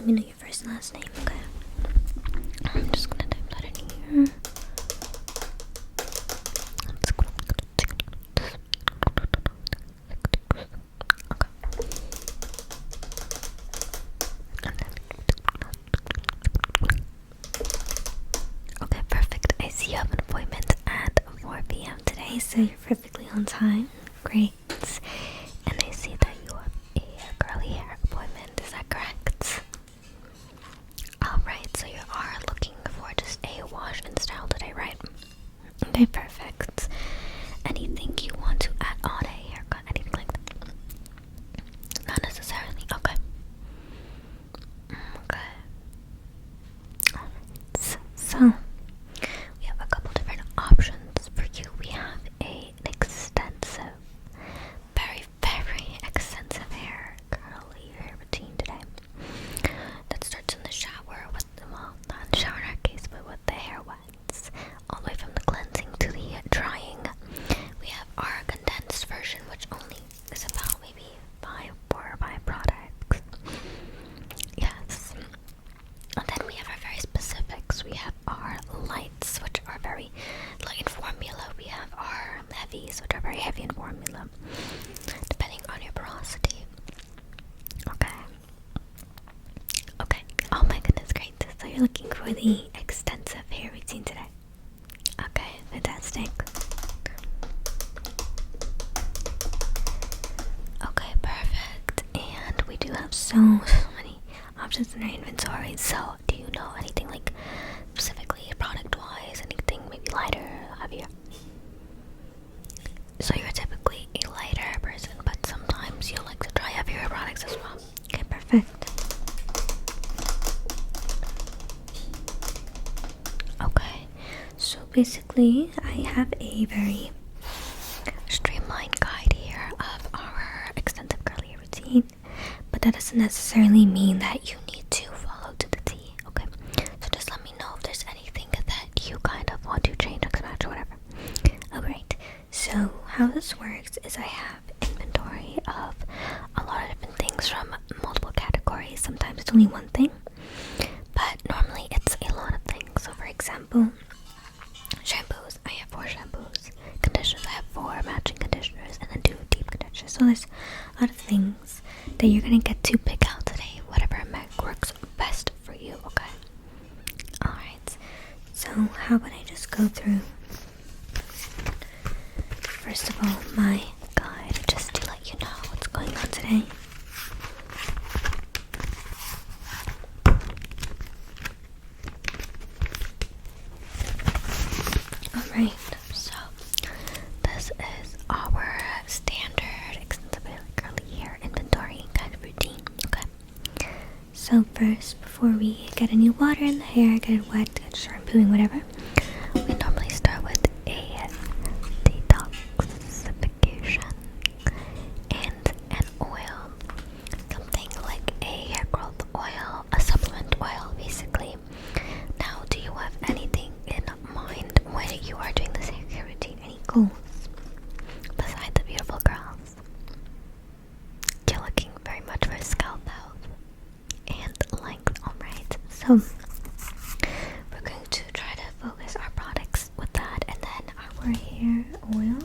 let me know your first and last name, okay? I'm just gonna type that in here. Okay, perfect. I see you have an appointment at 4 p.m. today, so you're perfectly on time. Great. And I see that you have a curly hair appointment, is that correct? Alright, so you are looking for just a wash and style today, right? Okay, perfect. Anything you want to add on a haircut? Anything like that? Not necessarily. Okay. Okay. Alright. So, we have a couple different options for you. We have an extensive, very extensive curly hair routine today. That starts in the shower with, well, not in the shower in our case, but with the hair wets. All the way from the cleansing to the drying. We have our condensed version, which only is about maybe 4 or 5 products. Yes. And then we have our very specifics. We have our lights, which are very light in formula. We have our heavies, which are very heavy in formula, depending on your porosity. Okay. Okay. Oh my goodness, great. So you're looking for the extensive hair routine today. Okay, fantastic. Okay, perfect. And we do have so many options in our inventory. So, do you know anything like specifically product-wise? Anything maybe lighter, heavier? So you're typically a lighter person, but sometimes you like to try heavier products as well. Okay, perfect. Okay, so basically I have a very streamlined guide here of our extensive curly hair routine, but that doesn't necessarily mean that you need to follow to the T, okay? So just let me know if there's anything that you kind of want to change, match, or whatever. Alright, so how this works is I have inventory of a lot of different things from multiple categories. Sometimes it's only one thing, but normally it's a lot of things. So for example, shampoos, I have 4 shampoos. Conditioners, I have 4 matching conditioners, and then 2 deep conditioners. So there's a lot of things that you're gonna get to pick out today, whatever works best for you, okay? Alright, so how about I just go through, first of all, my guide, just to let you know what's going on today. Alright, so this is our standard extensive curly hair inventory kind of routine, okay? So first, before we get any water in the hair, get it wet, get shampooing, whatever, we normally start with a detoxification and an oil, something like a hair growth oil, a supplement oil, basically. Now, do you have anything in mind when you are doing this hair routine? Any goals besides the beautiful curls? You're looking very much for scalp health and length, alright? So we're going to try to focus our products with that, and then our hair oil,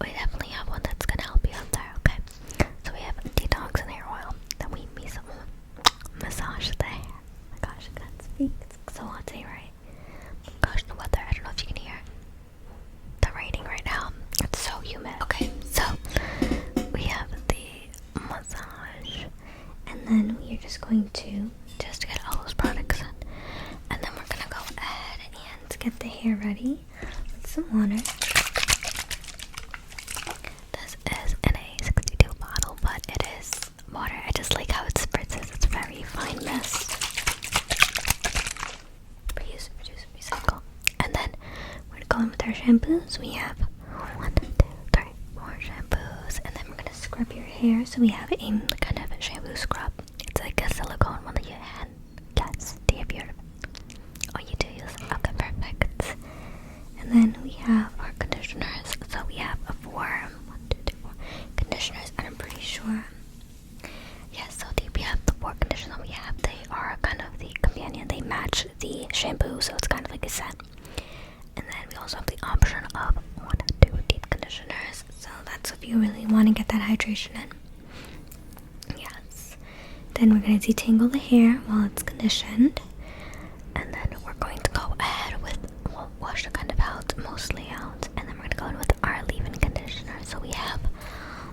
we definitely have one that's gonna help you out there, okay? So we have detox and hair oil, then we massage the hair. Oh my gosh, I can't speak. It's so hot today, right? Oh my gosh, the weather, I don't know if you can hear the raining right now. It's so humid. Okay, so we have the massage, and then we are just going to get all those products in, and then we're gonna go ahead and get the hair ready with some water. This is in a 62 bottle, but it is water. I just like how it spritzes. It's very fine mist. Reuse, reduce, recycle. And then we're gonna go in with our shampoos. We have 1, 2, 3, 4 shampoos, and then we're gonna scrub your hair. So we have a kind of a shampoo scrub. It's like a silicone one that you had. Yes, do you have your? Oh, you do use. Okay, perfect. And then we have our conditioners. So we have a 4 conditioners, and I'm pretty sure. Yes, so we have the 4 conditioners, and we have the match the shampoo, so it's kind of like a set. And then we also have the option of 1 2 deep conditioners, so that's if you really want to get that hydration in. Yes. Then we're going to detangle the hair while it's conditioned, and then we're going to go ahead with, we'll wash it kind of out, mostly out, and then we're going to go in with our leave-in conditioner. So we have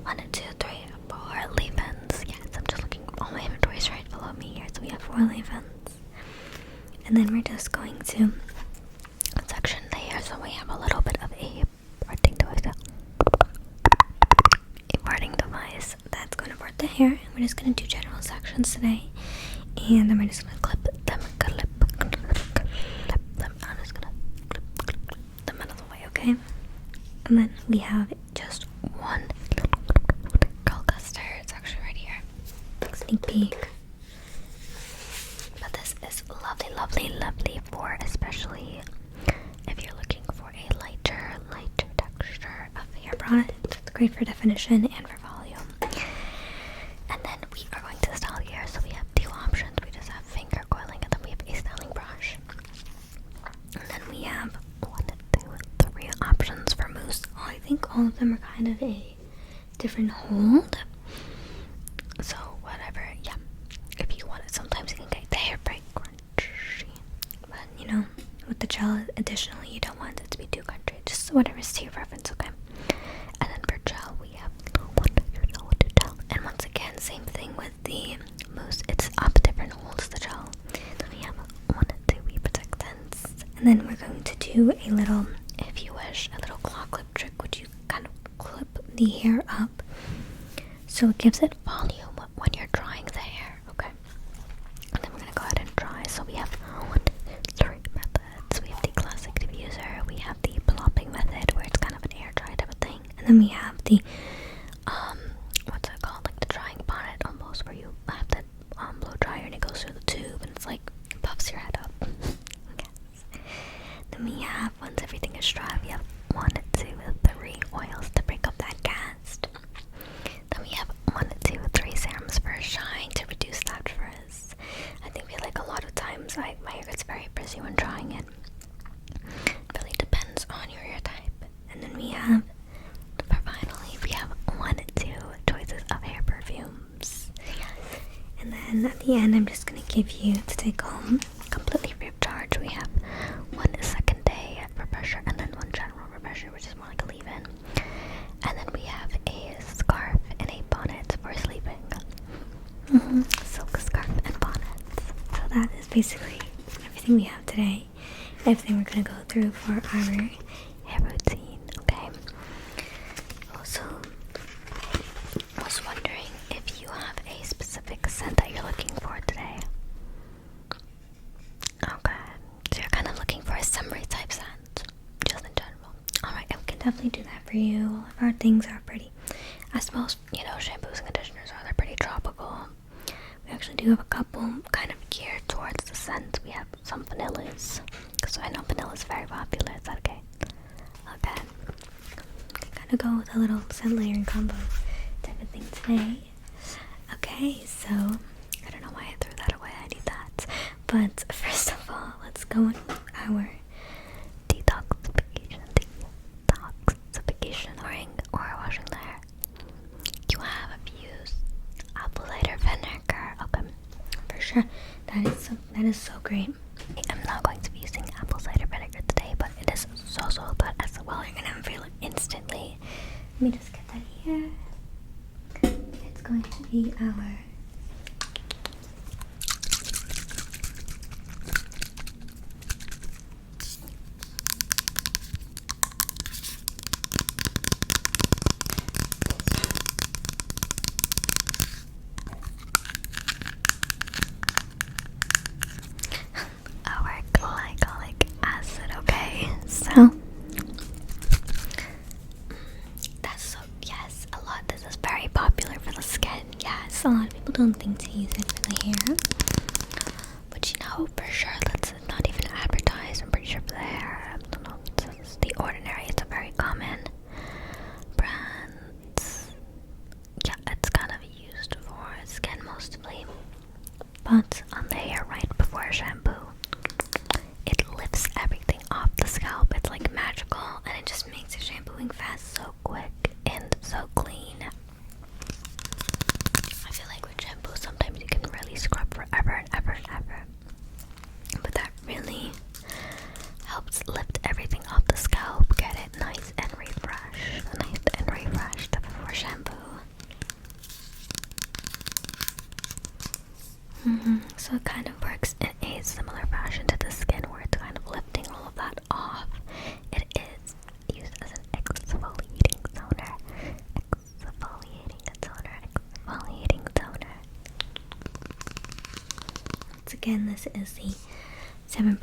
1 2 3 4 leave-ins. Yes, I'm just looking, all my inventory is right below me here, so we have 4 leave-ins. And then we're just going to section the hair, so we have a little bit of a parting device. A parting device that's going to part the hair. And we're just going to do general sections today. And then we're just going to clip them, I'm just going to clip them out of the way, okay? And then we have just one girl custard. It's actually right here. Sneak peek. But this is lovely, lovely, lovely for especially if you're looking for a lighter texture of hair product. It's great for definition and for volume. And then we are going to style here. So we have 2 options. We just have finger coiling, and then we have a styling brush. And then we have 1 2 3 options for mousse. I think all of them are kind of a different hold. So whatever, yeah. If you want it, sometimes you can get the hair very crunchy. But you know, with the gel, additionally, you don't want it to be too crunchy. Just whatever's to your preference, okay? And then for gel, we have 1 2 gel. And once again, same thing with the mousse. It's up different holds, the gel. Then we have 1 2 protectants. And then we're going to do a little, if you wish, a little claw clip trick, which you kind of clip the hair up so it gives it volume when you're drying the hair, okay? And then we're gonna go ahead and dry. So we have 1 2 3 methods. We have the classic diffuser, we have the plopping method where it's kind of an air dry type of thing, and then we have the what's it called, like the drying bonnet almost, where you have the blow dryer and it goes through the tube and it's like puffs your head up. Yes. Then we have, once everything is dry, we have 1 2 3 oils to break up that cast. Then we have 1 2 3 serums for shine to reduce that frizz. I think like a lot of times my hair gets very frizzy when drying it. It really depends on your hair type. And then we have, finally, we have 1 2 choices of hair perfumes. Yes. And then at the end, I'm just going to give you, to take home completely free of charge, we have 1 second day refresher and then 1 general refresher, which is more like a leave-in. And then we have a scarf and a bonnet for sleeping. Silk scarf and bonnets. So that is basically everything we have today. Everything we're going to go through for our hair routine, okay? Also, I was wondering if you have a specific scent that you're looking for today. Okay, so you're kind of looking for a summery type scent, just in general. Alright, I can definitely do that for you. All of our things are pretty, as most, shampoos and conditioners are, they're pretty tropical. We actually do have a couple kind of geared towards the scent. We have some vanillas, because I know vanilla is very popular. Is that okay? Okay. Kind of go with a little scent layering combo type of thing today. Okay, so I don't know why I threw that away. I need that. But first of all, let's go in with our detoxification or washing the hair. You have used apple cider vinegar. Okay, for sure. That is so great. I'm not going to be using apple cider vinegar today, but it is so good as well. You're gonna feel it instantly. Let me just get that here. It's going to be our glycolic acid, okay? So this is very popular for the skin. Yes, a lot of people don't think to use it for the hair, but for sure, that's not even advertised. I'm pretty sure for the hair, I don't know, it's The Ordinary. It's a very common brand. Yeah, it's kind of used for skin mostly, but on the hair right before shampoo. again, this is the 7%,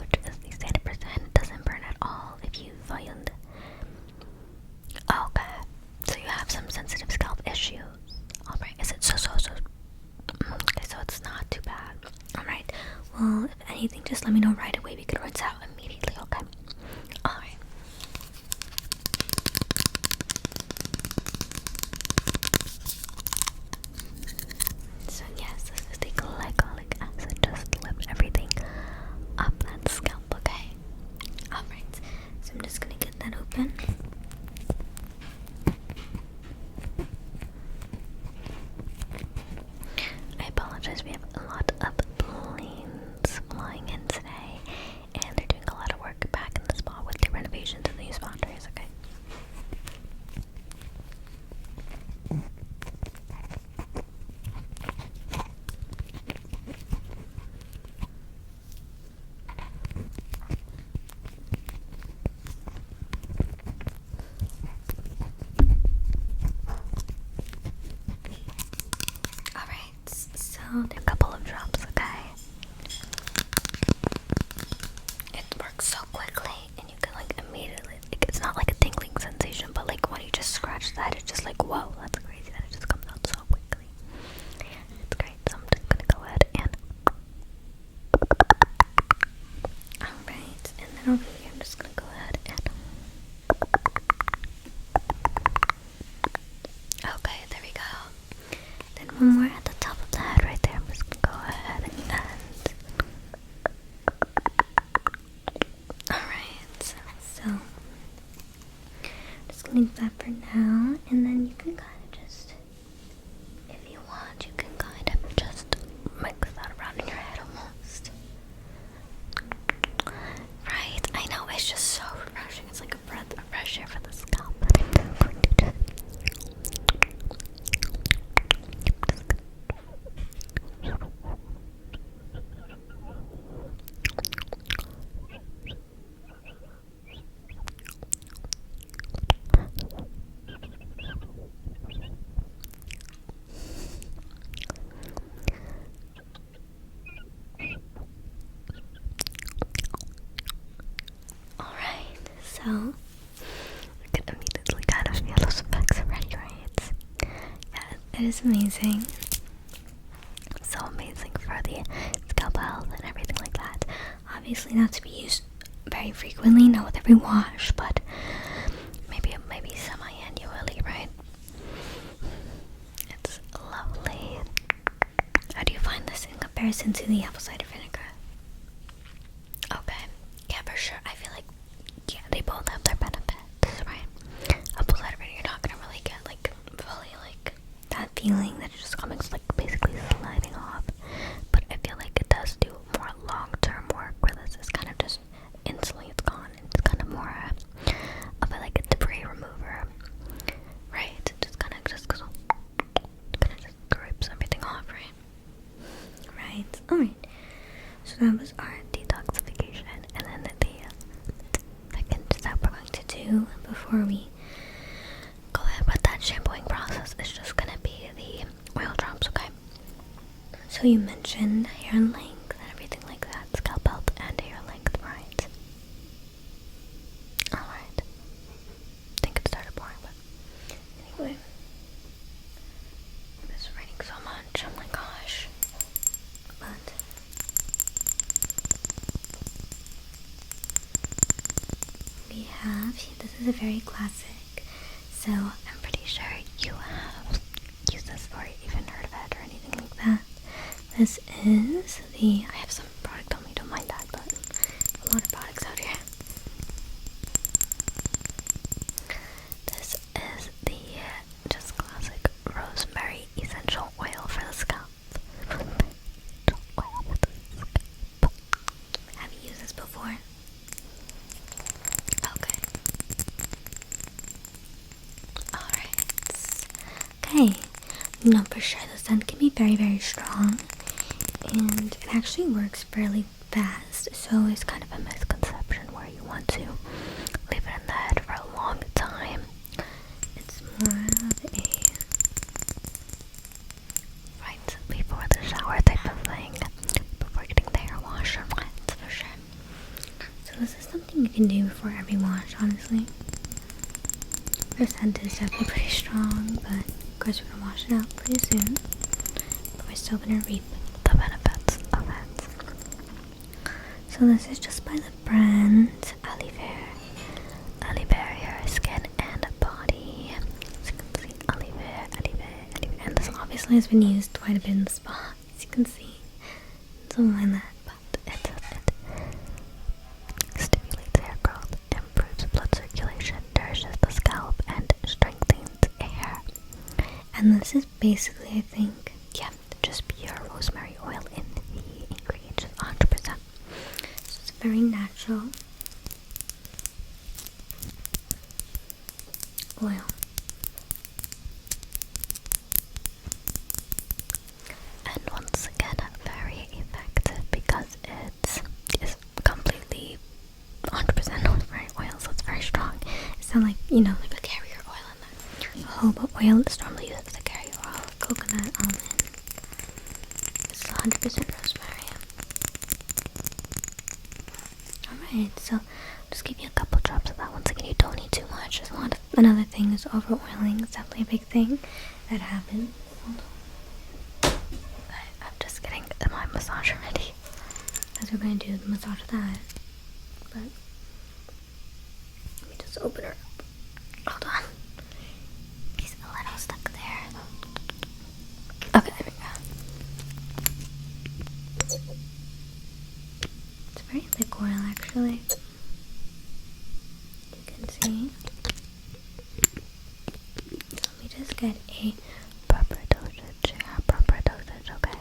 which is the standard percent. It doesn't burn at all if you find. Okay, so you have some sensitive scalp issues. Alright, is it so? Okay, so it's not too bad. Alright, well, if anything, just let me know right away. We can rinse out immediately, okay? Alright. So yes, this is the glycolic acid. Just lift everything up that scalp, okay? Alright, so I'm just gonna get that open. I apologize, we have a lot of planes flying in today, and they're doing a lot of work back in the spa with the renovations and the new spa trays, okay? Alright, so there are a couple of drops, okay? It works so quickly, and you can like immediately, like, it's not like a tingling sensation, but like when you just scratch that, it's just like, whoa, that's crazy that it just comes out so quickly. It's great, so I'm just gonna go ahead and alright, and then over here I'm just gonna go ahead and okay, there we go. Then one more at the top of the head right there. I'm just gonna go ahead and alright, so just gonna leave that for now, and then you can kind of just, if you want, you can kind of just mix that around in your head almost. Right, I know, it's just so refreshing. It's like a breath of fresh air for the scalp. Alright, so you can immediately kind of feel those effects already, right? Yeah, it is amazing. So amazing for the scalp health and everything like that. Obviously not to be used very frequently, not with every wash, but maybe semi-annually, right? It's lovely. How do you find this in comparison to the apple cider vinegar? Okay, yeah, for sure. I feel like, yeah, they both have their benefits, right? Apple cider vinegar, you're not gonna really get like fully like that feeling that it's just coming like basically sliding off, but I feel like it does do more long-term work where this is kind of just instantly it's gone, and it's kind of more of a like a debris remover, right? It just kind of just grips everything off, right? Right. Alright, so that was our detoxification, and then the second step we're going to do before we go ahead with that shampooing process is just gonna be the oil drops, okay? So you mentioned hair length and everything like that, scalp health and hair length, right? Alright. I think it started pouring, but anyway. It's raining so much, oh my gosh. But we have, this is a very classic, so I'm pretty sure you have used this or even heard of it or anything like that. This is I have some product on me, don't mind that, but a lot of products out here. This is the just classic rosemary essential oil for the scalp. Have you used this before? Okay. Alright. Okay. No, for sure the scent can be very, very strong, and it actually works fairly fast, so it's kind of a misconception where you want to leave it in the head for a long time. It's more of a right before the shower type of thing, can do before every wash, honestly. The scent is definitely pretty strong, but of course we're gonna wash it out pretty soon. But we're still gonna reap the benefits of it. So this is just by the brand Veryyy Hair, Skin and Body. As you can see, Veryyy, and this obviously has been used quite a bit in the spa, as you can see. Don't mind that, but it stimulates hair growth, improves blood circulation, nourishes the scalp, and strengthens hair. And this is basically, I think, yeah, just pure rosemary oil in the ingredients, just 100%. So it's very natural oil. And once again, very effective because it is completely 100% rosemary oil, so it's very strong. It's not like, you know, like a carrier oil in there. Jojoba oil is normally used as a carrier oil, coconut, almond. It's 100% rosemary. Alright, so just give you a couple drops of that. Once again, you don't need too much. Just want another thing is over oiling. It's definitely a big thing that happens. Hold on. I'm just getting my massage ready, as we're going to do the massage of that. But let me just open her up. Hold on. He's a little stuck there. Okay, there we go. It's very thick oil, actually. You can see. So let me just get a proper dosage, okay?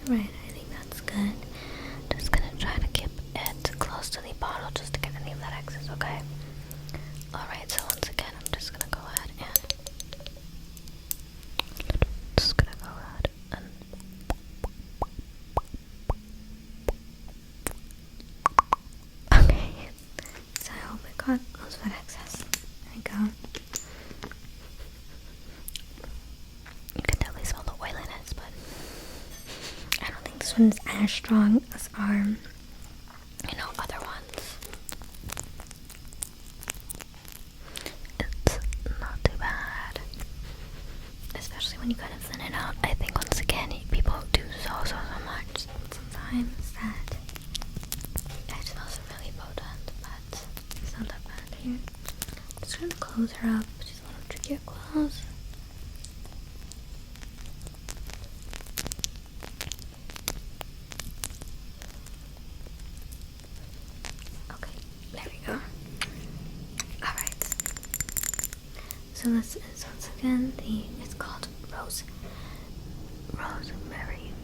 Right, I think that's good. Just gonna try to keep it close to the bottle just to get any of that excess, okay? Alright, so once again, I'm just gonna go ahead and okay. So I hope I got most of that excess. There we go. You can definitely smell the oiliness, but I don't think this one is as strong as our, you know, other ones. It's not too bad, especially when you kind of thin it out. I think once again, people do so much sometimes that it smells really potent, but it's not that bad here. I'm just gonna close her up. She's a little trickier close. So this is once again it's called rosemary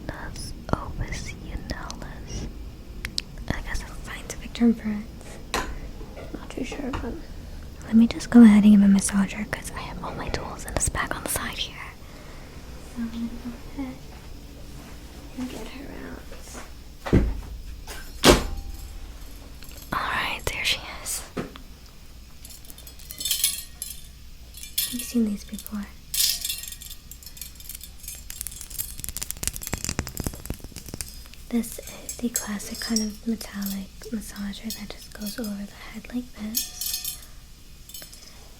officinalis. I guess that's a scientific term for it. Not too sure, but let me just go ahead and give a massager because I have all my tools in this bag on the side here. So I'm gonna go ahead and get her out. Alright, there she is. Have you seen these before? This is the classic kind of metallic massager that just goes over the head like this.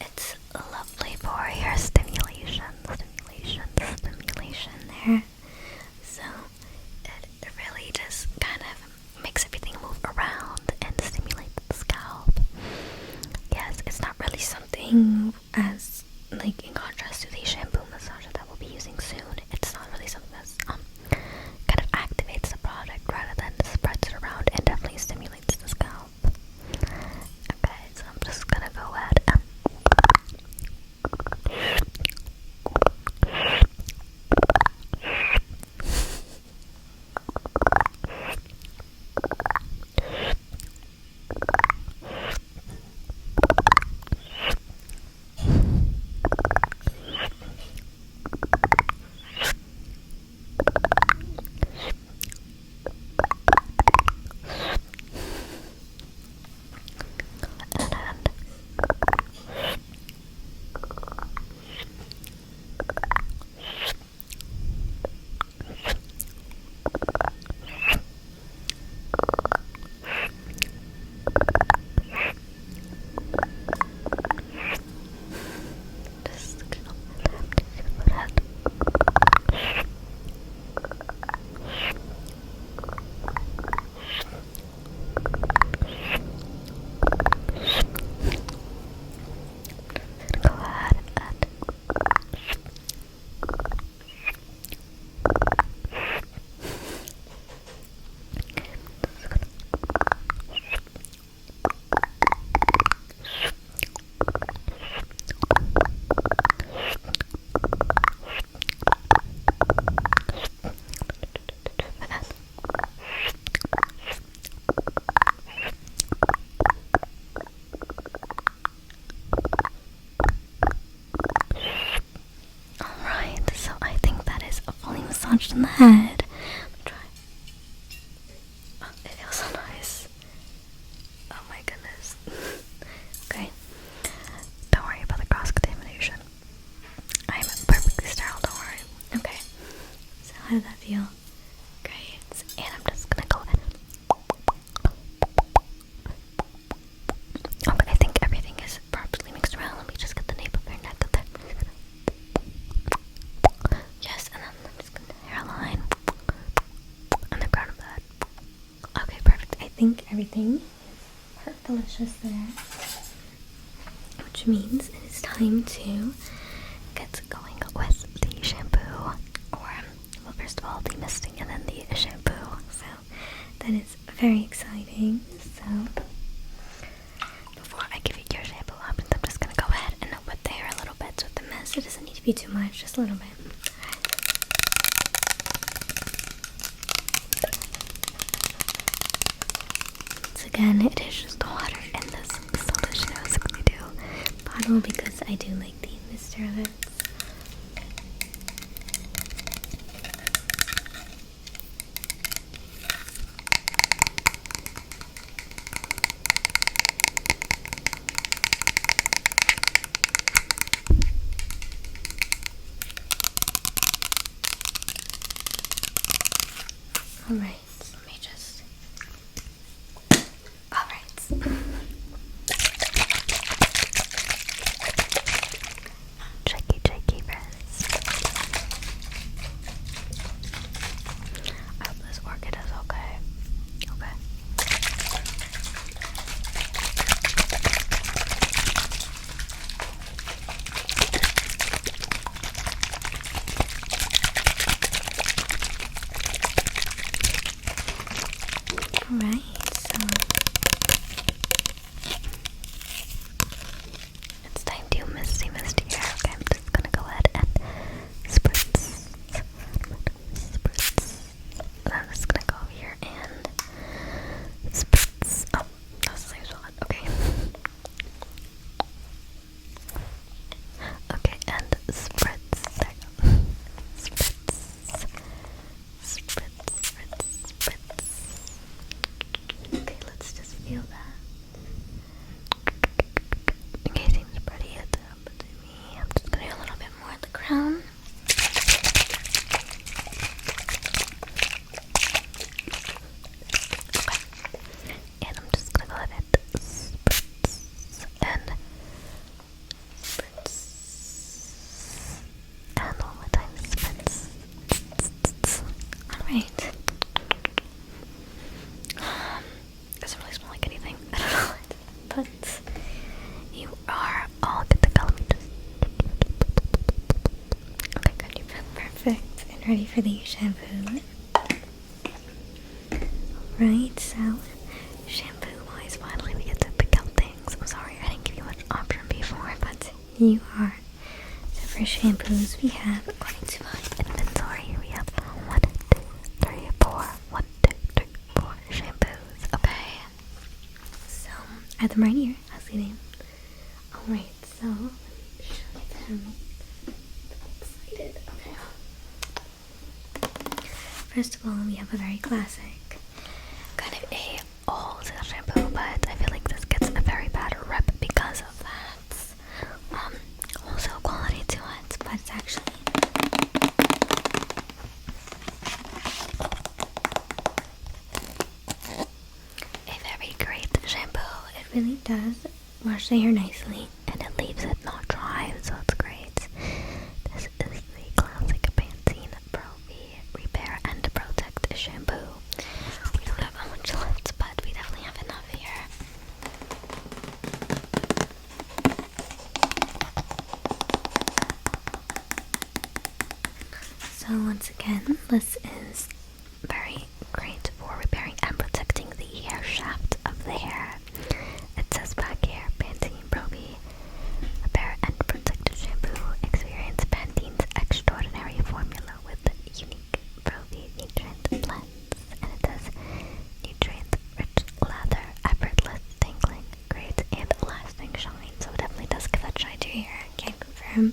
It's lovely for your stimulation there. So it really just kind of makes everything move around and stimulate the scalp. Yes, it's not really something as like in contrast to the shampoo massager that we'll be using soon. It's not really something that's kind of activates the product rather than spreads it around and definitely stimulates the scalp. Okay, so I'm massaged in the head. Try. Oh, it feels so nice. Oh my goodness. Okay. Don't worry about the cross contamination. I'm perfectly sterile, don't worry. Okay. So how did that feel? Great. And I'm just gonna go in. Okay, I think everything is properly mixed around. Let me just get the nape of your neck up there. Yes, and then I'm just gonna hairline and the crown of that. Okay, perfect. I think everything is delicious there. Which means it is time to get going with the shampoo. Well, first of all, the misting and then the shampoo. So that is very exciting. So before I give you your shampoo options, I'm just gonna go ahead and wet the hair a little bit with the mist. It doesn't need to be too much, just a little bit. Once again, it is just water in this soda shows we do bottle because I do like the mister of it. Alright, let me just. Alright. Checky wrist. I hope this orchid is okay. Okay. Alright, so it's time to misty hair. Okay, I'm just gonna go ahead and spritz. And I'm just gonna go over here and spritz. Oh, that was the same spot. Okay. Okay, and spritz. There you go. Spritz. Okay, let's just feel that. Okay, seems pretty at the up to me. I'm just gonna do a little bit more at the crown. Okay. And I'm just gonna go ahead and spritz and spritz. And one more time, spritz. Alright. Doesn't really smell like anything. I don't know it. But you are all good to go. Let me just. Okay, good. You feel perfect and ready for the shampoo. Alright, so shampoo wise, finally we get to pick out things. I'm sorry I didn't give you much option before, but you are. So for shampoos, we have, according to my inventory, we have 1, 2, 3, 4. 1, 2, 3, 4 shampoos. Okay. So I have them right here. I'll see them. Alright, so let me show them. I'm excited. Okay. First of all, we have a very classic, kind of a old shampoo, but I feel like this gets a very bad rep because of that. Wholesale quality to it, but it's actually a very great shampoo. It really does wash the hair nicely and it leaves it not dry, so it's great. This is the classic Pantene Pro-V Repair and Protect shampoo. We don't have much left, but we definitely have enough here. So once again, this is very great for repairing and protecting the hair shaft of the hair. It says back here, Pantene Pro-V Repair and Protect Shampoo. Experience Pantene's extraordinary formula with unique Pro-V nutrient blends. And it says nutrient-rich lather, effortless tangling, great and lasting shine. So it definitely does give that shine to your hair. Can't confirm.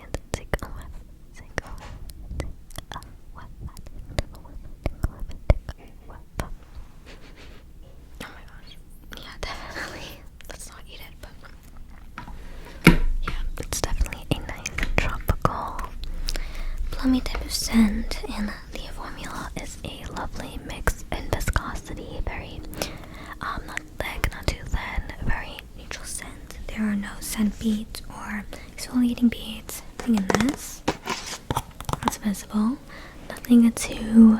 and take a whiff, take a whiff, take a whiff, take a whiff, take a whiff, take a whiff. Oh my gosh. Yeah, definitely. Let's not eat it, but yeah, it's definitely a nice tropical plummy type of scent, and the formula is a lovely mix in viscosity, very not thick, not too thin, very neutral scent. There are no scent beads or exfoliating beads. Nothing in this that's visible. Nothing too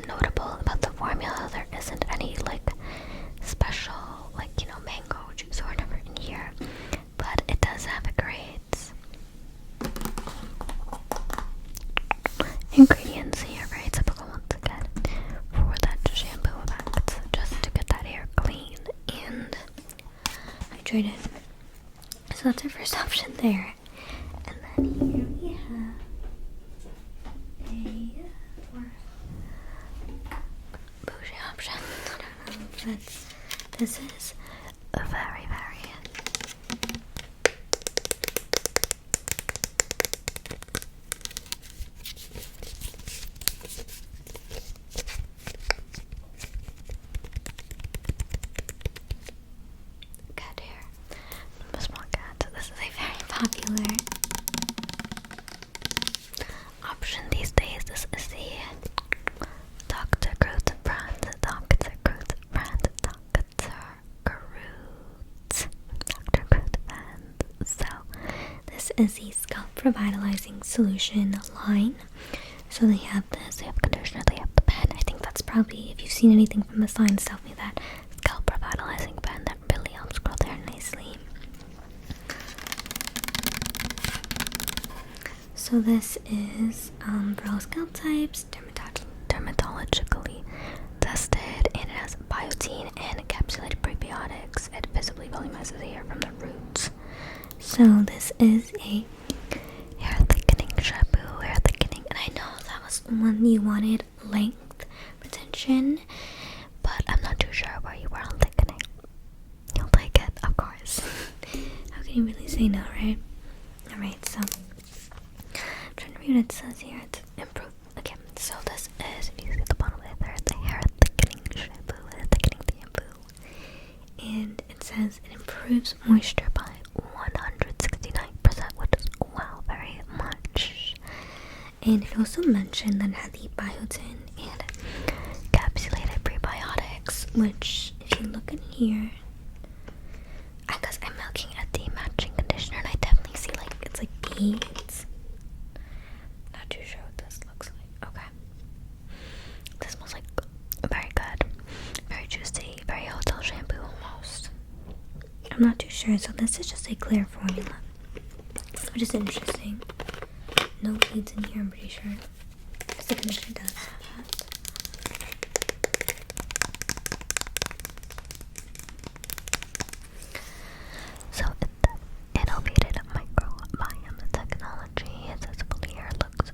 notable about the formula. There isn't any like special mango juice or whatever in here, but it does have a great ingredients here, very typical once again for that shampoo effect, just to get that hair clean and hydrated. So that's our first option there. And then here we have a more bougie option. I don't know, but this is very, very cat hair. I'm a small cat. This is a very popular option these days. This is the Dr. Groot brand. Dr. Groot brand. Dr. Groot brand. So this is the scalp revitalizing solution line. So they have this, they have conditioner, they have the pen. I think that's probably, if you've seen anything from the signs, tell me that scalp revitalizing pen that really helps grow the hair nicely. So this is for all scalp types, dermatologically tested, and it has biotin and encapsulated prebiotics. It visibly volumizes the hair from the roots. So this is a hair thickening shampoo, hair thickening, and I know that was one you wanted, length retention, but I'm not too sure where you were on thickening. You'll take it, of course. How can you really say no, right? Alright, so I'm trying to read what it says here. It's improve. Okay, so this is, if you see the bottom of there, the hair thickening shampoo, hair thickening shampoo, and it says it improves moisture by 169%, which is wow, very much. And it also mentioned that it had the biotin and encapsulated prebiotics, which if you look in here, because I'm looking at the matching conditioner and I definitely see like it's like beads. Not too sure what this looks like. Okay, this smells like very good, very juicy, very hotel shampoo almost. I'm I'm not too sure. So this is just a clear formula, which is interesting. No beads in here, I'm pretty sure. Because the conditioner does have that. So innovated microbiome technology. It says full hair looks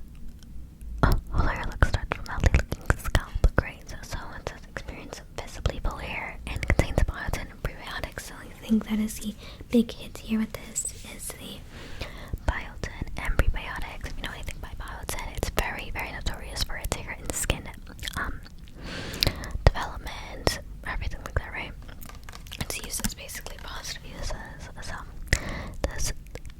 starts from healthy looking scalp grades. So it says experience visibly full hair and contains biotin and prebiotics. So I think that is the big hit here with this is the biotin and prebiotics. If you know anything by biotin, it's very, very notorious for its hair and skin development, everything like that, right? Its uses, basically positive uses. So this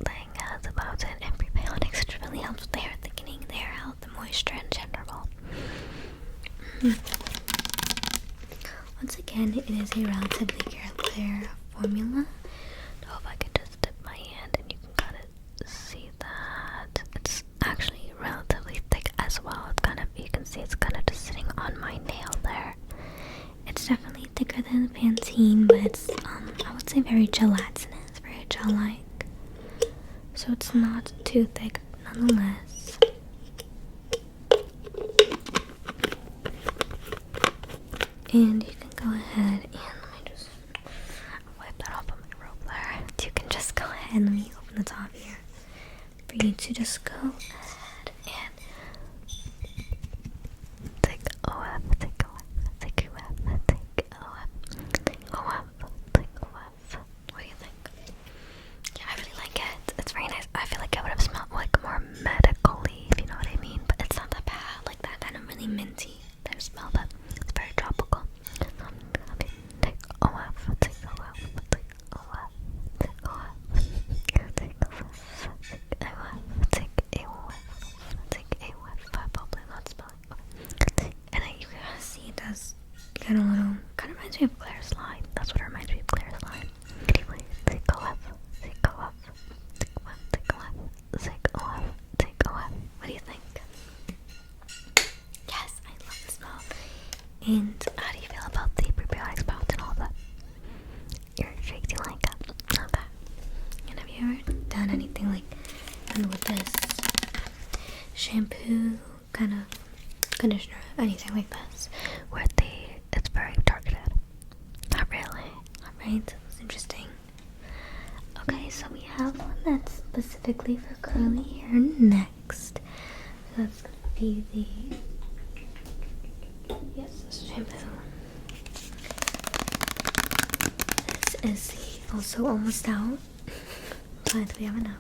thing has biotin and prebiotics, which really helps with the hair thickening, the hair health, the moisture in general. Once again, it is a relatively clear formula. So if I could just dip my hand and you can kind of see that it's actually relatively thick as well. It's kind of, you can see it's kind of just sitting on my nail there. It's definitely thicker than the Pantene, but it's I would say very gelatinous, very gel-like. So it's not too thick nonetheless. And you can go ahead and let me just Wipe that off of my robe there. you can just go ahead and let me open the top here for you to just go ahead and Take a whiff, take a whiff, take a whiff, take a whiff, take a whiff, take a whiff. What do you think? Yeah, I really like it. It's very nice. I feel like it would have smelled like more medically, if you know what I mean. But it's not that bad. Like that kind of really minty type smell, but it's very tropical. Take a whiff, take a whiff, take a whiff, take a whiff, take a whiff, take a whiff, take a whiff, take a whiff. Probably not smelling. And you can see it does get a little, kind of reminds me of Claire's line. That's what it reminds me of, Claire's line. Anyway, take a whiff, take a whiff, take a whiff, take a whiff, take a whiff, take a whiff. What do you think? yes, I love the smell. And how do you feel about the prebiotics, biotin, and all that? You're intrigued, do you like it? Okay. And have you ever done anything like with this shampoo, kind of conditioner, anything like this? Where it's very targeted. Not really. Alright, that's interesting. Okay, so we have one that's specifically for curly hair next. So that's gonna be this shampoo. This is the also almost out, but we have enough.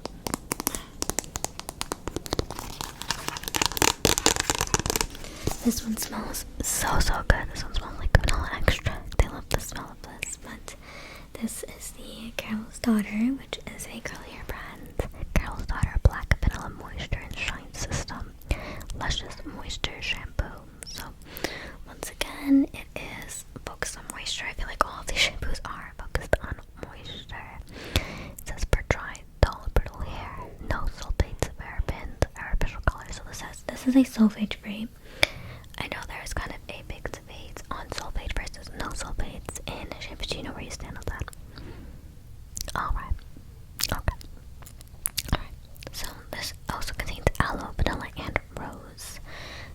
This one smells So good. This one smells like vanilla extract. I love the smell of this. but this is the Carol's Daughter, which is a curly hair brand. Carol's Daughter Black Vanilla Moisture and Shine System Luscious Moisture Shampoo. So, once again, it is focused on moisture. I feel like all of these shampoos are focused on moisture. It says for dry, dull, brittle hair, no sulfates, parabens, artificial colors. So this is a sulfate free. I know there's kind of a big debate on sulfate versus no sulfates in shampoos. Do you know where you stand on that? Alright. Okay. Alright. So this also contains aloe, vanilla, and rose.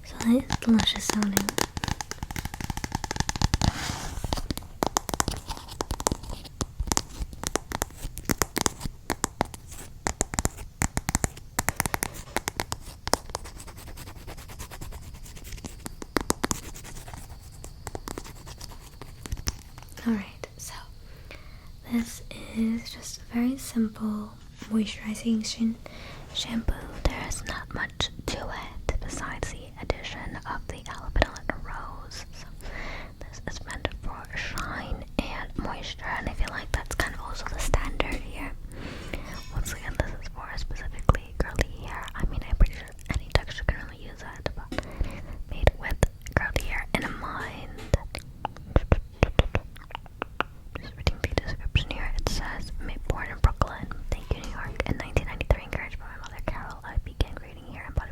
So that is delicious sounding. Alright, so this is just a very simple moisturizing shampoo. There is not much to it besides the addition of the aloe, vanilla, and rose. So this is meant for shine and moisture, and I feel like that's kind of also the standard here. Once again, this is for specifically curly hair. I mean, I'm pretty sure any texture can really use it, but made with curly hair in mind. Just reading the description here, it says, born in Brooklyn, thank you, New York, in 1993, encouraged by my mother, Carol, I began creating hair and body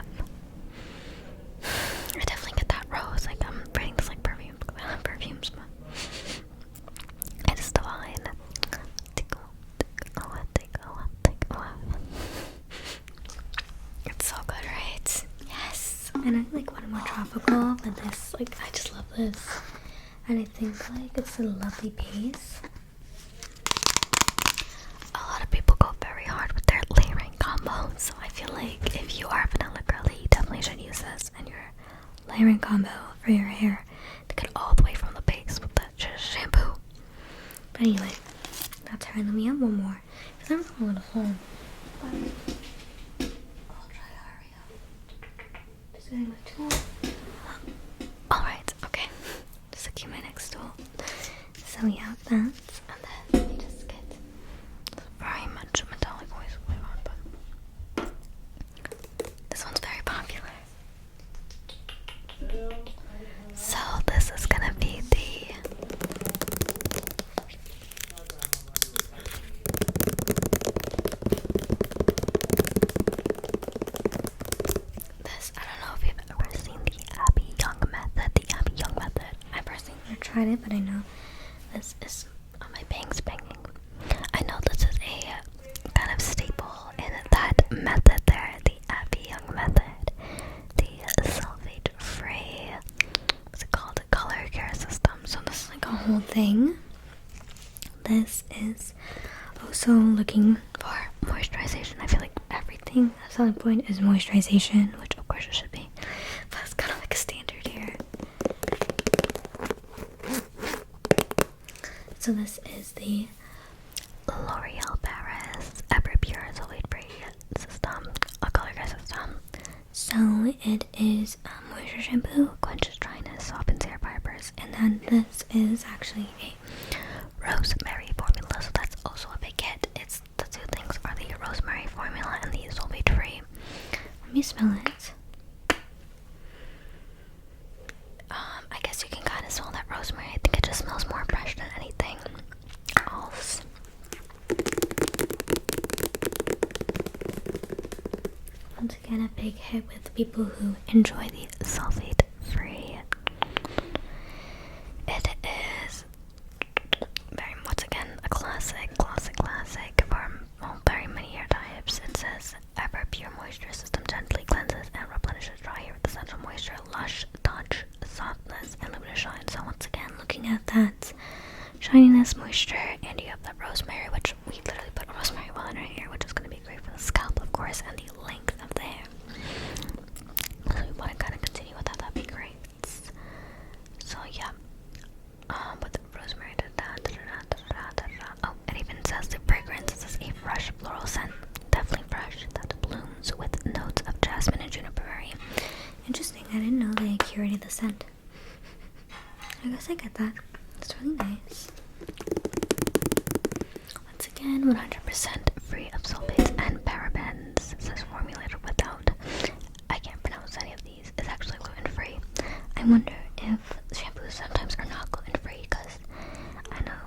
have. I definitely get that rose. Like I'm writing this like perfumes, but it's divine. It's so good, right? Yes. And I like one more tropical, but this, like, I just love this. And I think, like, it's a lovely base. A lot of people go very hard with their layering combo, so I feel like if you are vanilla girly, you definitely should use this in your layering combo for your hair to get all the way from the base with the shampoo. But anyway, that's her. Let me have one more. Because I'm falling home. I'll try to hurry up. Just getting my tool. Alright, okay. Just looking at my next tool. So we have that. And then let me just get very much metallic voice going on, but this one's very popular. So this is gonna be this, I don't know if you've ever seen the Abby Young method. I personally I tried it, but I know this is on my bangs banging. I know this is a kind of staple in that method there, the Abby Young method, the sulfate-free, what's it called, color care system. So this is like a whole thing. This is also looking for moisturization. I feel like everything, a selling point is moisturization, which of course it should be, but it's kind of like a standard here. so this is the L'Oreal Paris Ever Pure Sulfate-Free system, a color care system. So it is a moisture shampoo, Quenches dryness, softens hair fibers, and then this is actually a rosemary formula. So that's also a big hit. It's the two things are the rosemary formula and the sulfate-free. let me smell it. I guess you can kind of smell that rosemary. I think it just smells more fresh than anything else. Once again, a big hit with people who enjoy the Sulfate-free. It is very, once again, a classic for very many hair types. It says Ever Pure Moisture System gently cleanses and replenishes dry hair with essential moisture, lush touch, softness, and luminous shine. So once again, looking at that shininess, moisture, and you have that rosemary, which we literally put rosemary oil in our hair, which is going to be great for already the scent. I guess I get that. It's really nice. Once again, 100% free of sulfates and parabens. It says formulated without. I can't pronounce any of these. It's actually gluten-free. I wonder if shampoos sometimes are not gluten-free, because I know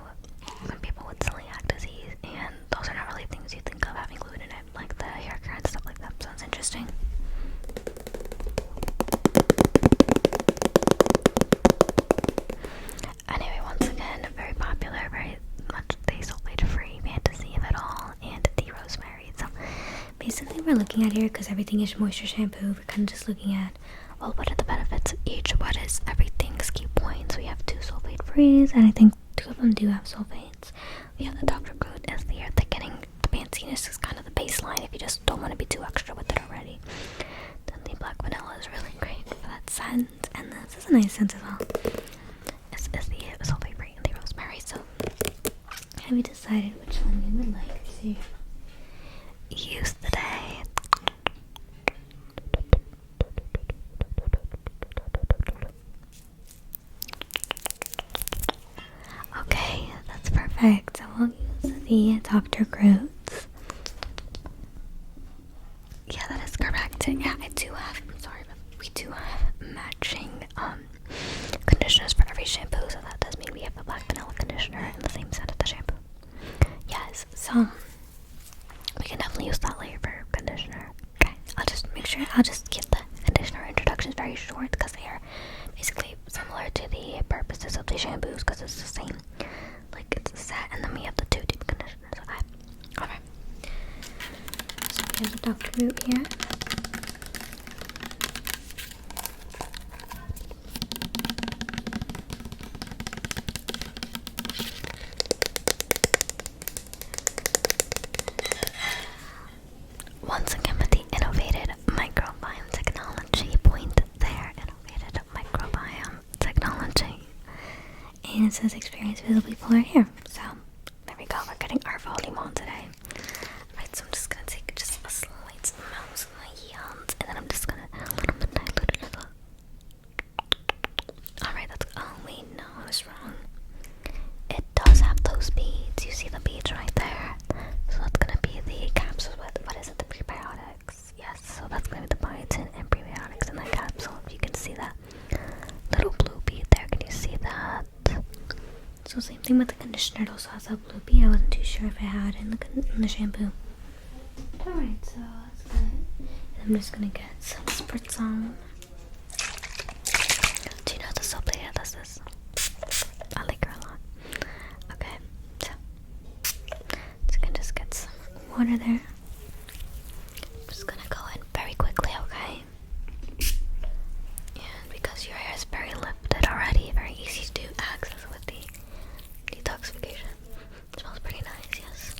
some people with celiac disease, and those are not really things you think of having gluten in it, like the hair care and stuff like that. Sounds interesting. Anyway, once again, very popular, very much the sulfate-free fantasy of it all, and the rosemary. So basically we're looking at here, because everything is moisture shampoo, we're kind of just looking at, well, what are the benefits of each? What is everything's key points? We have 2 sulfate-frees, and I think 2 of them do have sulfates. We have the Dr. Groot as the thickening. The fanciness is kind of the baseline if you just don't want to be too extra with it already. Then the black vanilla is really great for that scent, and this is a nice scent as well. It's the sulfate-free and the rosemary. So have you decided which one you would like to use today? Okay, that's perfect. So we'll use the Dr. Groot's. Yeah, that is correct. Yeah, I do have, I'm sorry, but we do have matching conditioners for every shampoo, so that does mean we have the black vanilla conditioner and the same scent as the shampoo. Yes, so we can definitely use that later for conditioner. Okay, I'll just keep the conditioner introductions very short, because they are basically similar to the purposes of the shampoos, because it's the same. Like, it's a set, and then we have the 2 deep conditioners. Okay. Alright. So we have the Dr. Groot here. Once again with the innovative microbiome technology, point there, innovative microbiome technology. And it says experience visibly polar hair. So there we go, we're getting our volume on today. Right, so I'm just gonna take just a slight amount of my hands, and then I'm just gonna dilute it a little. Alright, that's, oh wait, no, I was wrong. It does have those beads. You see the beads right there? So that's gonna be the capsules with, what is it, the prebiotics? Yes, so that's gonna be the biotin and prebiotics in that capsule. If you can see that little blue bead there, can you see that? So same thing with the conditioner. It also has a blue bead. I wasn't too sure if I had in the shampoo. Alright, so that's good. And I'm just gonna get some spritz on. Do you know the soap lady that does this? I like her a lot. Okay, so you can just get some water there. I'm just gonna go in very quickly, okay? And because your hair is very lifted already, very easy to access with the detoxification. It smells pretty nice, yes.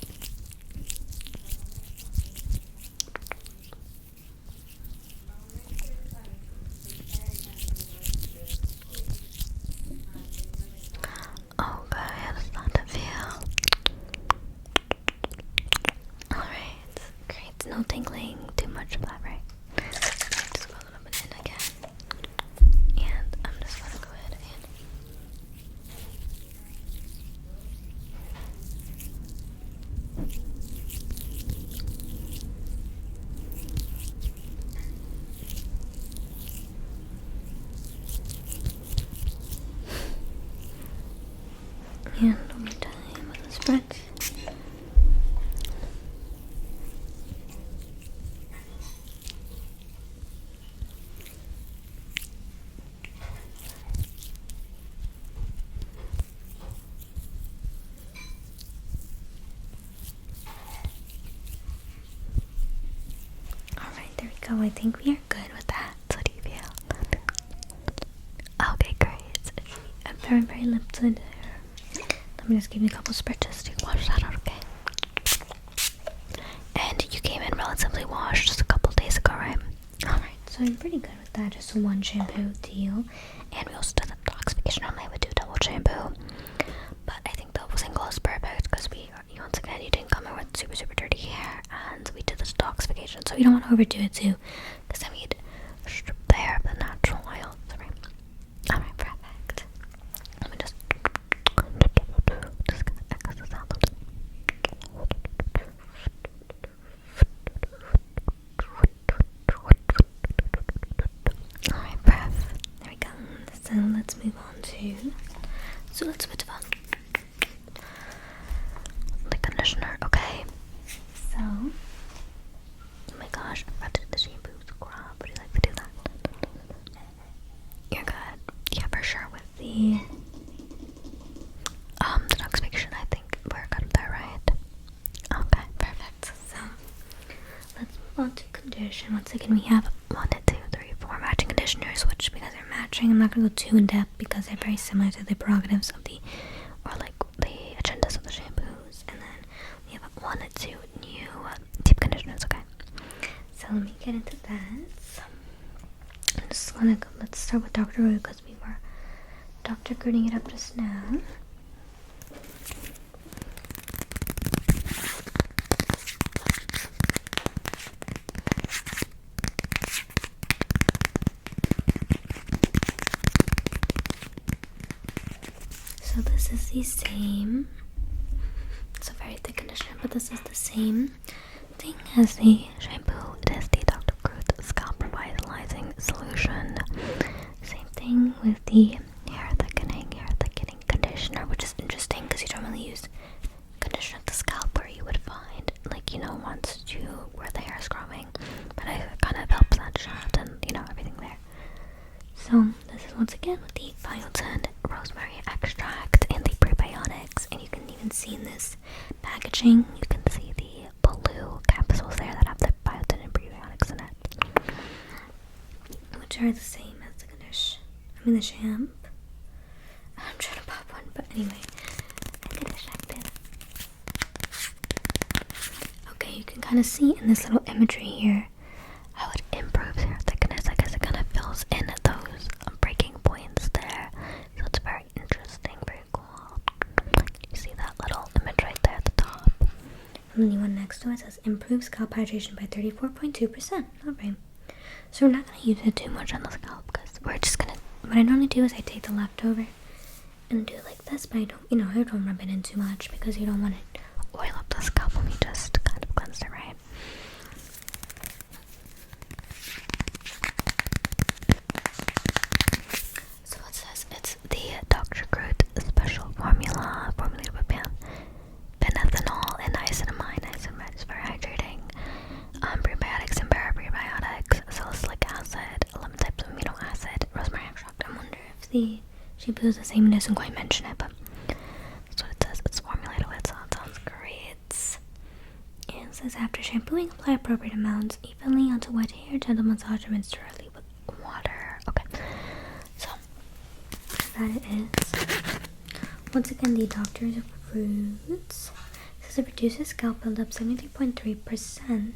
Okay, how does that feel? Alright, great. No tingling, too much of that, right? Just go a little bit in again. And I'm just gonna go ahead and one more time with the spread. Alright, there we go. I think we are good with that. So what do you feel? Okay, great. It's very, very lifted hair. Let me just give you a couple spritches to wash that out, okay? And you came in relatively washed just a couple days ago, right? Alright, so I'm pretty good with that. Just a 1 shampoo deal. And we also did the detoxification. Normally I would do double shampoo, but I think that single is perfect, because once again, you didn't come in with super, super dirty hair, and we did the detoxification. So you don't want to overdo it too, because then we'd strip the hair of the natural oils, right? let's move on to. So let's switch on the conditioner. Okay. So, oh my gosh, I forgot to do the shampoo scrub. Would you like to do that? You're good. Yeah, for sure. With the detoxification, I think we're good there, right? Okay, perfect. So let's move on to condition. Once again, we have 1, 2, 3, 4 matching conditioners, which because they're matching, I'm not gonna go too in depth because they're very similar to the prerogatives of the, or like the agendas of the shampoos. And then we have 1 or 2 new deep conditioners. Okay. So let me get into that. I'm just gonna go, let's start with Dr. Roy because we were Dr. Girding it up just now. So this is the same, it's a very thick conditioner, but this is the same thing as the shampoo. It is the Dr. Groot Scalp Revitalizing Solution. Same thing with the hair thickening conditioner, which is interesting because you don't really use conditioner at the scalp where you would find, like, you know, once you where the hair is growing, but it kind of helps that shaft and, you know, everything there. So this is once again with the biotin, rosemary extract, and the prebiotics, and you can even see in this packaging, you can see the blue capsules there that have the biotin and prebiotics in it, which are the same as the condish. I mean the shamp. I'm trying to pop one, but anyway, I get distracted. Okay, you can kind of see in this little imagery here how it improves hair thickness. I guess it kind of fills in those breaking points there. So it's very interesting, very cool. You see that little image right there at the top. And then the one next to it says improves scalp hydration by 34.2%. Alright. So we're not going to use it too much on the scalp because we're just going to, what I normally do is I take the leftover and do it like this, but I don't, you know, I don't rub it in too much because you don't want it oil up the scalp when we just kind of cleanse it, right? So it says it's the Dr. Groot special formula formulated with penethanol and niacinamide. Niacinamide is very hydrating. Prebiotics and paraprebiotics, salicylic acid, 11 types of amino acid, rosemary extract. I wonder if the shampoo is the same. It doesn't quite mention it, but that's what it says. It's formulated with, so it sounds great. And it says after shampooing, apply appropriate amounts evenly onto wet hair, gentle massage, and rinse thoroughly with water. Okay, so that it is. Once again, the Doctor's Fruits. It says it reduces scalp buildup 73.3%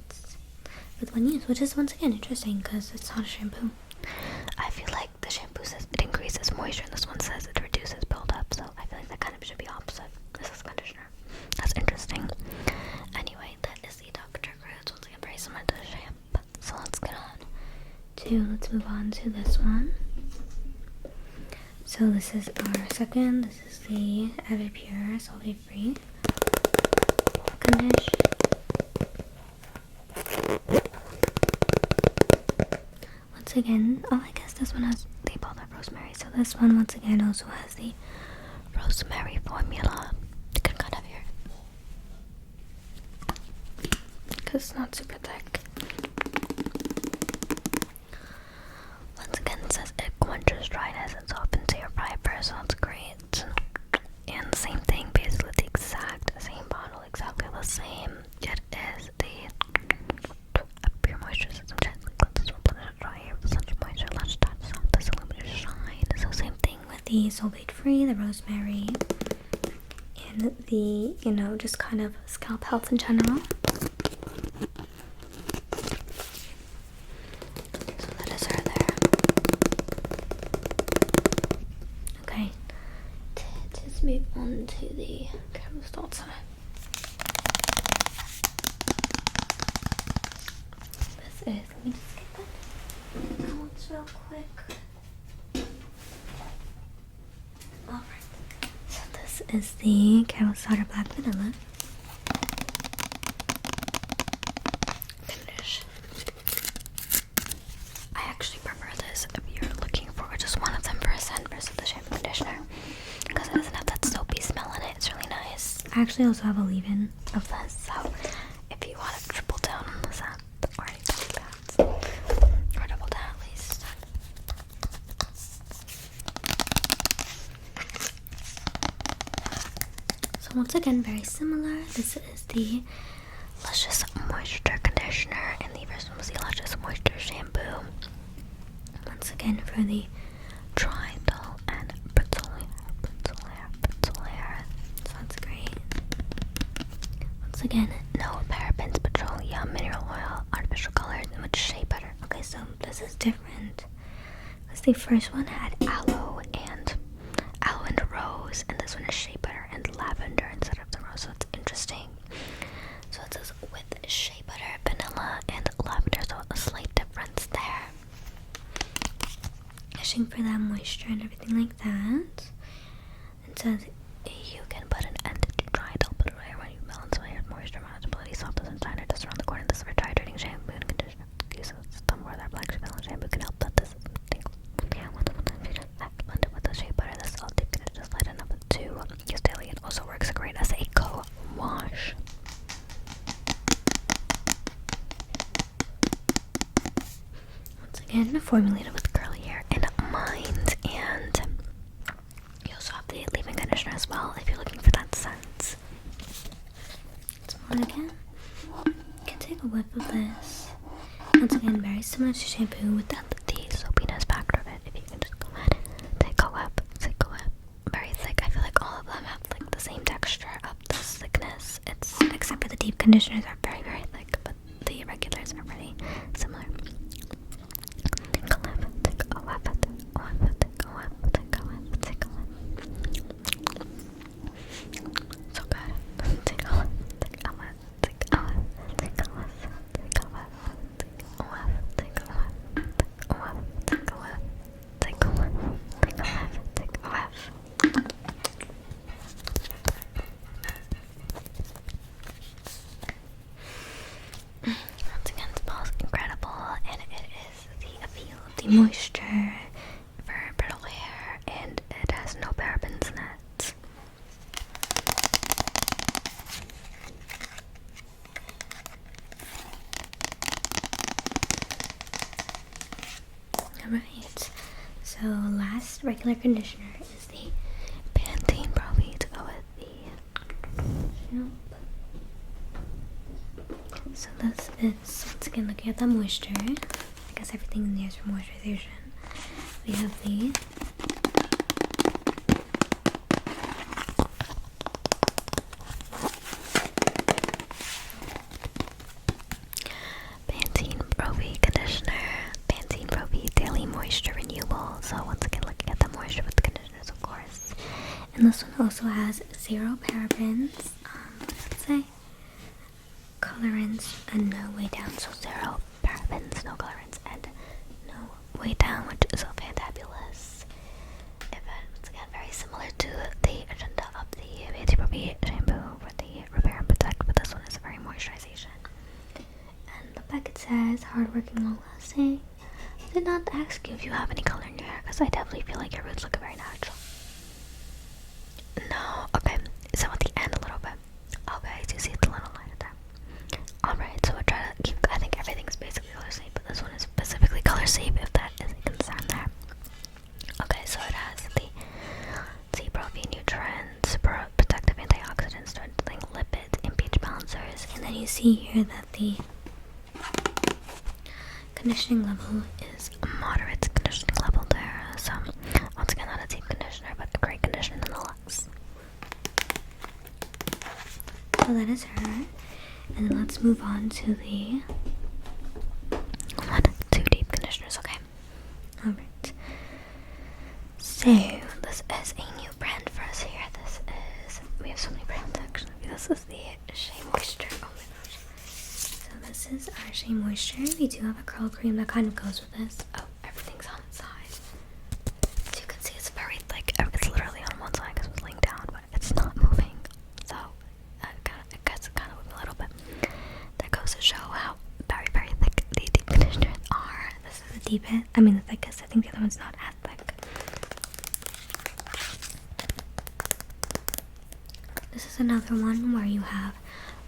with one use, which is once again interesting because it's not a shampoo. I feel like the shampoo says it increases moisture and this one says it reduces buildup, so I feel like that kind of should be opposite. This is conditioner. That's interesting. Anyway, that is the Dr. Groot. Once again, very similar to the shampoo. So let's move on to this one. So this is our second. This is the Everpure sulfate free condish. Once again, oh, I guess this one has, they both have rosemary. So this one, once again, also has the rosemary formula. You can kind of hear it because it's not super thick. Once again, it says it quenches dryness and softens your fiber, so it's great. And same thing, basically the exact same bottle, exactly the same. It is the pure moisture system, gently cleanses, replenishes dry hair with essential moisture, lush touch, softness, illuminated shine. So same thing with the sulfate free, the rosemary, and the, you know, just kind of scalp health in general. So that is her there. Okay, let's move on to the camera start side. This is, let me just get that out real quick. Alright, so this is the Carol Starter Black Vanilla Condish. I actually prefer this if you're looking for just one of them for a scent versus the I actually also have a leave-in of this, so if you want to triple down on the scent, or anything like that, or double down at least. So once again, very similar. This is the Luscious Moisture Conditioner, and the first one was the Luscious Moisture Shampoo. Once again, for the dry, dull, and brittle hair. So that's great. Once again, no parabens, petroleum, mineral oil, artificial colors, and much shea butter. Okay, so this is different. Because the first one had aloe and rose, and this one is shea butter and lavender instead of the rose, so it's interesting. So it says with shea butter, vanilla, and lavender, so a slight difference there. Wishing for that moisture and everything like that. It says you can put an end to dry, dull, but hair when you balance layered moisture, manageability, softness, and shiner just around the corner. This is for hydrating shampoo and conditioner. Use some more of that black vanilla shampoo can help that this tingles. Yeah, blend it with the shea butter. This all deep conditioner just light enough to use daily. It also works great as a co-wash. Once again, formulated with curly hair in mind, and you also have the leave-in conditioner as well if you're looking for that scent. Smell it again. You can take a whiff of this. Once again, very similar to shampoo without the soapiness factor of it. If you can just go ahead and take a whiff. Very thick. I feel like all of them have like the same texture of this thickness. It's except for the deep conditioners are very, very thick, but the regulars are pretty similar. Take a whiff. So good. Take a whiff. Once again, it smells incredible, and it is the appeal of the moisture for brittle hair, and it has no parabens in it. Alright, so last regular conditioner is the Pantene Pro-V to go with the shamp. So this is, once again, looking at the moisture. I guess everything in there is for moisturization. We have the Pantene Pro-V conditioner, Pantene Pro-V Daily Moisture Renewable. So once again, looking at the moisture with the conditioners, of course. And this one also has 0 parabens. What does it say? Colorants and no way down. So 0 parabens, no colorants, and no way down, which is so fantabulous. Once again, very similar to the agenda of the Pantene Pro-V shampoo for the repair and protect, but this one is very moisturization. And the packet says hardworking, long lasting. I did not ask you if you have any color in your hair, because I definitely feel like your roots look very natural. No, okay, so at the end a little bit. Okay, so you see it's a little lighter there. Alright, so we'll try to keep, I think everything's basically color safe, but this one is specifically color safe if that is a concern there. Okay, so it has the Pro-V nutrients, protective antioxidants, strengthening lipids, and pH balancers, and then you see here that the conditioning level is a moderate conditioning level there. So once again, not a deep conditioner, but a great conditioner nonetheless. So that is her. And then let's move on to the 2 deep conditioners, okay? Alright. So this is a new brand for us here. We have so many brands actually. This is the Shea Moisture. Oh my gosh. So this is our Shea Moisture. We do have a curl cream that kind of goes with this. Oh, everything's on its side. As you can see, it's very thick. It's literally on one side because it was laying down, but it's not moving. So it gets kind of moving a little bit. That goes to show how very, very thick the deep conditioners are. This is the deepest. I mean the thickest. I think the other one's not as thick. This is another one where you have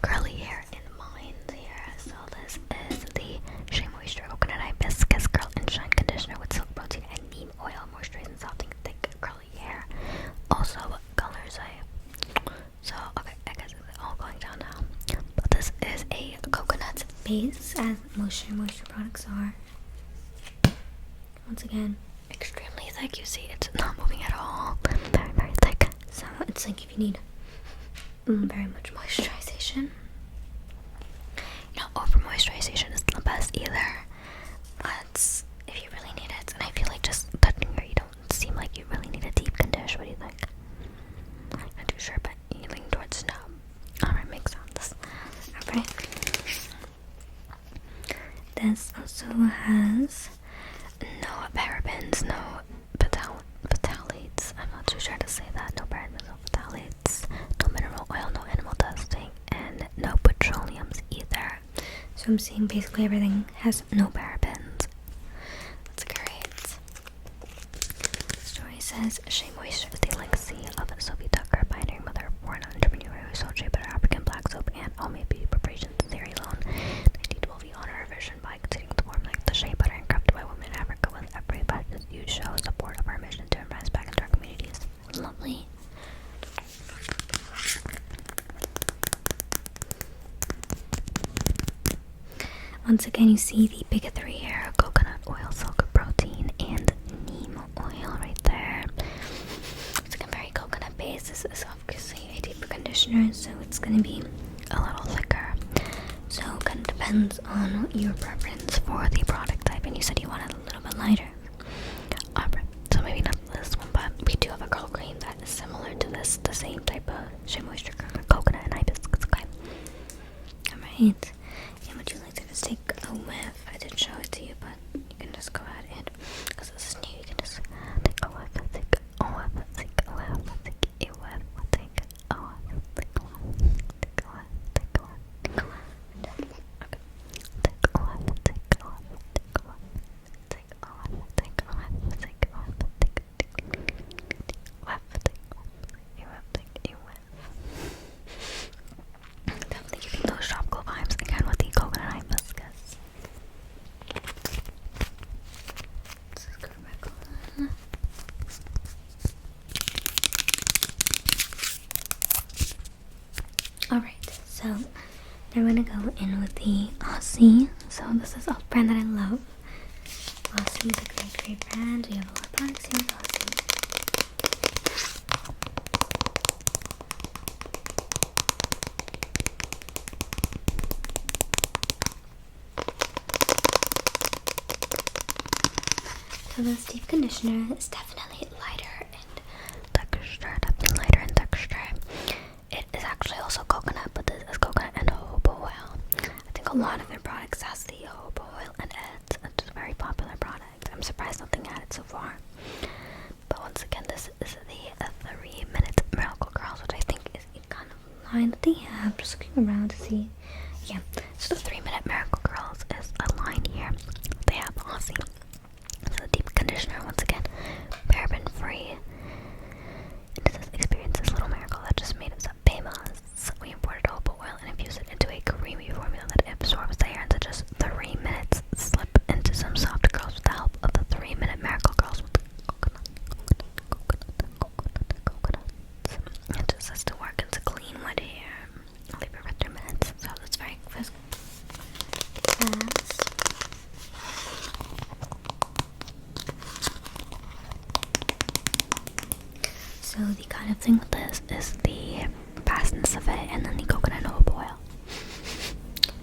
curly hair in mind here. So this is the Shea Moisture Coconut Hibiscus Curl and Shine Conditioner with Silk Protein and Neem Oil, moisturizing, softening thick curly hair. Also, what colors so okay, I guess it's all going down now. But this is a coconut base, as most Shea Moisture products are. Once again, extremely thick. You see, it's not moving at all. Very, very thick. So it's like if you need very much moisturization. You know, over moisturization isn't the best either. But if you really need it, and I feel like just touching her, you don't seem like you really need a deep condition. What do you think? I'm not too sure, but you lean towards no. Alright, makes sense. Alright. This also has no parabens, no phthalates. I'm not too sure to say that. No parabens, no phthalates, no mineral oil, no animal testing, and no petroleums either. So I'm seeing basically everything has no parabens. That's great. The story says Shea Moisture is the legacy of Sophie Tucker, pioneering mother, born entrepreneur who sold shea butter, African black soap, and homemade beauty preparations to Sierra Leone. 1912, we honor her vision by continuing to form like the shea butter and crafted by women in Africa with every passionate huge show support of our mission to advance back into our communities. Lovely. Once again, you see the big three here: coconut oil, silk protein, and neem oil right there. It's like a very coconut base. This is obviously a deeper conditioner, so it's going to be a little thicker. So it kind of depends on your preference for the product type, and you said you wanted a little bit lighter. Alright, so maybe not this one, but we do have a curl cream that is similar to this, the same type of Shea Moisture coconut and hibiscus. Okay. Alright. And would you like to just take a whiff? I did show it to you, but you can just go ahead and, because this is new, you can just take a whiff, take a whiff, take a whiff, take a whiff, take a whiff, take a whiff, take a whiff, take a whiff, take a whiff. Definitely giving those tropical vibes again with the coconut hibiscus. Let's go back on. Alright, so I'm gonna go in with the Aussie. So this is a brand that I love. Aussie is a great, great brand. We have a lot of products here with Aussie. So this deep conditioner is definitely lighter in texture, definitely lighter in texture. It is actually also coconut, but this is coconut and jojoba oil. I think a lot of their products has the jojoba oil in it. It's a very popular product. I'm surprised nothing had it so far. But once again, this is the 3-minute Miracle Curls, which I think is a kind of line that they have. Just looking around to see. yeah. So the 3-minute Miracle Curls is a line here. They have Aussie. So the deep conditioner, once again, paraben free. It says experience this little miracle that just made us famous. We imported jojoba oil and infused it into a creamy formula that absorbs the hair into just 3 minutes. Slip into some soft curls with the help of the 3-minute Miracle Curls with coconut. It just says to work into clean wet hair. I'll leave it for 3 minutes. So that's very fast. So the kind of thing with this is the fastness of it, and then the coconut jojoba oil.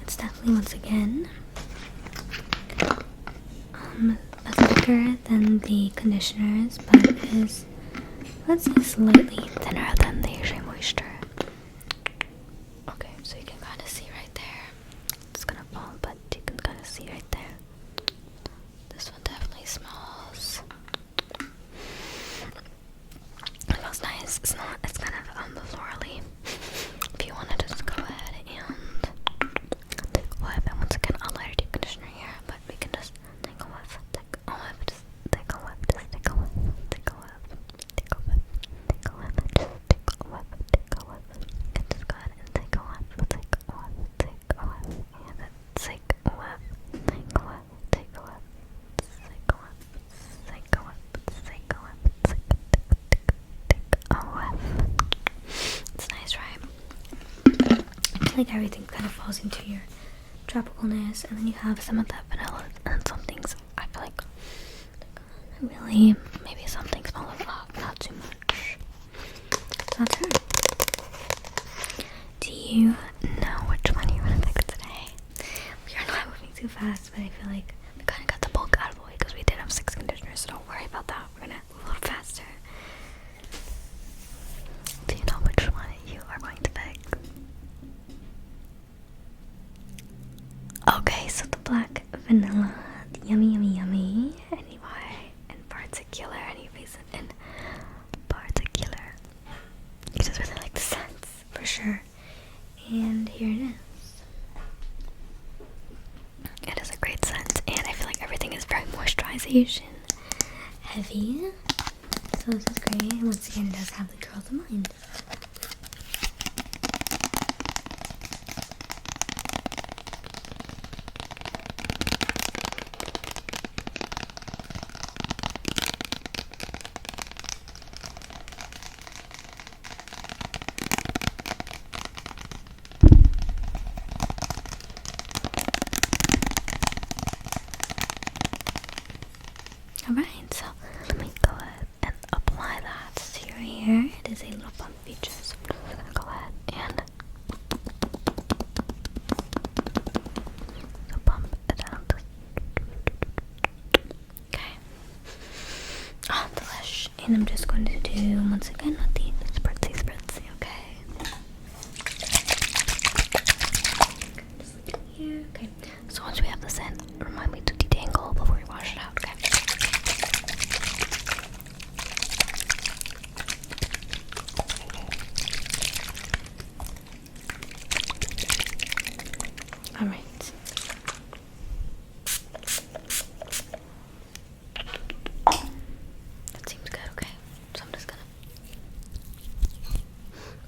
It's definitely, once again, thicker than the conditioners, but it is, let's say, slightly Thinner than the Shea Moisture. Okay, so you can kind of see right there. It's gonna fall, but you can kind of see right there. This one definitely smells. It smells nice. It's not. It's kind of florally. If you want to just go ahead and take a whiff, and once again, a lighter deep conditioner here, but we can just take a whiff, take a whiff, just take a whiff, just take a whiff, take a whiff, take a whiff, take a whiff, just take a whiff, take a whiff. like everything kind of falls into your tropicalness, and then you have some of that vanilla, and some things I feel like really, maybe something smell a lot, not too much. So that's her. Do you know which one you want to pick today? We are not moving too fast, but I feel like we kind of got the bulk out of the way because we did have 6 conditioners, so don't worry about that. We're gonna move a little faster. Do you know which one you are going to pick? Okay, so the black vanilla, yummy, yummy, yummy. Any why in particular? Any reason in particular? You just really like the scents, for sure. And here it is. It is a great scent, and I feel like everything is very moisturization heavy. So this is great. Once again, it does have the curl of the mind. Alright, so let me go ahead and apply that to your hair. It is a little bump feature, so I'm just gonna go ahead and bump it out. Okay. Oh, delish. And I'm just going to do, once again, with the spritzy, okay? Just like here, okay. So once we have this in, remind me to detangle before we wash it out, okay? Alright. That seems good, okay. So I'm just gonna...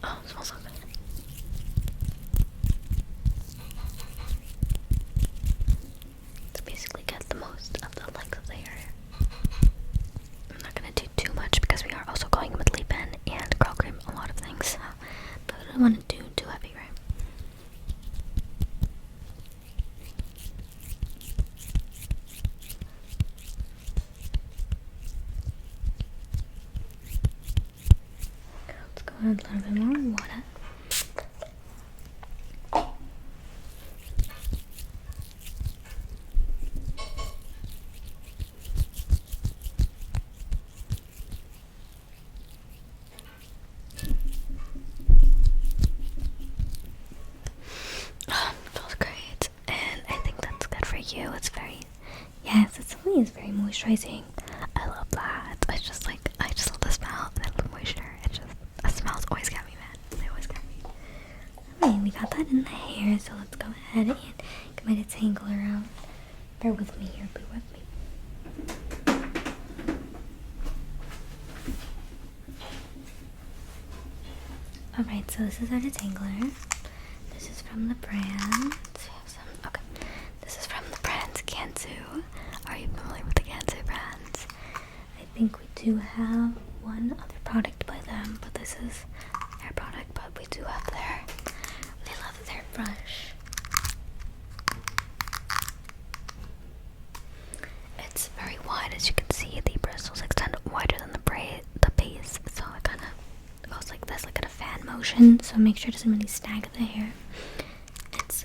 Oh, it smells so good. To basically get the most of the length of the hair. I'm not gonna do too much because we are also going with leave-in and curl cream, a lot of things. So, but I don't want to do too heavy, right? Let's go add a little bit more water. Smells great, and I think that's good for you. It's very, yes, it really is very moisturizing. I love that. I just love the smell and the moisture. The smells always got me, man. They always got me. Alright, we got that in the hair, so let's go ahead and get my detangler out. Bear with me here, bear with me. Alright, so this is our detangler. This is from the brand. This is from the brand Gansu. Are you familiar with the Gansu brand? I think we do have one other product by them, but this is their product, but we do have they love their brush. It's very wide, as you can see. The bristles extend wider than the base, so it kind of goes like this, like in a fan motion, so make sure it doesn't really snag the hair.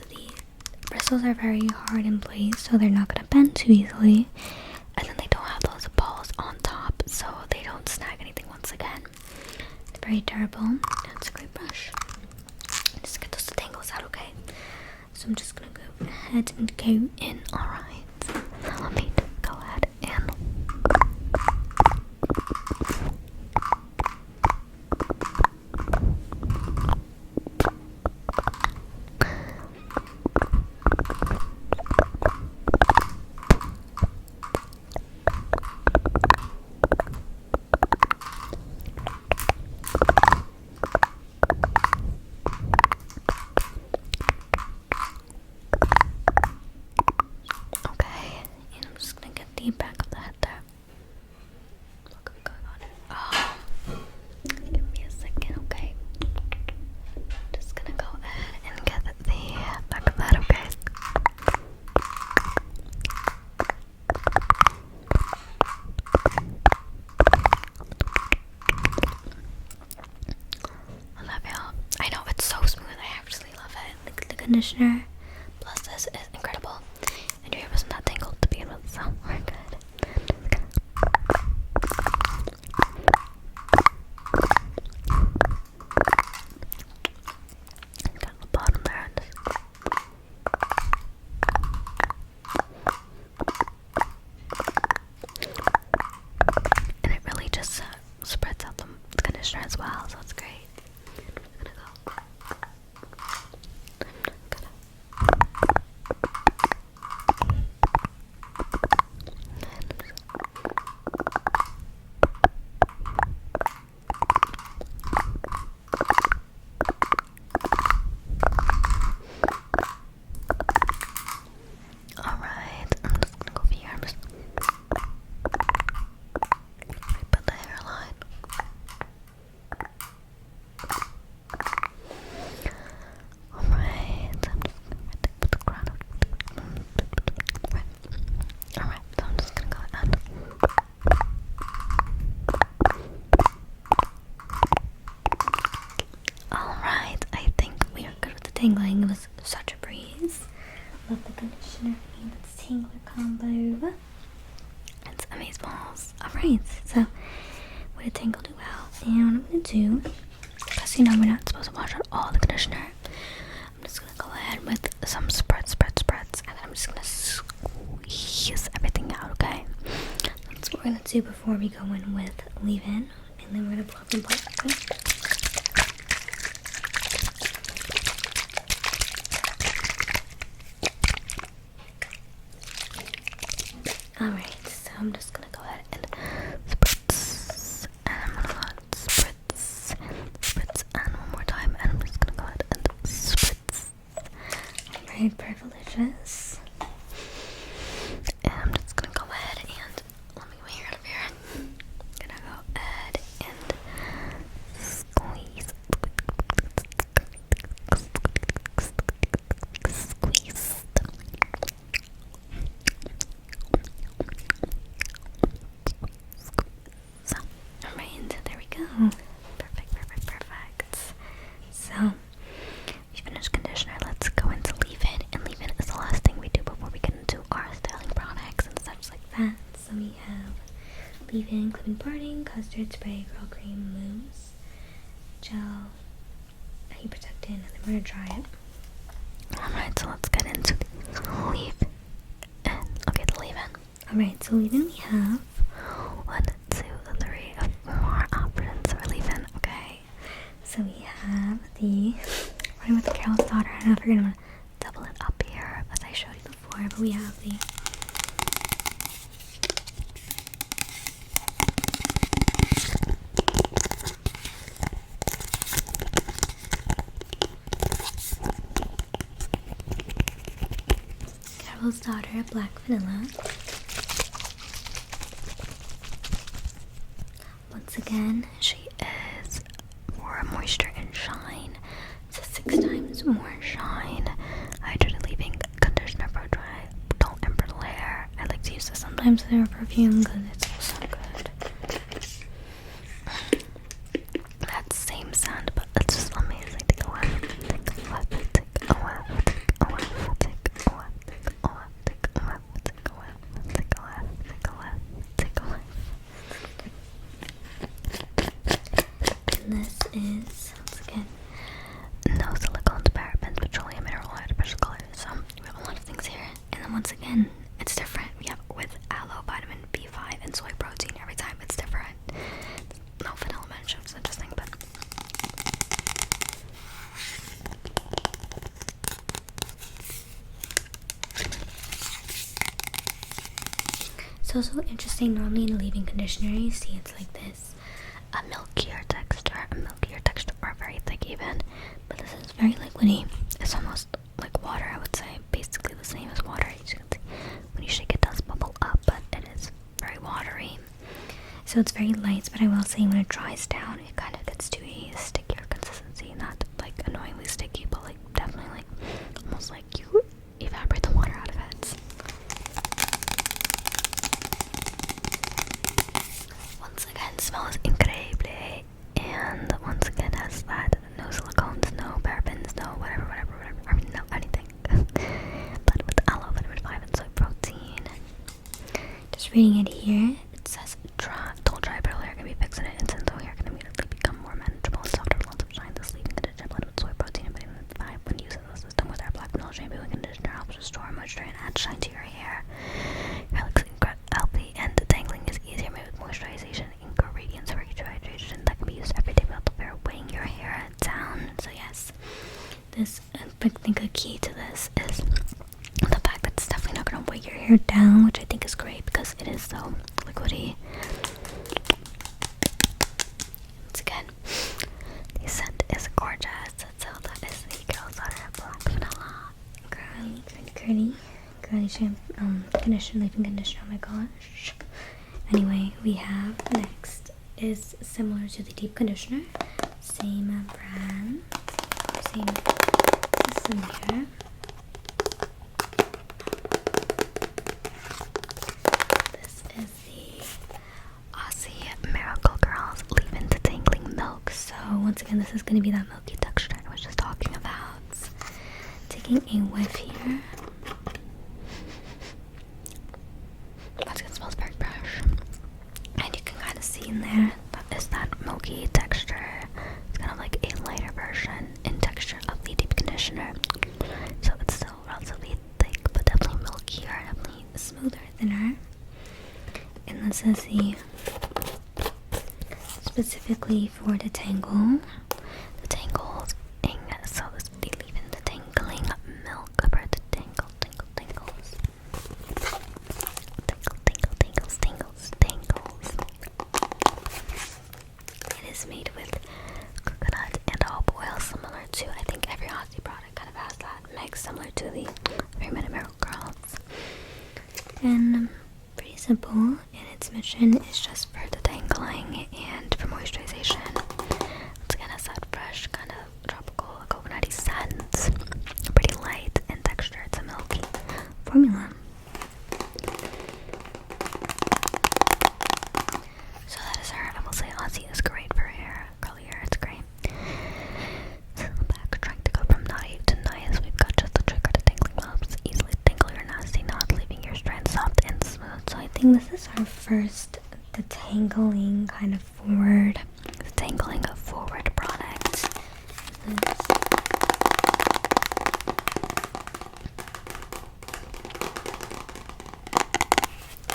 The bristles are very hard in place, so they're not going to bend too easily, and then they don't have those balls on top, so they don't snag anything once again. It's very durable, and it's a great brush. Just get those tangles out, okay? So I'm just going to go ahead and go in, alright? Now let me go ahead and... back of the head there. What could be going on? Oh, give me a second, okay? Just gonna go ahead and get conditioner and its tingler combo. It's amaze balls. Alright, so we're gonna tangle it well. And what I'm gonna do, because you know we're not supposed to wash out all the conditioner, I'm just gonna go ahead with some spreads, and then I'm just gonna squeeze everything out, okay? That's what we're gonna do before we go in with leave-in, and then we're gonna blow up and blend, okay? Alright, so I'm just gonna go ahead and spritz, and I'm gonna go ahead and spritz, and one more time, and I'm just gonna go ahead and spritz. Alright, perfect-licious. And I'm just gonna go ahead and, let me get out of here. I'm gonna go ahead and squeeze. So, alright, there we go. Perfect. So, we finished conditioner. Let's go into leave-in. And leave-in is the last thing we do before we get into our styling products and such like that. So we have leave-in, clip-in parting, custard spray, curl cream, mousse, gel, heat protectant, and then we're gonna dry it. Alright, so let's get into the leave-in. Okay, the leave-in. Alright, so leave-in we have 1, 2, 3, 4 options for leave-in, okay? So we have the, running with the Carol's Daughter, I don't know if you're gonna double it up here as I showed you before, but we have the Carol's Daughter Black Vanilla. Once again, she is for moisture and shine. So 6 times more shine. Hydrated leave-in conditioner pro dry. Don't embrittle hair. I like to use this sometimes with her perfume because it smells so good. That same sound, but it's just amazing. Take a whiff, take a whiff, take a whiff, take a whiff, take a whiff, take a whiff, take a whiff, take a whiff, take a whiff, take a whiff, take a whiff. And this is, once again, no silicones, parabens, petroleum, mineral oil, artificial colors. So we have a lot of things here. And then once again, it's different. We have with aloe, vitamin B5, and soy protein. Every time it's different. No vanilla mention, it's interesting, but it's also interesting. Normally in a leave-in conditioner, you see it's like this, a milkier texture, or very thick even. But this is very liquidy. It's almost like water, I would say. Basically the same as water. As you can see, when you shake it does bubble up, but it is very watery. So it's very light, but I will say when it dries down, it kind of gets to a stickier consistency. Not like annoyingly sticky, but like definitely like almost like you evaporate the water out of it. Once again, smells incredible. And once again has that no silicones, no parabens, no whatever, I mean no anything. But with aloe, vitamin 5, and soy protein. Just reading it here, it says dull dry brittle hair can be fixed in an instant, so hair can immediately become more manageable and softer with lots of shine. This leave-in conditioner blended with soy protein and vitamin 5 when used in the system with our black vanilla shampoo and conditioner helps restore moisture and add shine to your hair. Your hair looks healthy and detangling is easier made with moisturization ingredients for hydration that can be used every day without the fear of weighing your hair down. So yes, this, I think a key to this is the fact that it's definitely not going to weigh your hair down, which I think is great because it is so liquidy. Once again, the scent is gorgeous. So that is the Carol's Daughter Black Vanilla. Girly shampoo, conditioner, leave-in conditioner. Oh my gosh. Anyway, we have next is similar to the deep conditioner. Same brand. Same system here. This is the Aussie Miracle Girls leave-in detangling milk. So once again, this is going to be that milky texture I was just talking about. Taking a whiff here. smoother thinner. And this is the specifically for the tangles. So this will be leaving the tangling milk for the tingles. It is made with coconut and olive oil, similar to, I think every Aussie product kind of has that mix, similar to the Veryyy Miracle Girls. And pretty simple, and its mission is just for the tangling and for moisturization. It's gonna set fresh, kind of tropical, coconutty scent, pretty light in texture. It's a milky formula. So that is her. I will say Aussie is great for hair, curly hair. It's great. So in the back, trying to go from naive to nice. We've got just the trigger to tingling mousse, easily tingle your nasty knot, leaving your strands soft and smooth. So I think this is our first detangling kind of forward, detangling of forward product.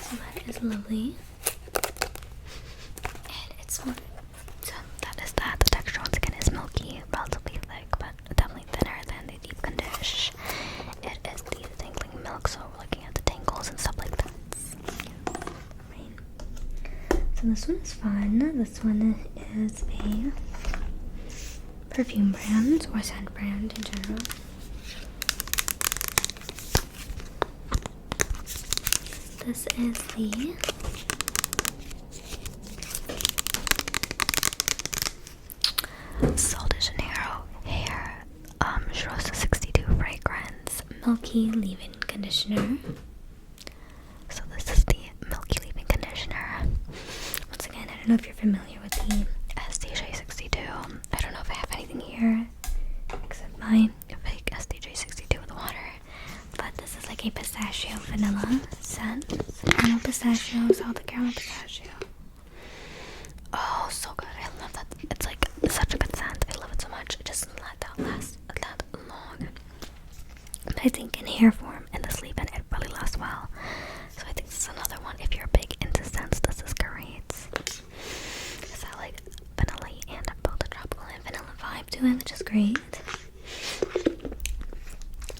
So that is lovely. And it's so that is that. The texture once again is milky, relatively thick, but definitely thinner than the deep condish. It is the detangling milk, so we're looking at the tangles and stuff like that. So this one is fun. This one is a perfume brand or scent brand in general. This is the Sol de Janeiro Hair Rosa 62 fragrance milky leave-in conditioner. So this is the milky leave-in conditioner. Once again, I don't know if you're familiar with the SDJ 62. I don't know if I have anything here except my fake SDJ 62 with water. But this is like a pistachio vanilla scent. Caramel pistachio, salted caramel pistachio. Oh, so good. I love that. It's like such a good scent. I love it so much. It just lasts that long. But I think in hair form, in the sleep-in, it really lasts well. So I think this is another one. If you're big into scents, this is great. It's that like vanilla and both a tropical and vanilla vibe to it, which is great.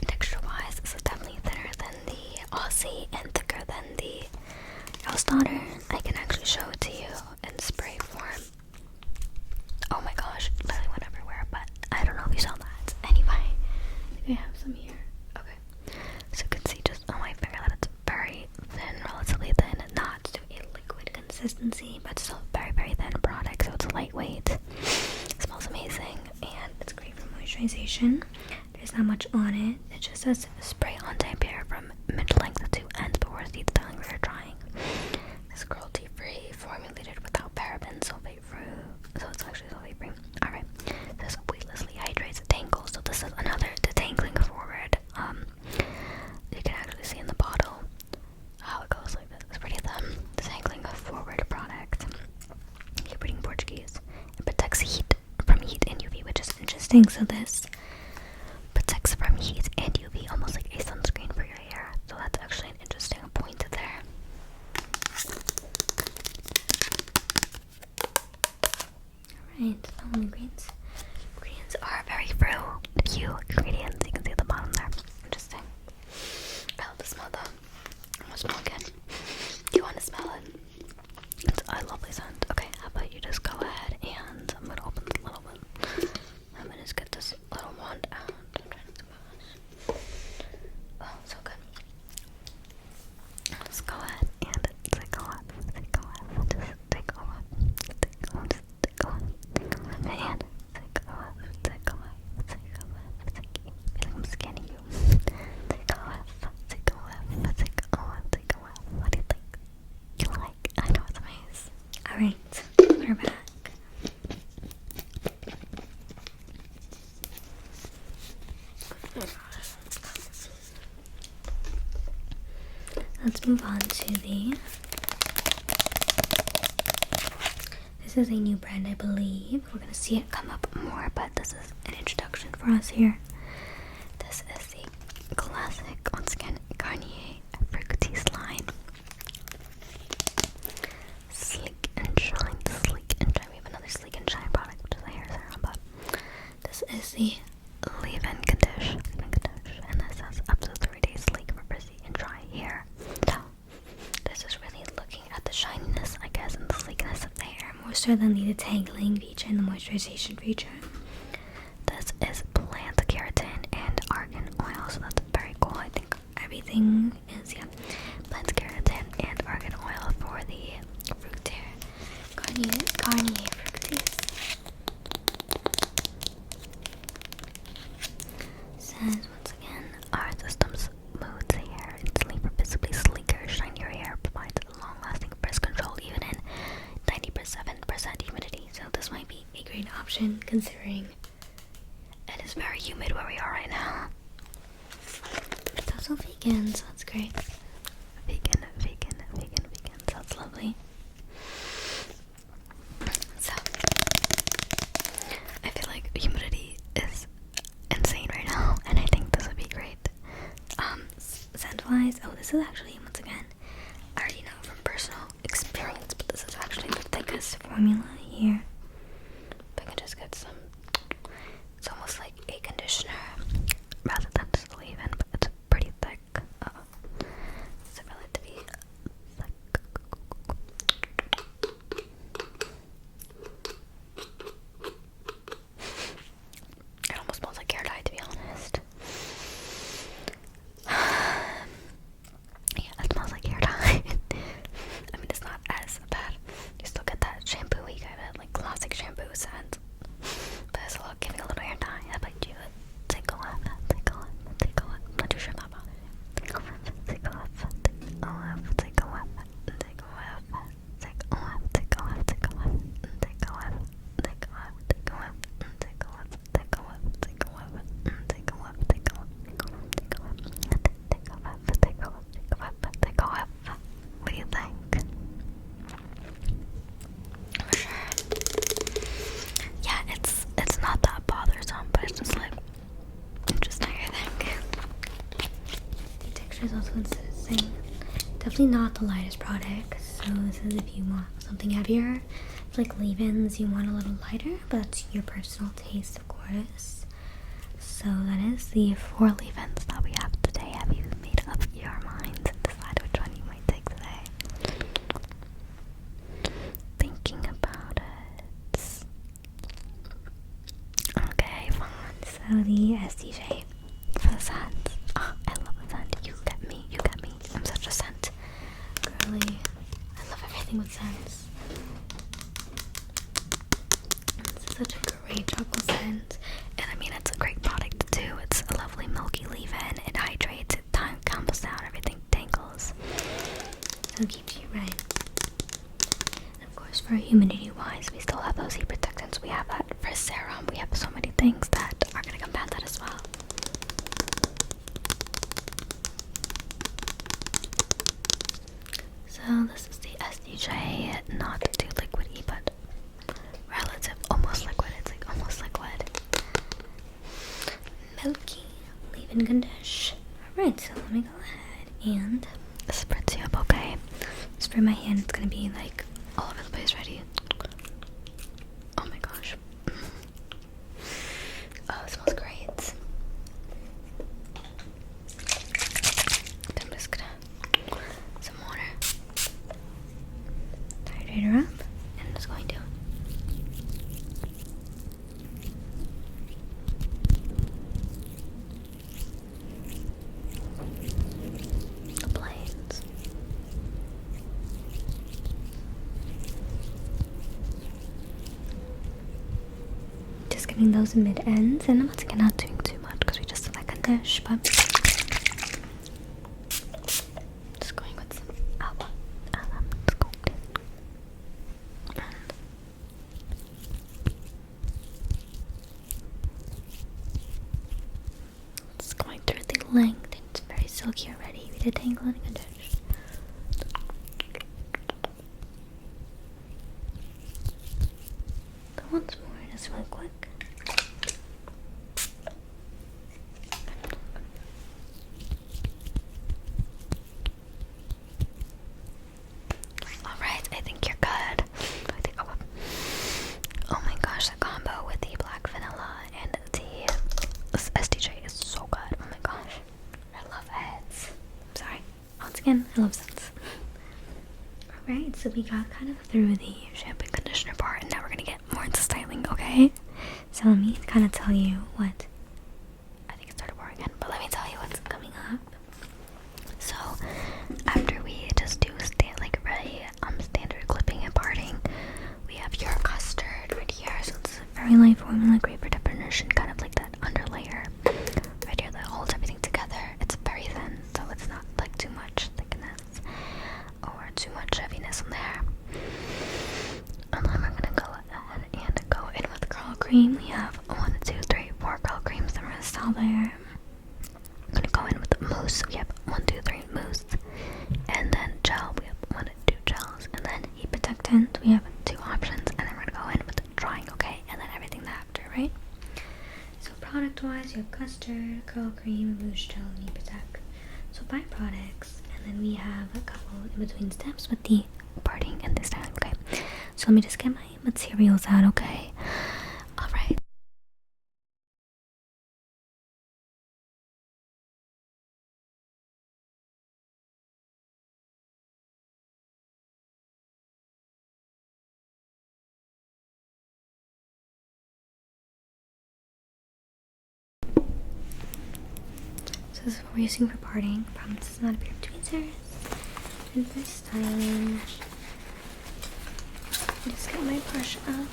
Texture-wise, this is definitely thinner than the Aussie and thicker than the House Daughter. I can actually show it to you in spray form. Oh my gosh, literally went everywhere, but I don't know if you saw that. Anyway, I think I have some here. Okay, so you can see just on my finger that it's very thin, relatively thin, not to a liquid consistency, but still very, very thin product, so it's lightweight. It smells amazing, and it's great for moisturization. There's not much on it. It just says spray on type hair from mid-length to end before detailing we are trying. It's cruelty-free, formulated without parabens, sulfate-free. So it's actually sulfate-free. Alright. This weightlessly hydrates tangles. So this is another detangling forward. You can actually see in the bottle how it goes like this. It's pretty thin. Detangling forward product. Keep reading Portuguese. It protects heat from heat and UV, which is interesting. So this protects from heat and UV, almost like a sunscreen for your hair. So that's actually an interesting point there. Alright, the ingredients. Ingredients are very few ingredients. You can see at the bottom there. Interesting. I love the smell though. I'm gonna smell again. Do you want to smell it? It's a lovely scent. Okay, how about you just go ahead and I'm gonna open the little one. I'm gonna just get this little wand out. Oh, so good. Just go ahead and take a whiff. Take a whiff. Just take a whiff. Take a whiff. Take a whiff. Take a whiff. And take a whiff. Take a whiff. Take a whiff. I feel like I'm scanning you. Take a whiff. Take a whiff. Take a whiff. Take a whiff. What do you think? You like? I know it's amazing. Alright, we're back. Let's move on to the... This is a new brand, I believe. We're going to see it come up more, but this is an introduction for us here. This is the classic, once again, Garnier Fructis line. softer than the detangling feature and the moisturization feature. This is plant keratin and argan oil, so that's very cool. I think Everything is, yeah. plant keratin and argan oil for the fructier. Garnier Fructis. Says once again, Our system smooths hair instantly for visibly sleeker, shinier hair, provides long-lasting breast control even in 97% humidity. so this might be a great option considering It is very humid where we are right now. it's also vegan, so that's great. Vegan. Sounds lovely. So, I feel like humidity is insane right now, and I think this would be great. Scent-wise, oh, this is actually, once again, I already know from personal experience, but this is actually the thickest formula here. If I can just get some, it's almost like a conditioner rather than just leave-in, but it's pretty thick. So I feel it to be thick. It almost smells like hair dye, to be honest. Yeah, it smells like hair dye. I mean, it's not as bad. You still get that shampoo-y kind of like classic shampoo scent, but it's giving a little hair dye. How about you? Take a whiff. Not too sure about it. Take a whiff. What do you think? For sure. Yeah, it's not that bothersome, but it's just like interesting, I think. The texture is also interesting. Definitely not the lightest product, so this is if you want something heavier. Like leave-ins, you want a little lighter, but that's your personal taste, of course. So that is the 4 leave-ins that we have today. Have you made up your minds and decided which one you might take today? Thinking about it. Okay, fine. So the SDJ For the scent. Oh, I love the scent. You get me. I'm such a scent girly. I love everything with scents. This is such a great chocolate scent. And I mean, it's a great product too. It's a lovely milky leave-in. It hydrates, it calms down, everything tangles. So it keeps you right. And of course, for humidity-wise, we still have those heat protectants. We have that for serum. We have so many things that are going to combat that as well. So this is the SDJ, not too liquidy, but relative, almost liquid. It's like almost liquid. Milky leave-in condish. Alright, so let me go ahead and Spritz you up, okay? spray my hand. It's gonna be like All over the place, ready? Oh my gosh. Oh, it smells great. I'm just gonna some water. hydrate her up. And I'm just going to the blades. Just getting those mid ends, and I'm once again not doing too much because we just did that condish, but Just going with some alba. Just going and it's going through the length. It's very silky already. We did tangle and condish. So once more, just real quick. Alright, I think you're good. Oh my gosh, the combo with the black vanilla and the SDJ is so good. Oh my gosh. I love it. I'm sorry. Once again, I love scents. Alright, so we got kind of through the shampoo conditioner. conditioner part, and now we're gonna get more into styling, okay? So let me kind of tell you what, I think it started pouring in, but let me tell you what's coming up. So after we just do standard clipping and parting, we have your custard right here. So it's a very light formula, great for definition, kind of like that underlayer right here that holds everything together. It's very thin, so it's not like too much thickness or too much heaviness in there. And then we're gonna go ahead and go in with curl cream. We have 1, 2, 3, 4 curl creams that we're gonna style there. I'm gonna go in with the mousse. We have 1, 2, 3 mousse, and then gel. We have 1 and 2 gels, and then heat protectant. We have 2 options, and then we're gonna go in with drying, okay, and then everything after, right? So product-wise, you have custard, curl cream, mousse gel, and heat protect. So byproducts, and then we have a couple in between steps with the parting and the styling, okay? So let me just get my materials out, okay? All right. So this is what we're using for parting. I promise this is not a pair of tweezers. And for styling, just get my brush out.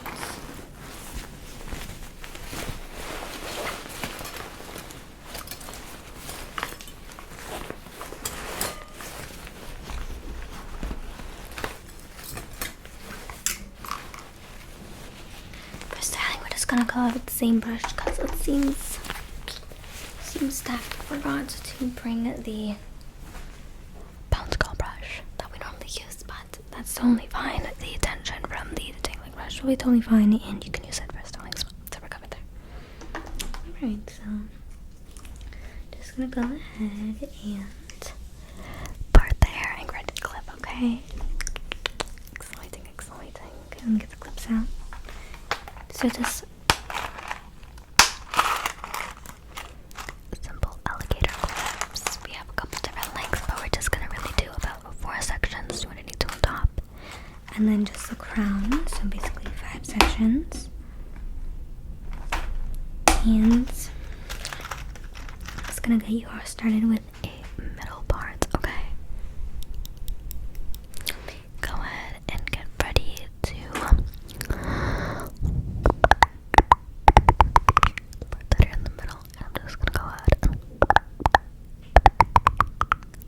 For styling, we're just gonna go out with the same brush because it seems that I forgot to bring the bounce curl brush that we normally use, but that's totally fine. The attention from the detangling brush will be totally fine, and you can use it for styling as well. So we're covered there. Alright, so just gonna go ahead and part the hair and grab the clip, okay? Exciting. Okay, let me get the clips out. So just simple alligator clips. We have a couple different lengths, but we're just gonna really do about 4 sections, 2 underneath, 2 on top, and then just the crown. So basically 5 sections. And I'm just gonna get you all started with a middle part, okay? Go ahead and get ready to put that here in the middle, and I'm just gonna go ahead and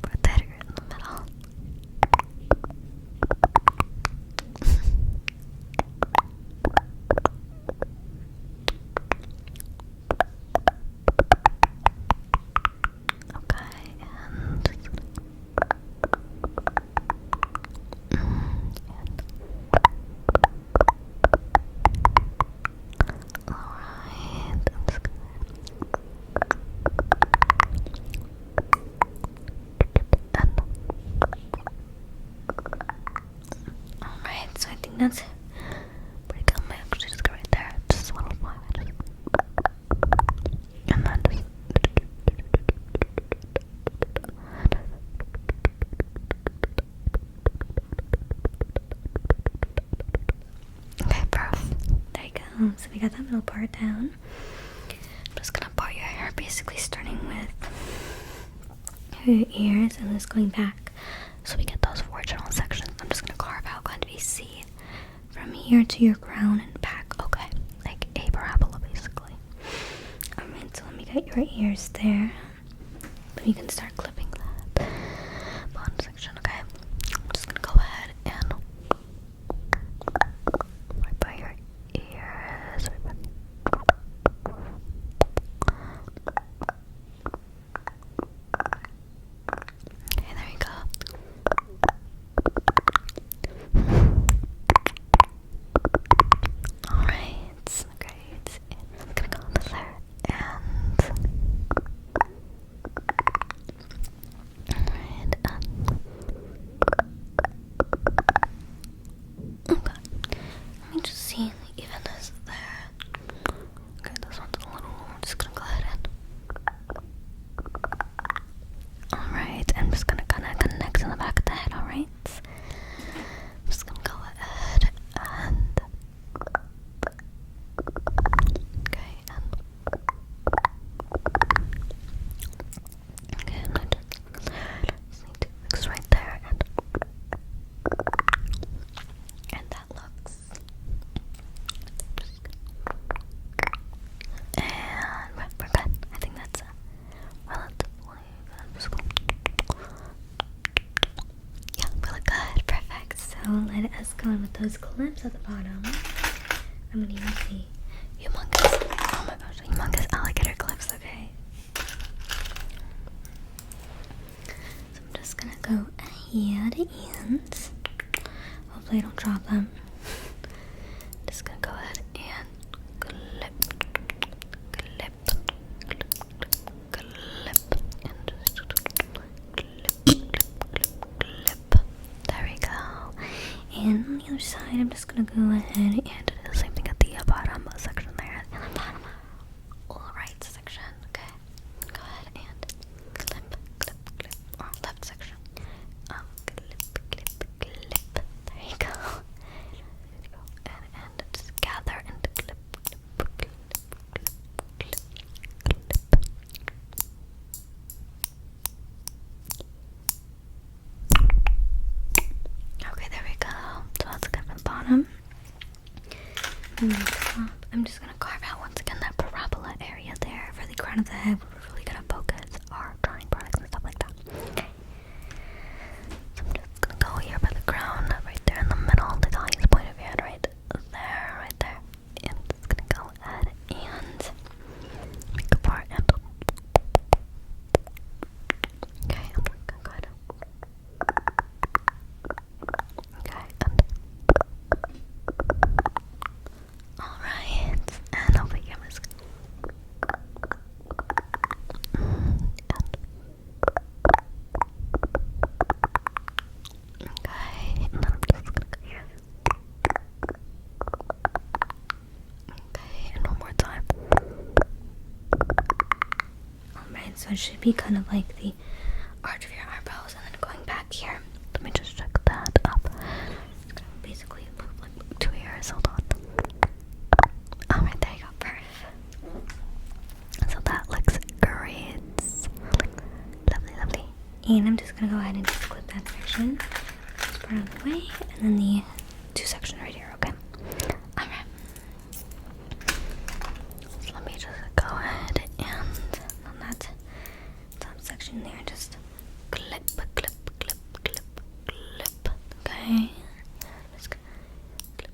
put that here in the middle. Okay, and alright, I'm just gonna alright, so I think that's pretty good. I might actually just go right there. Just 105. And then just okay, perfect. There you go. So we got that middle part down. I'm just gonna part your hair, basically starting with your ears and just going back so we get those 4 general sections. I'm just gonna carve out kind of a C from here to your crown and back, okay? Like a parabola, basically. Alright, so let me get your ears there. Then you can start clipping that bottom section, okay? I'm just gonna go ahead and right by your ears. Okay, there you go. Alright, great. I'm gonna go on there and let us go in with those clips at the bottom. I'm gonna use the humongous, oh my gosh, humongous alligator clips, okay? So I'm just gonna go ahead and hopefully I don't drop them. Just gonna go ahead and clip, and just clip. There we go. And on the other side, I'm just gonna go ahead and do the same thing at the bottom section there. And the bottom right section. Okay. Go ahead and clip. Or left section. Clip. There you go. And just gather and clip. Okay, there we go. So that's good for the bottom. And the top, I'm just gonna carve out once again that parabola area there for the crown of the head. We're really gonna focus our drawing products and stuff like that. Okay. So I'm just gonna go here by the crown, right there in the middle, the tiniest point of your head, right there. And I'm just gonna go ahead and make a part and okay, I'm gonna go ahead. Okay, and alright, and over here I'm just gonna okay, and then I'm just gonna go here. Okay, and one more time. Alright, so it should be kind of like the arch of your eyebrows and then going back here. Let me just check that up. It's gonna basically move like 2 hairs. Hold on. Alright, there you go. Perfect. So that looks great. Lovely. And I'm just gonna go ahead and just clip that section. This part out of the way. And then the 2 sections right here, okay? Alright. So let me just go ahead and on that top section there, just clip. Okay. Just clip,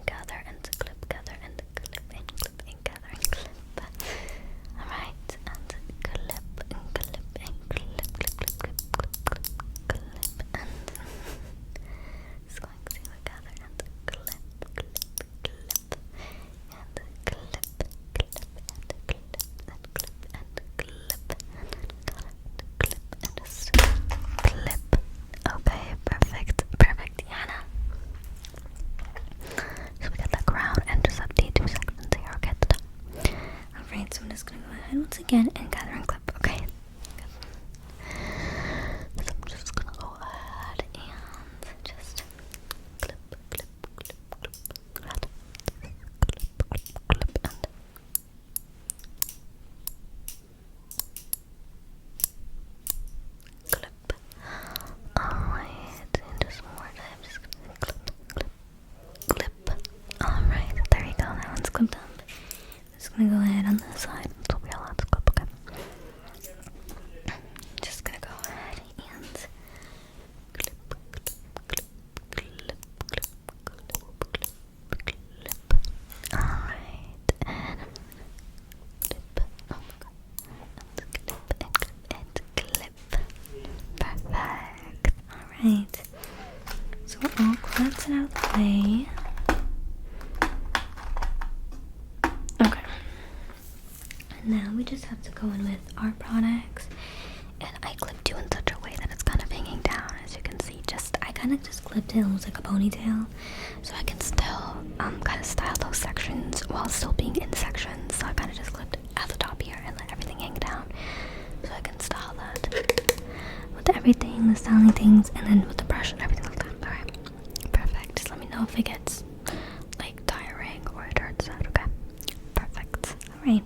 gather and clip, gather and clip and clip and gather and clip. Alright, and clip and clip and clip and it's going to gather and clip and clip and just clip. Okay, perfect, Yana. So we got the crown and just have the 2 sections here, okay, at the top. Alright, so I'm just gonna go ahead once again and gather and clip, okay? So I'm just gonna go ahead and just clip and clip. Alright, and just one more time, just gonna clip. Alright, there you go, that one's clipped up. I'm just gonna go ahead on this side, so we all have to clip, okay? Just gonna go ahead and clip. Alright, and clip. Oh my god. And clip. Perfect. Alright. So we're all clipped out of the way. Okay. And now we just have to go in with our products. And I clipped you in such a way that it's kind of hanging down, as you can see. I kind of just clipped it almost like a ponytail, so I can still kind of style those sections while still being in sections. So I kind of just clipped at the top here and let everything hang down, so I can style that with everything, the styling things, and then with the brush and everything like that. Alright, perfect. Just let me know if it gets like tiring or it hurts out, okay? Perfect. Alright.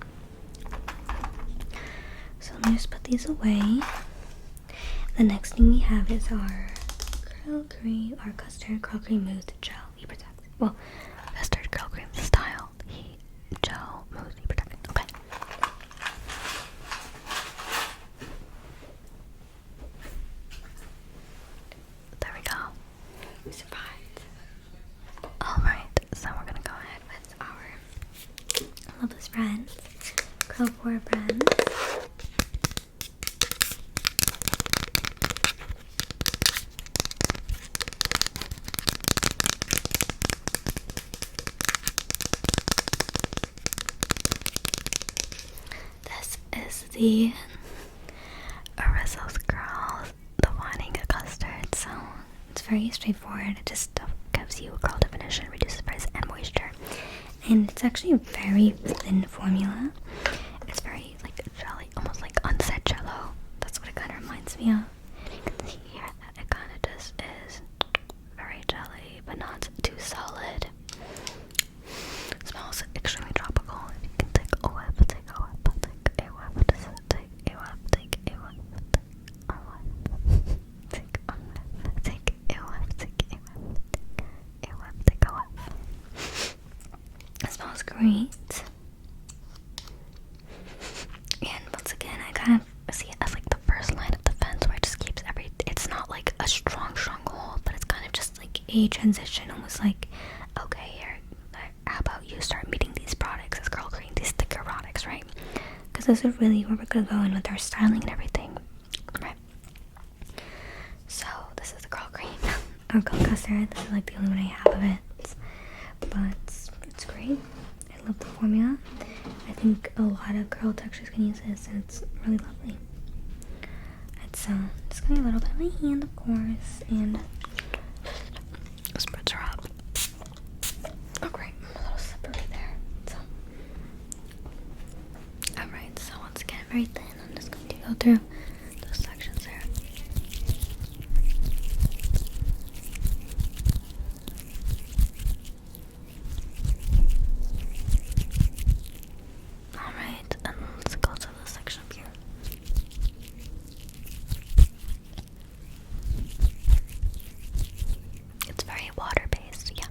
So let me just put these away. The next thing we have is our custard curl cream mousse gel heat protect. Well, custard curl cream style heat gel mousse heat protect. Okay. There we go. curl pore brands. This is the Aristo's Curls, the Winding Custard. So it's very straightforward. It just gives you curl definition, reduces frizz and moisture. And it's actually a very thin formula. It's very like jelly, almost like unset jello. That's what it kind of reminds me of. You can see here that it kind of just is very jelly, but not too solid. It smells extremely tropical. You can take a whiff, take a whiff, take a whiff, take a whiff, take a whiff, take a whiff, take a whiff, take a whiff, take a whiff. It smells great. And once again, I kind of see it as like the first line of defense where it just keeps it's not like a strong hold, but it's kind of just like a transition, almost like, okay, here, how about you start meeting these products as curl cream, these thicker products, right? Because this is really where we're gonna go in with our styling and everything, right? So this is the curl cream, or curl custard. This is like the only one I have of it, but it's great. I love the formula. I think a lot of curl textures can use this, and it's really lovely. It's just going a little bit on my hand, of course, and spritz her up. Oh great, a little slippery there. So, alright, so once again, very thin. I'm just going to go through those sections there. Alright, and let's go to the section up here. It's very water-based, yeah.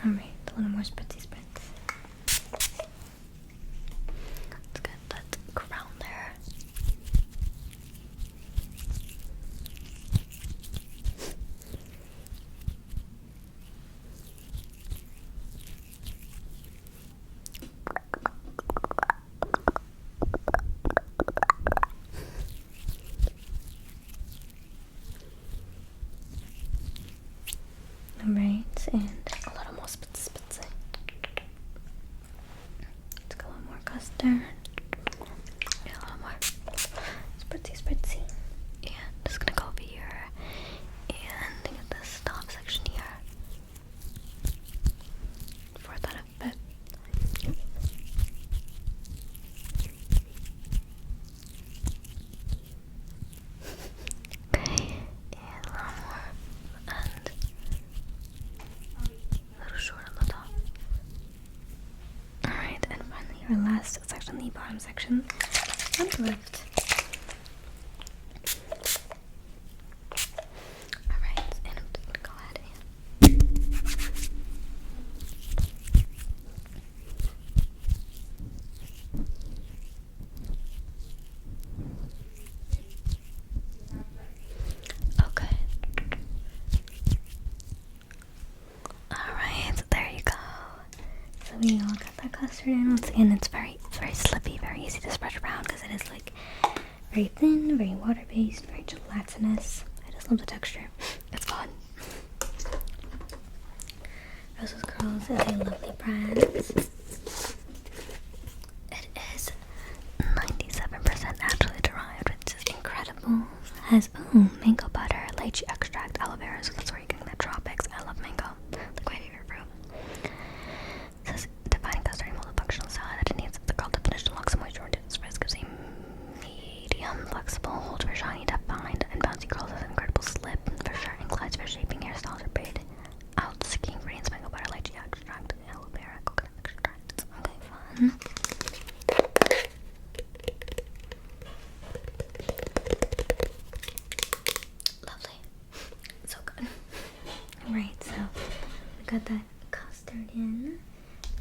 Alright, a little more spritzy spritz. Let's get that crown there. Alright, and a little more spritzy. Let's go a little more custard. And a little more spritzy. And just gonna go over here and get this top section here for that a bit. Okay, and a little more, and a little short on the top. Alright, and finally our last section, the bottom section, front lift. Alright, and I'm gonna go ahead okay. Alright, there you go. So we all got that custard in. Once again, it's very slippy, very easy to spread around because it is like very thin, very water-based, very gelatinous. I just love the texture. It's fun. Rose's Curls is a lovely brand. It is 97% naturally derived, which is incredible. It has mango butter, lychee extract, aloe vera, so that's where you're getting the tropics. I love mango, like my favorite fruit. It says defining custard multifunctional style that it needs the curl definition, locks and moisture, reduces frizz, gives a medium, flexible, hold for shiny, defined, and bouncy curls with an incredible slip for sure, and glides for shaping hairstyles or braid out, skin greens, mango butter, lychee extract, aloe vera, coconut extract. Okay, fun. Lovely. So good. Alright, so we got that custard in.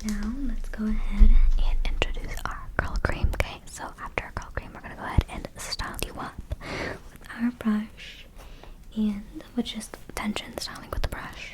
Now let's go ahead and introduce our curl cream. Okay, so after our curl cream, we're gonna go ahead and style you up with our brush and with just tension styling with the brush.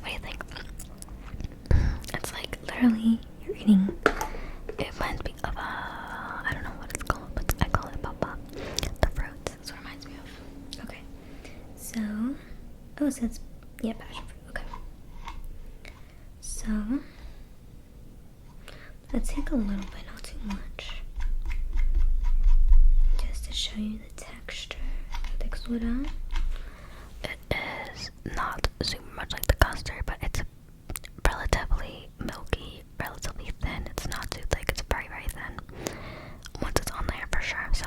What do you think? It's like literally you're eating. It reminds me of I don't know what it's called, but I call it papa. The fruit. That's what it reminds me of. Okay. So, oh, so it's passion fruit. Okay. So let's take a little bit, not too much, just to show you the texture. Textura. It is not super much like the custard, but it's relatively milky, relatively thin. It's not too thick, it's very, very thin once it's on there for sure. So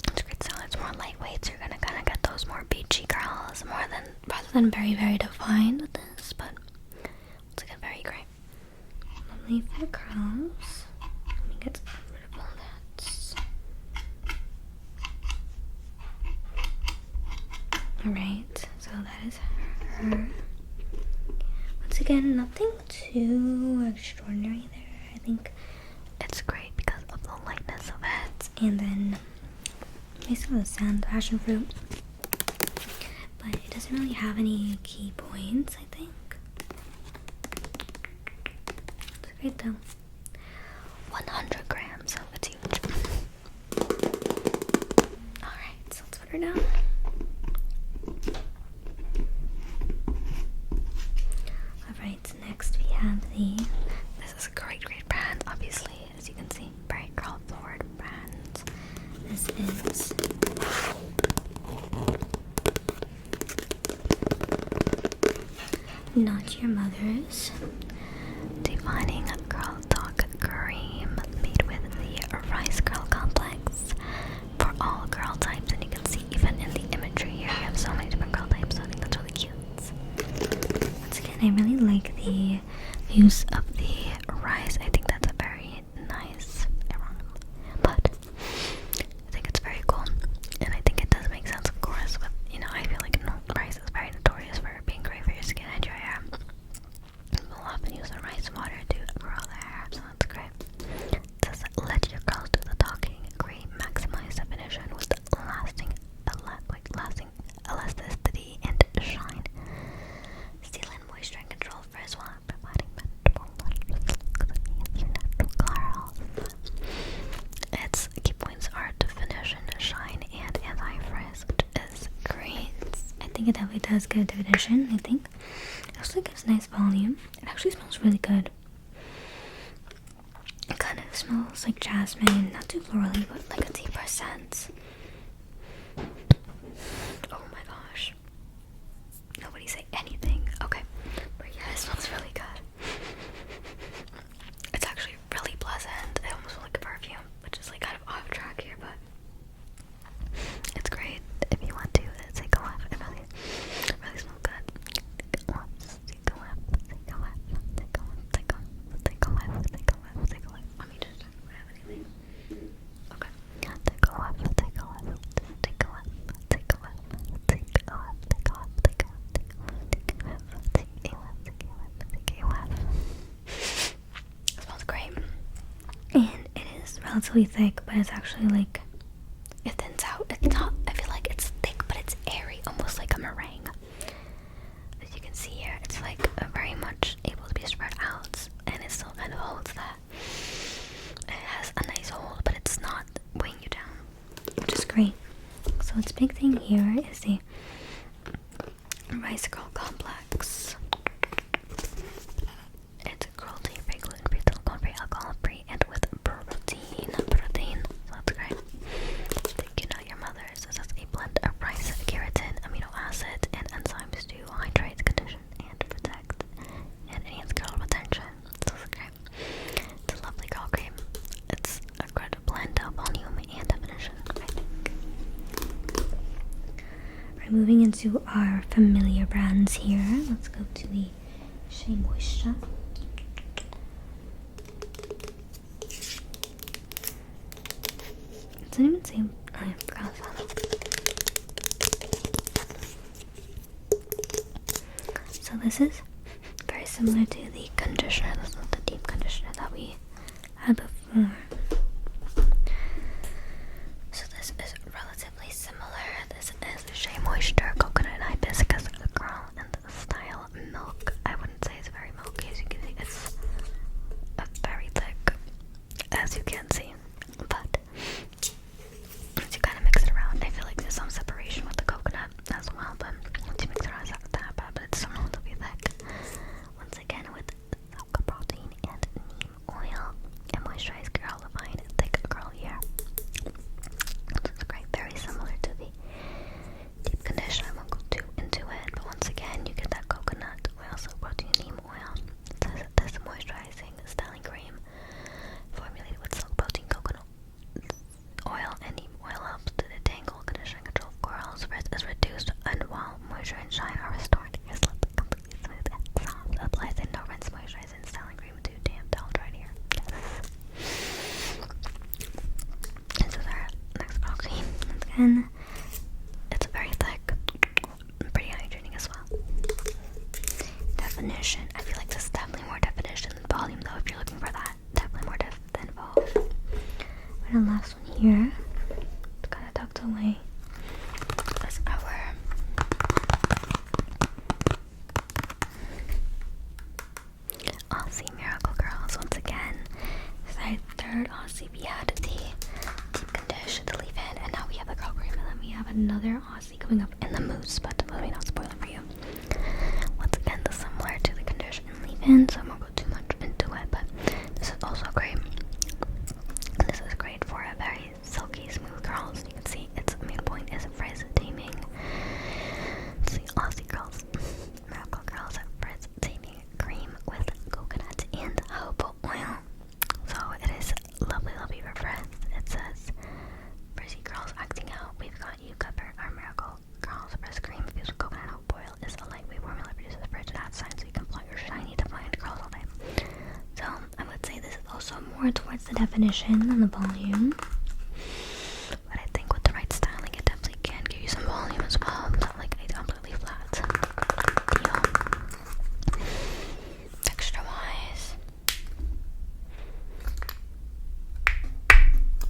it's great. So it's more lightweight, so you're gonna kind of get those more beachy curls rather than very, very defined with this, but it's like a very great. Lovely for curls. Let me get rid of all that. Alright, so that is her. Once again, nothing too extraordinary there. I think It's great because of the lightness of it. and then basically the sand passion fruit, but it doesn't really have any key points. I think it's great though. 100 grams, so it's huge. Alright, so let's put her down. Alright, next we have the This is a great, great brand, obviously, as you can see. Very girl forward brand. this is not your mother's Defining Girl Talk Cream made with the Rice Girl Complex for all girl types, and you can see even in the imagery here, we have so many different girl types, so I think that's really cute. Once again, I really like the use of the rice. I think that's a very nice, but I think it's very cool, and I think it does make sense, of course, with, you know, I feel like rice is very notorious for being great for your skin and your hair. We'll often use the rice water to grow their hair, so that's great. It says, let your girls do the talking. Create maximize definition with lasting elasticity and shine. Seal in moisture and control frizz while providing manageable natural curls. Its key points are definition, shine, and anti-frizz, which is great. I think it definitely does good definition. I think it also gives nice volume. It actually smells really good. It kind of smells like jasmine, not too florally, but like a deeper scent. Oh my gosh. Nobody say anything. Okay. But yeah, it smells really good. It's actually really pleasant. It almost smells like a perfume, which is like kind of off track here, but it's great. If you want to, take a whiff. It really smells good. Take a whiff. Take a whiff. Take a whiff. Take a whiff. Take a whiff. Take a whiff. Take a whiff. Take a whiff. Let me just check if I have anything. Okay. Take a whiff. Take a whiff. Take a whiff. Take a whiff. Take a whiff. Take a whiff. Take a whiff. Take a whiff. Take a whiff. Take a whiff. Take a whiff. It smells great. And it is relatively thick, but it's actually like, It thins out. It's not, I feel like it's thick, but it's airy, almost like a meringue. As you can see here, it's like very much able to be spread out, and it still kind of holds that. It has a nice hold, but it's not weighing you down. which is great. So its big thing here is the Rice Girl Complex. It's cruelty-free, gluten-free, silicone-free, alcohol-free, and with protein. So that's great. Think you know your mother's. This is a blend of rice, keratin, amino acids, and enzymes to hydrate, condition, and protect, and enhance girl retention. So it's great. It's a lovely girl cream. It's a good blend of volume and definition, I think. We're moving into our familiar brands here. Let's go to the Shea Moisture. It doesn't even say. I forgot that. So this is very similar to the conditioner. This is the deep conditioner that we had before. So this is relatively similar. This is Shea Moisture Coconut and Hibiscus Girl in the style Milk. I wouldn't say it's very milky, as you can see. It's very thick, as you can see. But once you kind of mix it around, I feel like there's some separation with the coconut as well. But once you mix it around, it's not that bad, but it's still relatively thick. Once again, with silk protein and neem oil and moisturized girl line, thick girl hair. It's great, very similar to the deep conditioner. I won't go too into it, but once again, you get that coconut oil, silk protein, neem oil. It says this moisturizing styling cream formulated with silk protein, coconut oil, and neem oil helps to detangle, condition, and control curls. Frizz is reduced, and while moisture and shine are restored, your slip completely smooth and soft. Applies a no rinse moisturizing styling cream to damp, dull, dried hair. This is our next girl cream. And It's very thick, pretty hydrating as well. Definition. I feel like this is definitely more definition than volume, though. If you're looking for that, definitely more def than volume. the last one here. It's kind of tucked away. That's our Aussie Miracle Girls. Once again, this is our third Aussie. We had the deep condish, the leave-in, and now we have the girl cream, and then we have another Aussie coming up in the mousse, but let me not spoil it for you. Once again, this is similar to the condition and leave-in, so I won't go too much into it, but this is also great. This is great for a very silky, smooth girl more towards the definition than the volume. But I think with the right styling, it definitely can give you some volume as well. Not like a completely flat deal.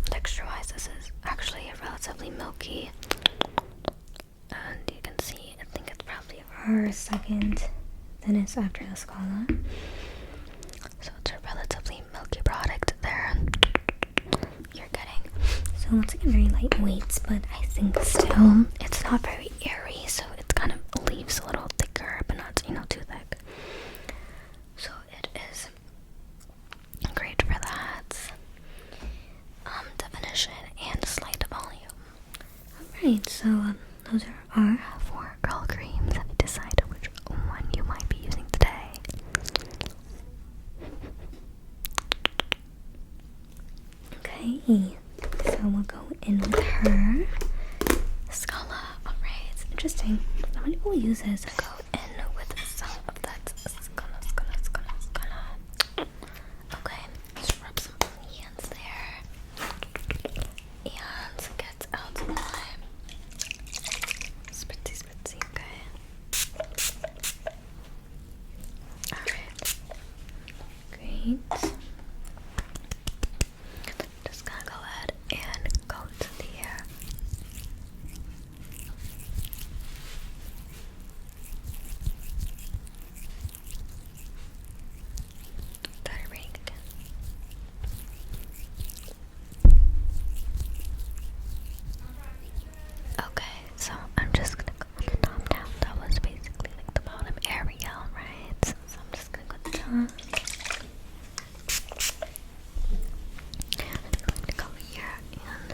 Texture-wise, this is actually a relatively milky, and you can see, I think it's probably Her second thinnest after the Scala. so it's a relatively milky product there. You're getting. So it looks like a very lightweight, but I think still It's not very airy, so it kind of leaves a little thicker, but not, too thick. So it is great for that. Definition and slight volume. Alright, so those are our 4 curl creams. Have you decided which one you might be using today? okay. So we'll go in with her Scala. Alright. interesting. How many people use this? Go in with some of that Scala. Okay, just rub some on the hands there. And get out my spritzy, okay? Alright. Great. Just gonna go ahead and go to the hair. Started reading again. Okay, so I'm just gonna go with the top down. That was basically like the bottom area, right? So I'm just gonna go to the top. I'm going to go here and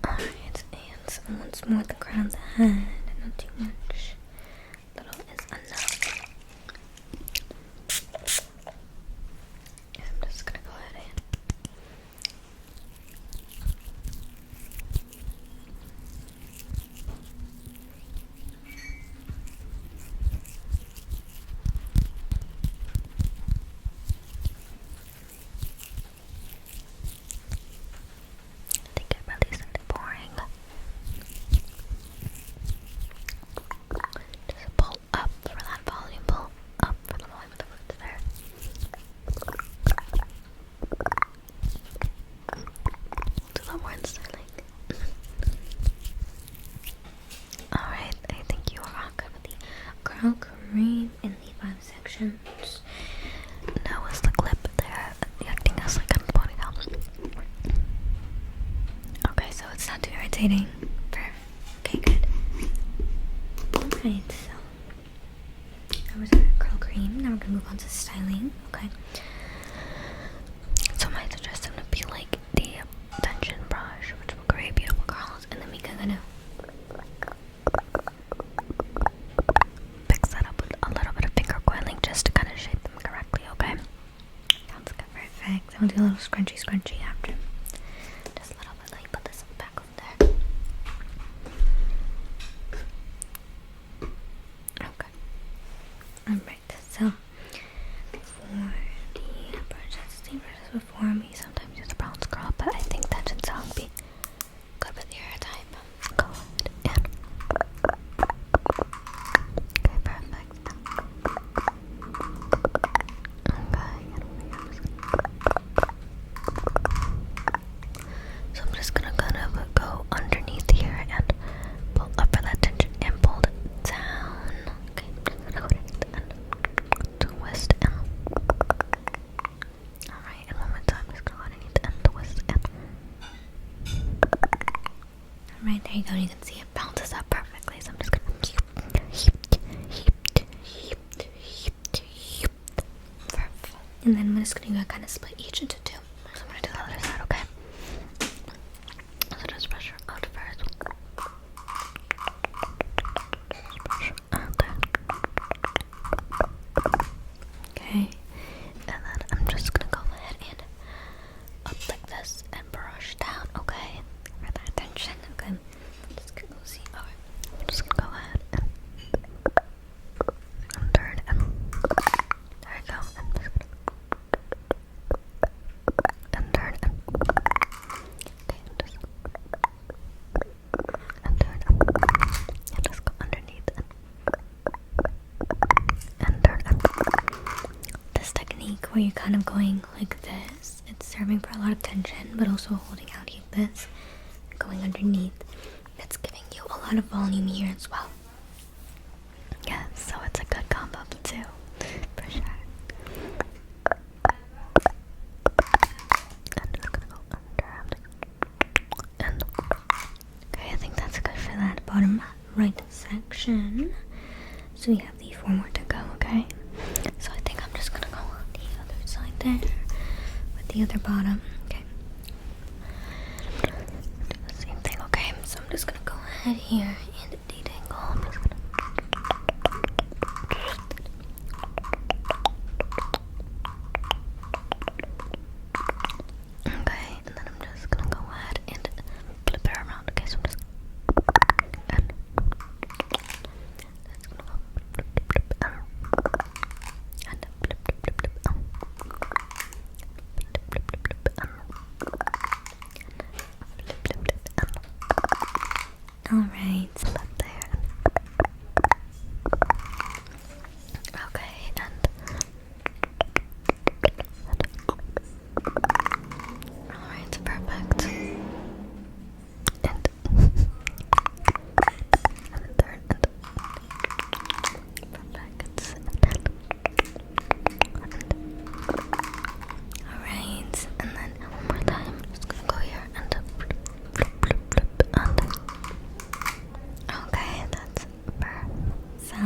alright, and So once more at the crown of the head, not too much. little is enough. I'm just gonna go ahead and I think it really started pouring. Just pull up for that volume, pull up for the volume of the roots there. Do that more in styling. Alright, I think you are all good with the Curl cream in the 5 sections. That was the clip there, acting as like I'm pointing out. Okay, so it's not too irritating. Okay, good. Alright, so that was our curl cream. Now we're gonna move on to styling. Okay. So my suggestion would be like the tension brush, which will create beautiful curls, and then we can kind of fix that up with a little bit of finger coiling just to kind of shape them correctly, okay? Sounds good. Perfect. Then we'll do a little scrunchy after. Just a little bit, like put this back over there. Okay. Alright, so for the brushes, same brushes before me. Sometimes use a bronze curl, but I think that should sound be good with your hair type. Go ahead and okay, perfect. Okay, so I'm just gonna kind of go underneath here and pull up for that tension and pull it down. Okay, I'm gonna go underneath and twist and alright, and one more time, just go underneath and twist and Alright, there you go. You can see it bounces up perfectly, so I'm just gonna perfect. and then I'm just gonna kind of split each into 2. So I'm gonna do the other side, okay? So just brush her out first. Just brush her out there. up like this and brush down, okay? For that tension, okay? I'm just gonna go see. Alright, I'm just gonna go ahead and turn and there we go. And turn and okay, and turn and just go underneath and turn and this technique where you're kind of going like this, it's serving for a lot of tension but also holding out like this and going underneath. It's giving you a lot of volume here as well. Yeah, so it's a good combo too, for sure. I'm just gonna go under and okay, I think that's good for that bottom right section. So we have the 4 more to go, okay? So I think I'm just gonna go on the other side there with the other bottom, okay? Do the same thing, okay? So I'm just gonna go ahead here and detangle. I'm just gonna okay, and then I'm just gonna go ahead and flip it around, okay? So I'm just and that's gonna go and alright, so up there. Okay, and alright, perfect. And third and perfect. Alright, and then one more time, I'm just gonna go here and flip, and okay, that's perfect. So,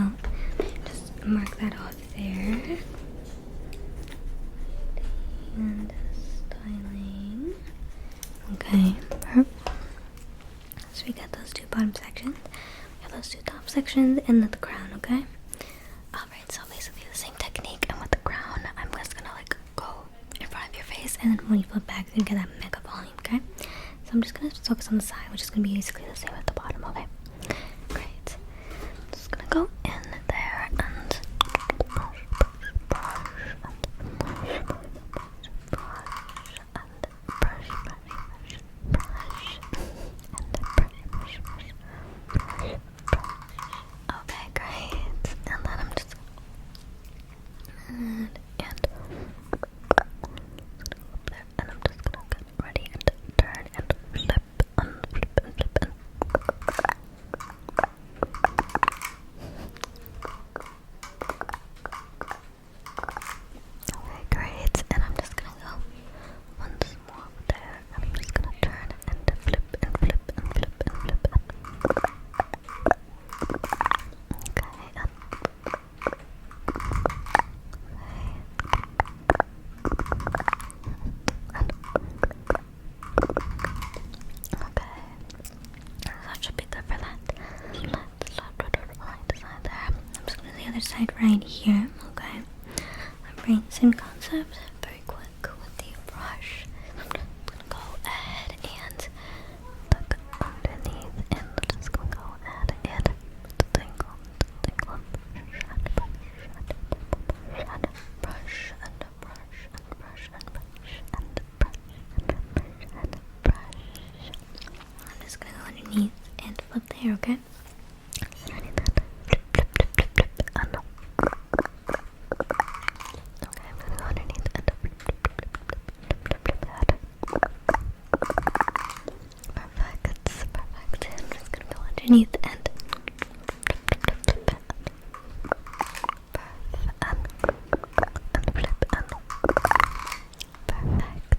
just mark that off there. And styling. Okay, perfect. So we got those 2 bottom sections, we have those 2 top sections, and then the crown, okay? Alright, so basically the same technique, and with the crown, I'm just gonna like go in front of your face, and then when you flip back, you get that mega volume, okay? So I'm just gonna focus on the side, which is gonna be basically the same at the bottom, okay? Great. Just gonna go in there and brush and brush and brush okay, great. And then I'm just and I'm just gonna get ready and turn and flip and flip and flip and okay, great. And I'm just gonna go once more there, and I'm just gonna turn and flip and flip and flip and flip and okay, and okay, that should be good for that. Left side, right side there. I'm just gonna do the other side right here, okay? I'm bringing the same concept, very quick with the brush. I'm just gonna go ahead and look underneath, and I'm just gonna go ahead and tingle, and brush and brush and brush and brush and brush and brush. I'm just gonna go underneath and flip there, okay? Underneath that. Flip, flip, flip, flip, flip, and okay, I'm gonna go underneath and flip, flip, flip, flip, flip, flip, flip that. Perfect, perfect. I'm just gonna go underneath and flip, flip, flip, flip, flip, and flip and perfect.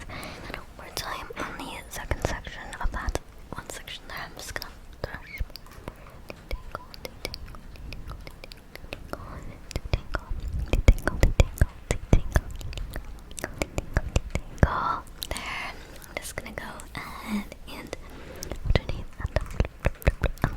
And one more time on the second section of that one section there. I'm just gonna brush. There. I'm just gonna go ahead and underneath and flip, flip, flip, flip,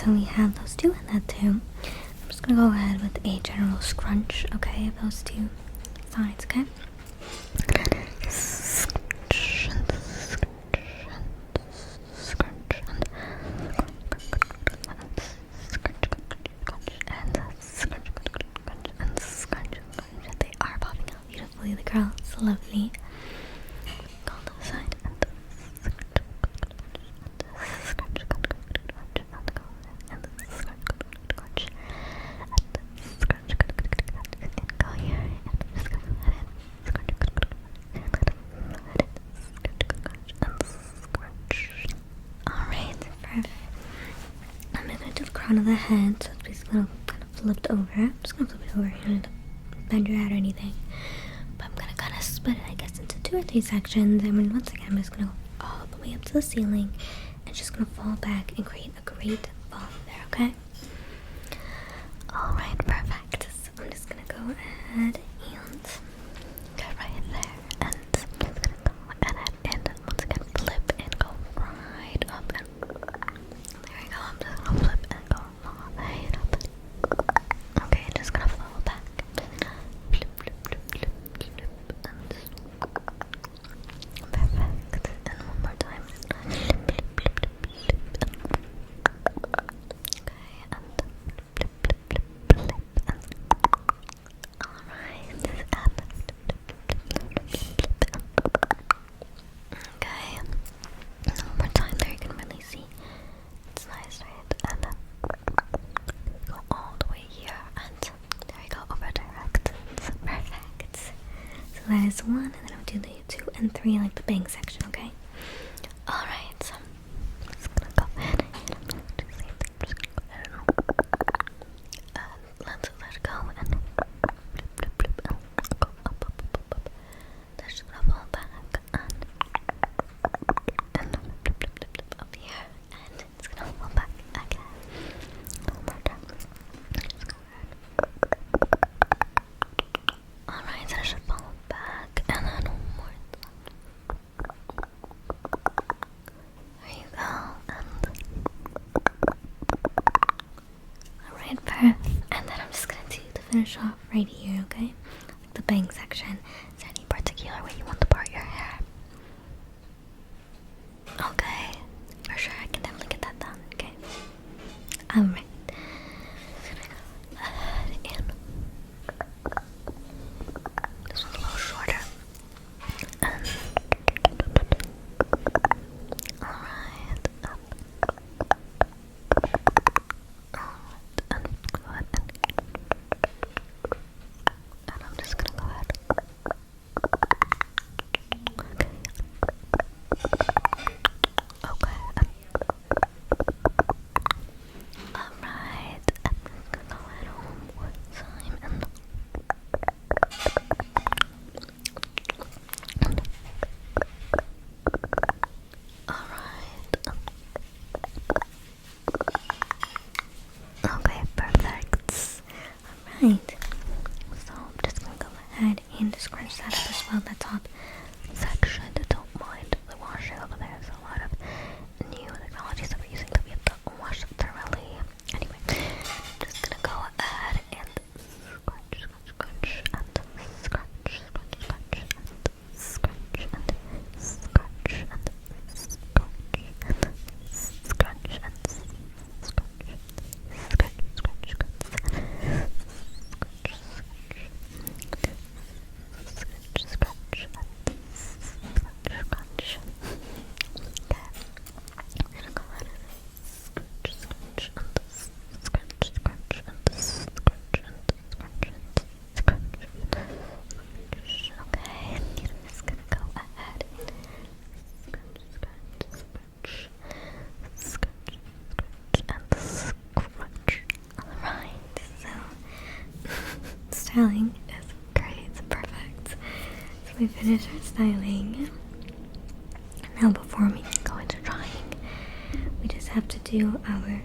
so we have those two and that too. I'm just gonna go ahead with a general scrunch, okay, of those two sides, okay? They are popping out beautifully. The girl is lovely. Go on the side Alright, perfect. I'm gonna do the crown of the head, so it's basically kind of flipped over. I'm just gonna flip it over. You don't need to bend your head or anything. But I'm gonna kind of split it, I guess, into 2 or 3 sections. I mean, once again, I'm just gonna go all the way up to the ceiling and just gonna fall back and create a great fall there, okay? Alright, perfect. So I'm just gonna go ahead and Go right there, and I'm just gonna go ahead and once again flip and go right up, and there we go. I'm just gonna flip and go right up. Okay, just gonna fall back. Flip, flip, flip, flip, flip, and perfect. And one more time. Flip, flip, flip, flip, and okay, and flip, flip, flip, flip, and alright, and okay, one more time there. You can really see it's nice, right? And then go all the way here, and there we go, over direct. It's perfect. so that is 1, and then I'll do the 2 and 3 like the bang section, okay? Alright, so I'm just gonna go ahead and do the same thing. I'm just gonna go ahead and let's let it go and flip, flip, flip, and go up, up, up, up, up. That's just gonna fall back and flip, flip, flip, flip up here, and it's gonna fall back again. One more time. Just go ahead. Alright, so it should fall back, and then one more time. There you go, and Alright, perfect. And then I'm just gonna do the finish off right here, okay? Like the bang section. is there any particular way you want to part your hair? Okay, for sure, I can definitely get that done, okay? Alright. And this one's a little shorter. And alright, and go ahead and I'm just gonna go ahead. Okay. Alright, I'm gonna go ahead one more time and alright. Okay, perfect. Alright. So I'm just gonna go ahead and scrunch that up as well, that top Section, don't mind the washing over there. There's a lot of new technologies that we're using that we have to wash thoroughly. Anyway, just gonna go ahead and scrunch, scrunch, scrunch, and scrunch, scrunch, scrunch, and scrunch, and scrunch, and scrunch, and scrunch, and scrunch, scrunch, scrunch, scrunch. Scratch, scratch, scratch. Okay. I'm gonna go ahead and scratch, scratch, and scratch, scratch, and scratch, and scratch, and scratch. Okay, I'm just gonna go ahead and scratch, scratch, scratch, scratch, and scratch. Alright, so styling is great, it's perfect. So we finished our styling. Now before we go into drying, we just have to do our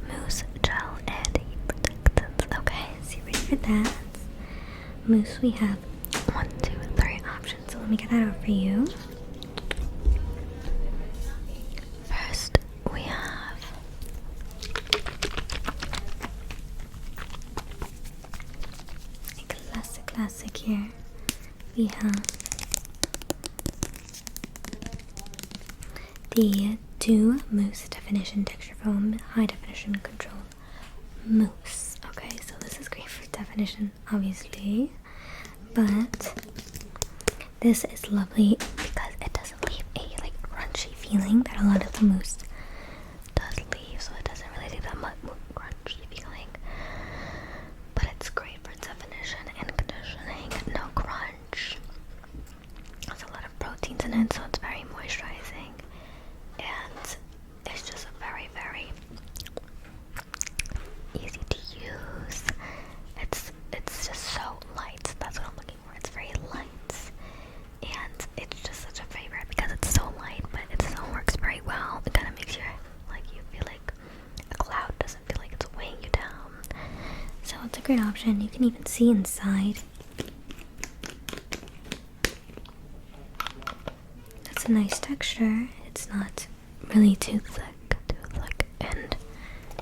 mousse, gel, and protectants. Okay, so you ready for that? Mousse, we have 1, 2, 3 options, so let me get that out for you. First, we have we have the 2 Mousse Definition Texture Foam High Definition Control Mousse. Okay, so this is great for definition, obviously, but this is lovely because it doesn't leave a like crunchy feeling that a lot of the mousse does leave, so it doesn't really leave that much crunchy feeling. But it's great for definition and conditioning. No crunch. There's a lot of proteins in it, so it's very moisturizing, and it's just very, very easy to use. It's just so light. That's what I'm looking for. It's very light, and it's just such a favorite because it's so light, but it still works very well. It kind of makes you feel like a cloud doesn't feel like it's weighing you down. So it's a great option. You can even see inside. It's a nice texture. It's not really too thick, and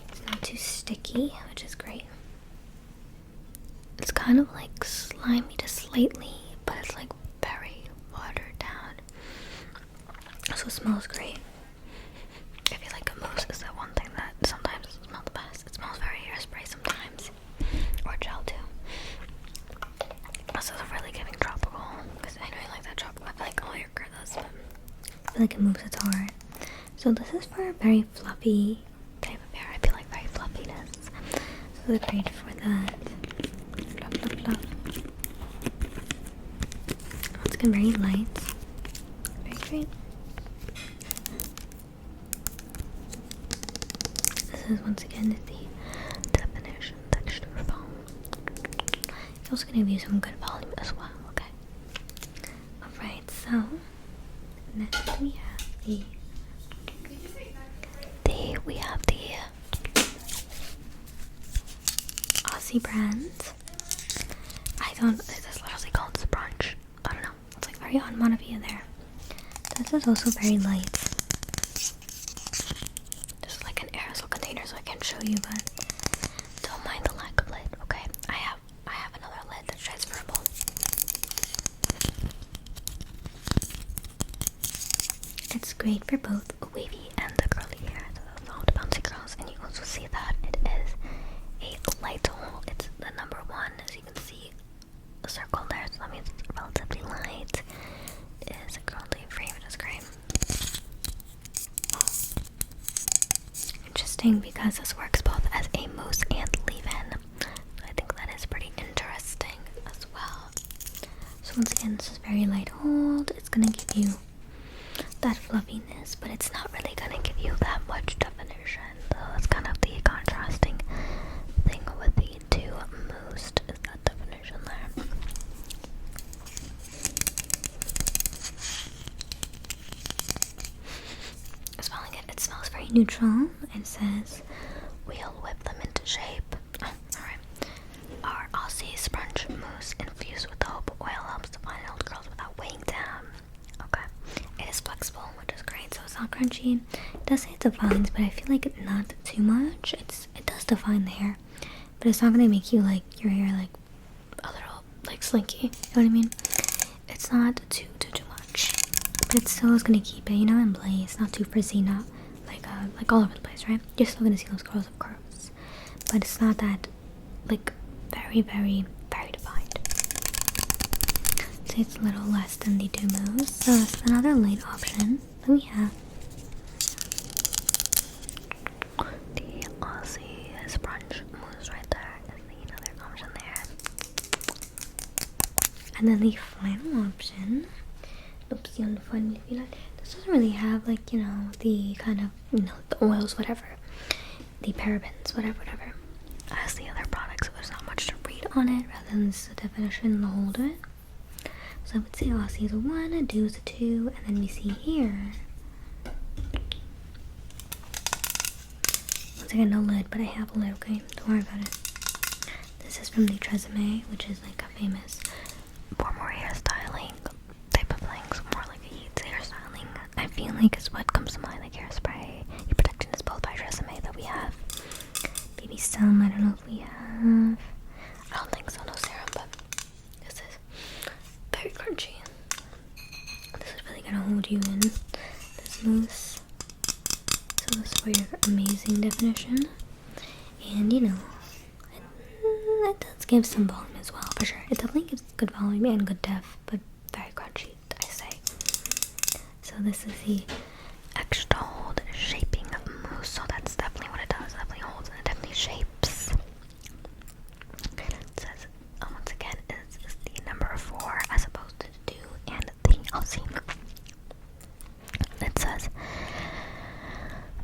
it's not too sticky, which is great. It's kind of like slimy to slightly, but it's like very watered down. So it smells great. I feel like a mousse is the one thing that sometimes doesn't smell the best. It smells very hairspray sometimes, or gel too. This is really giving tropical, because I know you like that tropical. I feel like all your girl does, but I feel like it moves, it's hard. So this is for a very fluffy type of hair. I feel like very fluffiness. So it's great for that. Fluff, fluff, fluff. It's getting very light. Very great. This is once again the definition texture foam. It's also going to give you some good volume as well, okay? Alright, so next we have the Aussie brand. This is literally called Brunch. I don't know. It's like very onomatopoeia there. This is also very light. Just like an aerosol container, so I can't show you, but don't mind the lack of lid, okay? I have another lid that's transferable. It's great for both wavy and the curly hair, so the bouncy curls, and you also see that it is a light tone. It's the number 1, as you can see, a circle there, so that means it's relatively light. It is a curly free, which is great. Interesting, because this works both as a mousse and leave-in. I think that is pretty interesting as well. So once again, this is very light hold. It's gonna give you that fluffiness, but it's not really gonna give you that much definition. So that's kind of the contrasting thing with the 2 mousse, is that definition there. Smelling it, it smells very neutral. It says, "We'll whip them into shape." Oh, alright. Our Aussie Brunch mousse infused with the hope oil helps define old curls without weighing down. Okay. It is flexible, which is great, so it's not crunchy. It does say it defines, but I feel like not too much. It does define the hair, but it's not gonna make you like your hair like a little like slinky. You know what I mean? It's not too much, but it still is gonna keep it, you know, in place. Not too frizzy, not like all over the place, right? You're still gonna see those curls, of course, but it's not that like very, very, very defined. So it's a little less than the 2 mousse. So it's another light option that we have. The Aussie Brunch mousse right there is another option there. And then the final option, oopsie on the final feel like this doesn't really have like, you know, the kind of, you know, the oils, whatever, the parabens, whatever, as the other products. So there's not much to read on it, rather than this is the definition and the hold of it. So I would say Aussie is a 1, Do is a 2, and then we see here. Once again, no lid, but I have a lid, okay? Don't worry about it. This is from the Tresemme, which is like a famous for more hairstyling type of things, more like a heat hairstyling. I feel like is what comes to mind, like hairspray. Your protection is both by Tresemme that we have. Maybe some, I don't know if we have. I don't think so, no serum, but this is very crunchy. gonna hold you in this mousse. So this is for your amazing definition. And you know, it does give some volume as well, for sure. It definitely gives good volume and good depth, but very crunchy, I say. So this is the extra hold shaping mousse. So that's definitely what it does. It definitely holds and it definitely shapes. It says, once again, is the number 4 as opposed to 2 and 3. I'll see. It says,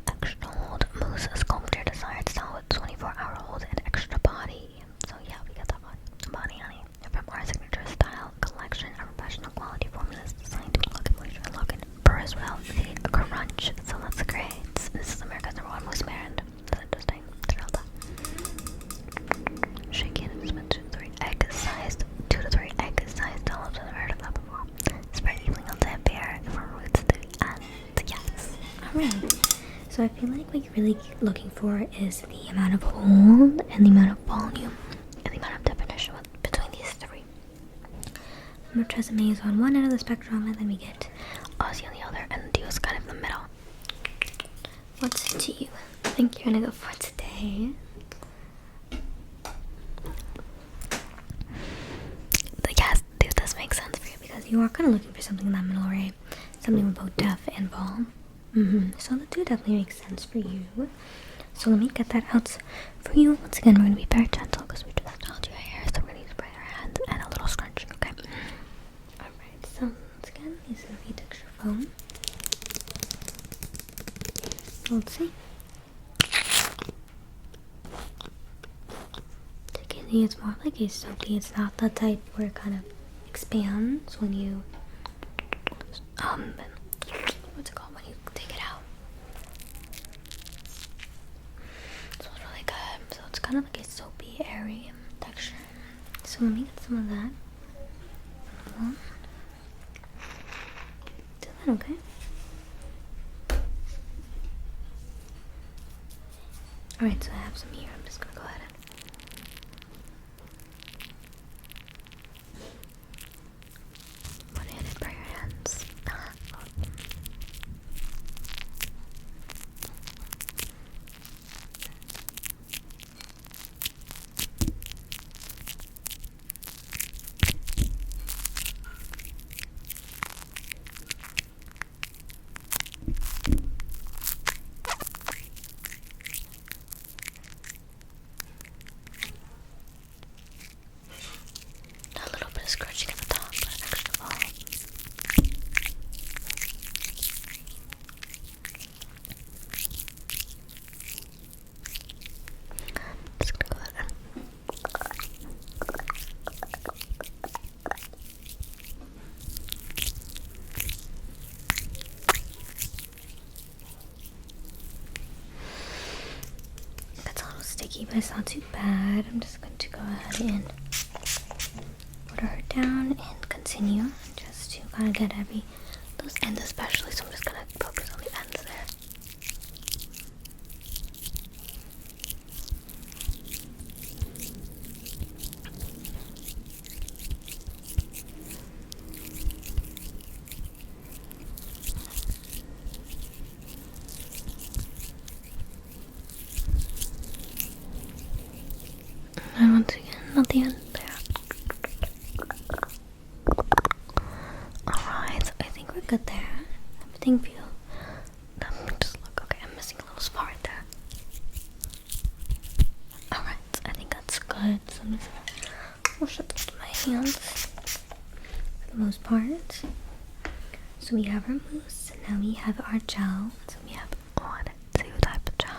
extra hold mousse sculpt your desired style with 24-hour hold and extra body. So yeah, we got that body, honey. From our signature style collection, our professional quality formula is designed to look and moisture and look and purr as well. The crunch. So that's great. This is America's #1 mousse brand. That's interesting. Drill that. Shake it and spin 2 to 3 egg-sized dollops. I've heard of that before. Spread evenly onto a bear from roots to the end. Yes. Alright. So I feel like what you're really looking for is the amount of hold and the amount of volume and the amount of definition between these 3. Remember, Tresemme is on one end of the spectrum, and then we get Aussie on the other, and Dio is kind of in the middle. What's into you? I think you're gonna go for today. Yes, this makes sense for you because you are kind of looking for something in that middle, right? Something with both depth and volume. So the 2 definitely makes sense for you. So let me get that out for you. Once again, we're going to be very gentle because we just held your hair. So we're going to spray our hands and a little scrunching, okay? Alright, so once again, these are the texture foam. Let's see. Technically, it's more like a soapy. It's not the type where it kind of expands when you what's it called when you take it out. So it's really good. So it's kind of like a soapy, airy texture. So let me get some of that. Do that, okay? Alright, so I have some here. I'm just gonna go ahead and put it in for your hands. A little bit of scratching at the top, but extra volume. Just gonna go ahead and that's a little sticky, but it's not too bad. I'm just going to go ahead and put her down and continue just to kind of get those ends especially. So I'm just gonna focus on the ends there. And once again, not the end there. Alright, so I think we're good there. Everything feels. Just look, okay, I'm missing a little spot right there. Alright, I think that's good. So I'm just gonna wash up my hands for the most part. So we have our mousse, and now we have our gel. So we have 1, 2 type of gel.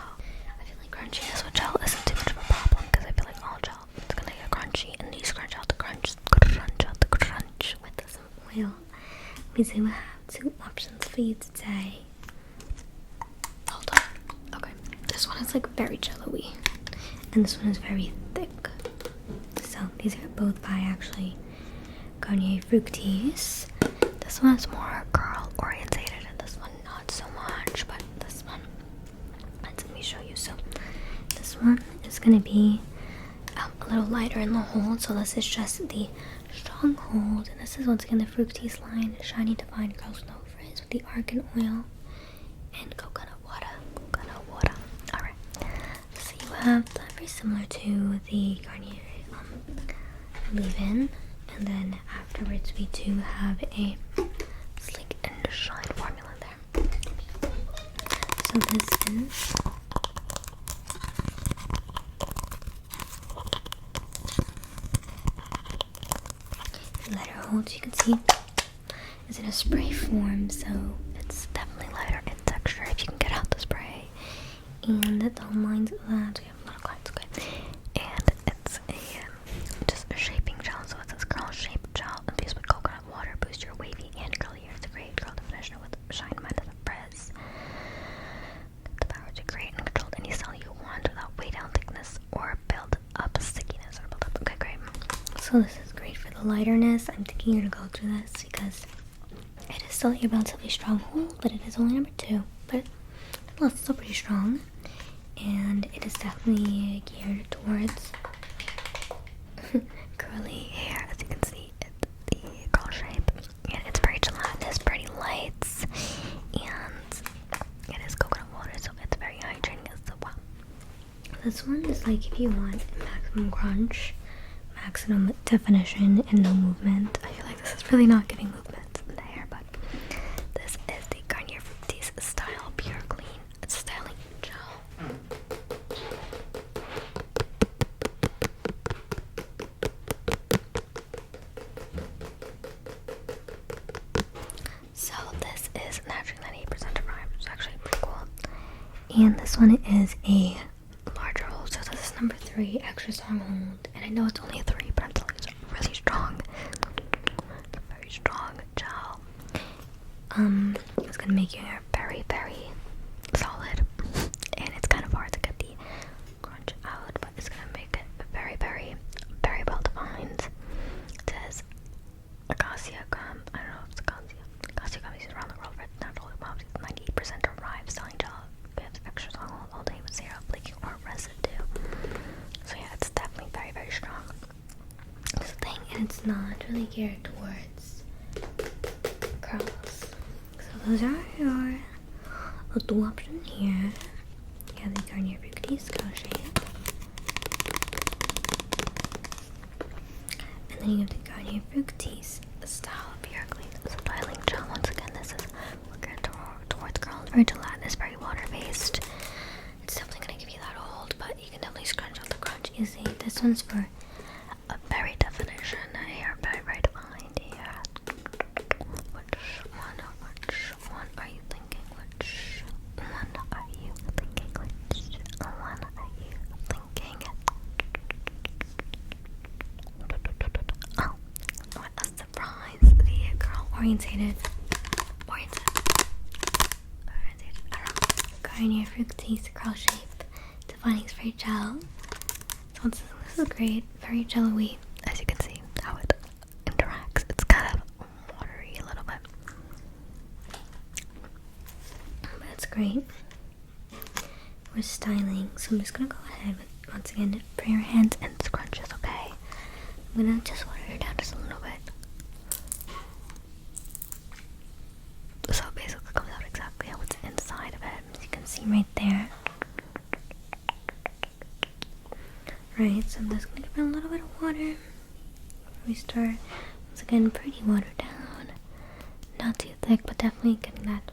I feel like crunchiness with gel isn't too much of a problem because I feel like all gel is gonna get crunchy, and you scrunch out the crunch with some oil. We do have 2 options for you today. Hold on. Okay, this one is like very jello-y, and this one is very thick. So these are both by actually Garnier Fructis. This one is more girl orientated, and this one not so much. But this one, let me show you. So this one is gonna be a little lighter in the hold. So this is just the strong hold, and this is once again the Fructis line, shiny, defined, girls no is with the argan oil and coconut water. Alright. So you have that very similar to the Garnier leave-in, and then afterwards we do have a sleek and shine formula there. So this is lighter hold, you can see is in a spray form, so it's definitely lighter in texture if you can get out the spray. And don't mind that we have a lot of clients, okay? And it's just a shaping gel, so it says curl shape gel infused with coconut water, boost your wavy and curly hair to create curl definition with shine method of press. The power to create and control any style you want without weigh down thickness or build up stickiness or build up. Okay, great. So this is great for the lighterness. I'm thinking you're gonna go through this because it is still a relatively strong hold, but it is only number 2. But well, it's still pretty strong, and it is definitely geared towards curly hair, as you can see. The curl shape, and it's very gelatinous, pretty lights, and it is coconut water, so it's very hydrating as well. This one is like if you want maximum crunch, maximum definition, and no movement. I feel like this is really not giving movement in the hair, but this is the Garnier Fructis Style Pure Clean Styling Gel. So this is naturally 98% derived, which is actually pretty cool. And this one is a larger hold, so this is number 3, extra strong hold. And I know it's only a 3, but I'm telling you it's really strong. It's a very strong gel. It's gonna make your hair very, very solid, and it's kind of hard to get the crunch out, but it's gonna make it very, very, very well defined. It says acacia gum. I don't know if it's acacia. Acacia gum is used around the world for natural well, 98% derived styling gel. Gives extra strong hold all day with zero flaking or residue. So yeah, it's definitely very, very strong. This thing, and it's not really geared towards curls. So those are your little options here. You have the Garnier Fructis Curl Shape, and then you have the Garnier Fructis Style Pure Clean Styling Gel. Once again, this is geared towards curls, very gelatinous, very water-based. It's definitely gonna give you that hold, but you can definitely scrunch out the crunch easy. This one's for a very definition hair, very, very defined hair. Which one are you thinking? Which one are you thinking? Which one are you thinking? Oh, what a surprise. The girl orientated. I don't know. Garnier Fructis Curl Shape Defining Spray Gel. So this is great. Very jello-y, as you can see how it interacts. It's kind of watery a little bit, but it's great for styling. So I'm just gonna go ahead with, once again, for your hands and scrunches, okay? I'm gonna just water it down just a little bit. So it basically comes out exactly how it's inside of it, as you can see right there. Right, so I'm just gonna give it a little bit of water before we start. Once again, pretty watered down. Not too thick, but definitely getting that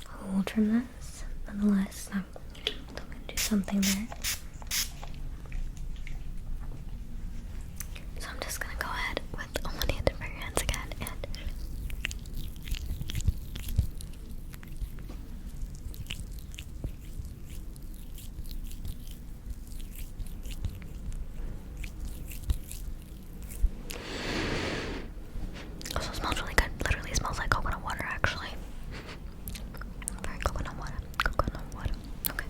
hold from this. Nonetheless, I'm gonna do something there. So I'm just gonna go ahead with one hand for your hands again, and also smells really good. Literally smells like coconut water, actually. Very coconut water. Coconut water. Okay.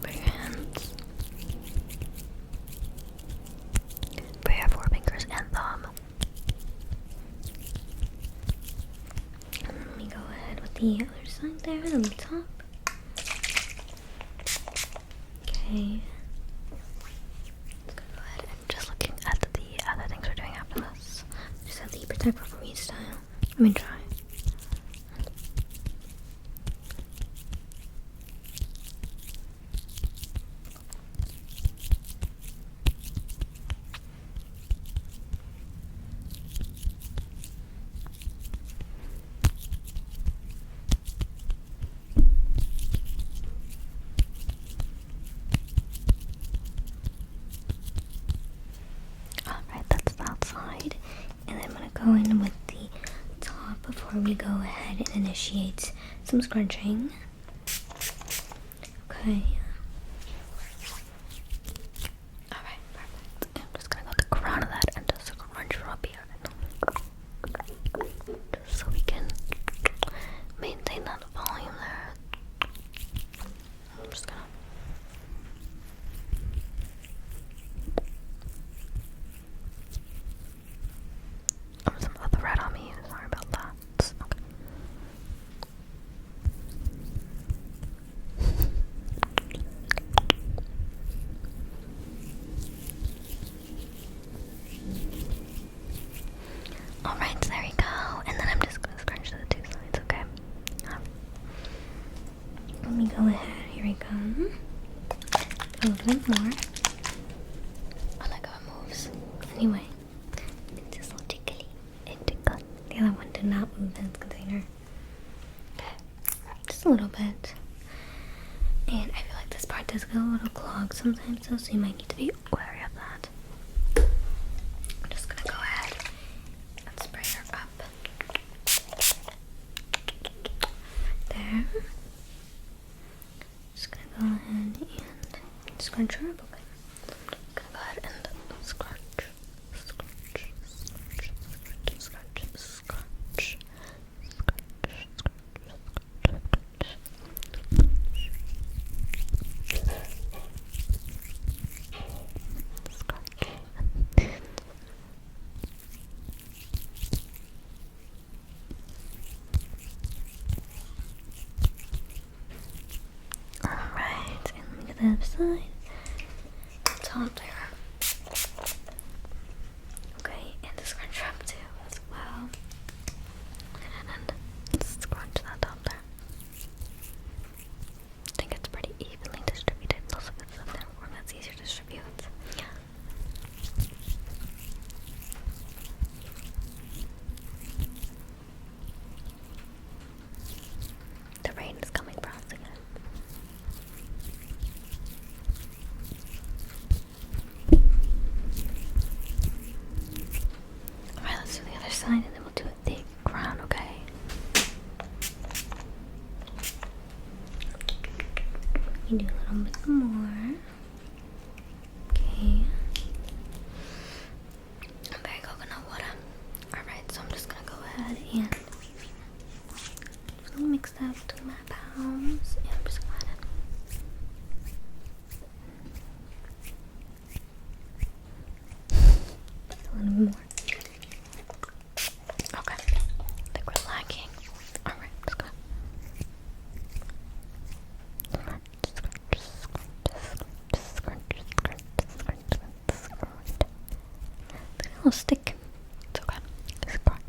Put your hands. Put your forefingers and thumb. And let me go ahead with the other side there, on the top. Okay. Go ahead and just looking at the other things we're doing after this. Just have the protect before we style. Let me try. before we go ahead and initiate some scrunching. Okay. Alright, perfect. I'm just gonna go to the crown of that and just scrunch her up here. Just so we can maintain that volume there. I'm just gonna. Some of the red on me. Sorry about that. Okay. Alright, so there we go. And then I'm just gonna scrunch to the two sides, okay? Let me go ahead. Here we go. A little bit more. I like how it moves. Anyway, it's just so tickly. It tickled. The other one did not move in its container. Just a little bit. And I feel like this part does get a little clogged sometimes, so you might need to be wary of that. I'm just gonna go ahead and spray her up. There. Just gonna go ahead and scrunch her up, okay? Gonna go ahead and scrunch, scrunch, scrunch, scrunch, scrunch, scrunch, scrunch, Alright, and look at the other side. Top there. Okay, and the scrunch up too as well. and scrunch that up there. I think it's pretty evenly distributed. Most of it's up there, or that's easier to distribute. Yeah. The rain is coming for us again. Alright, let's do the other side and then we'll do the crown, okay? You do a little bit more. Okay. Very coconut water. Alright, so I'm just gonna go ahead And just gonna mix that between my palms. and I'm just gonna go ahead A little bit more. okay. I think we're lacking. Alright, let's go. It's a little stick. It's okay. Very good.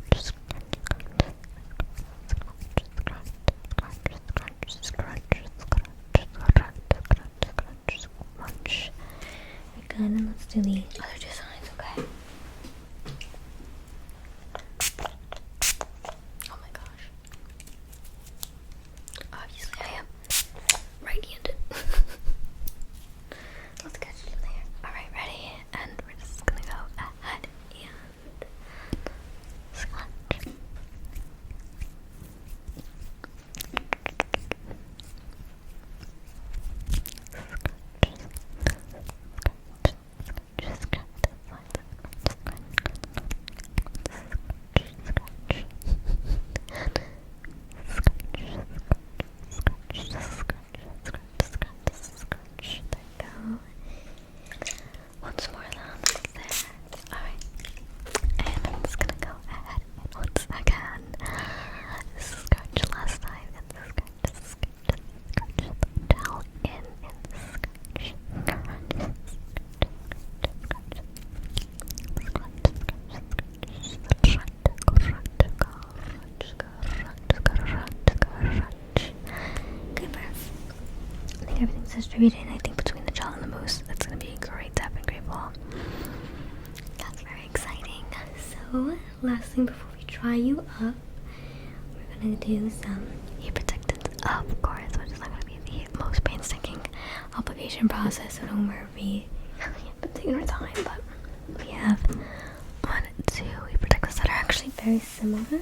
And let's do the Other two sides, okay? Oh my gosh. Obviously I am right-handed. Let's catch it in there. Alright, ready? And we're just gonna go ahead and scratch. Once more down there. Alright. And I'm just gonna go ahead and once again scratch last time and scratch down in scratch. good breath. I think everything's distributed. I think between the gel and the mousse, that's gonna be a great tap and great ball. That's very exciting. So, last thing before we dry you up, we're gonna do some Heat protectant, of course, which is not gonna be the most painstaking application process, so don't worry. but taking our time, but We have 1, 2 heat protectants that are actually very similar.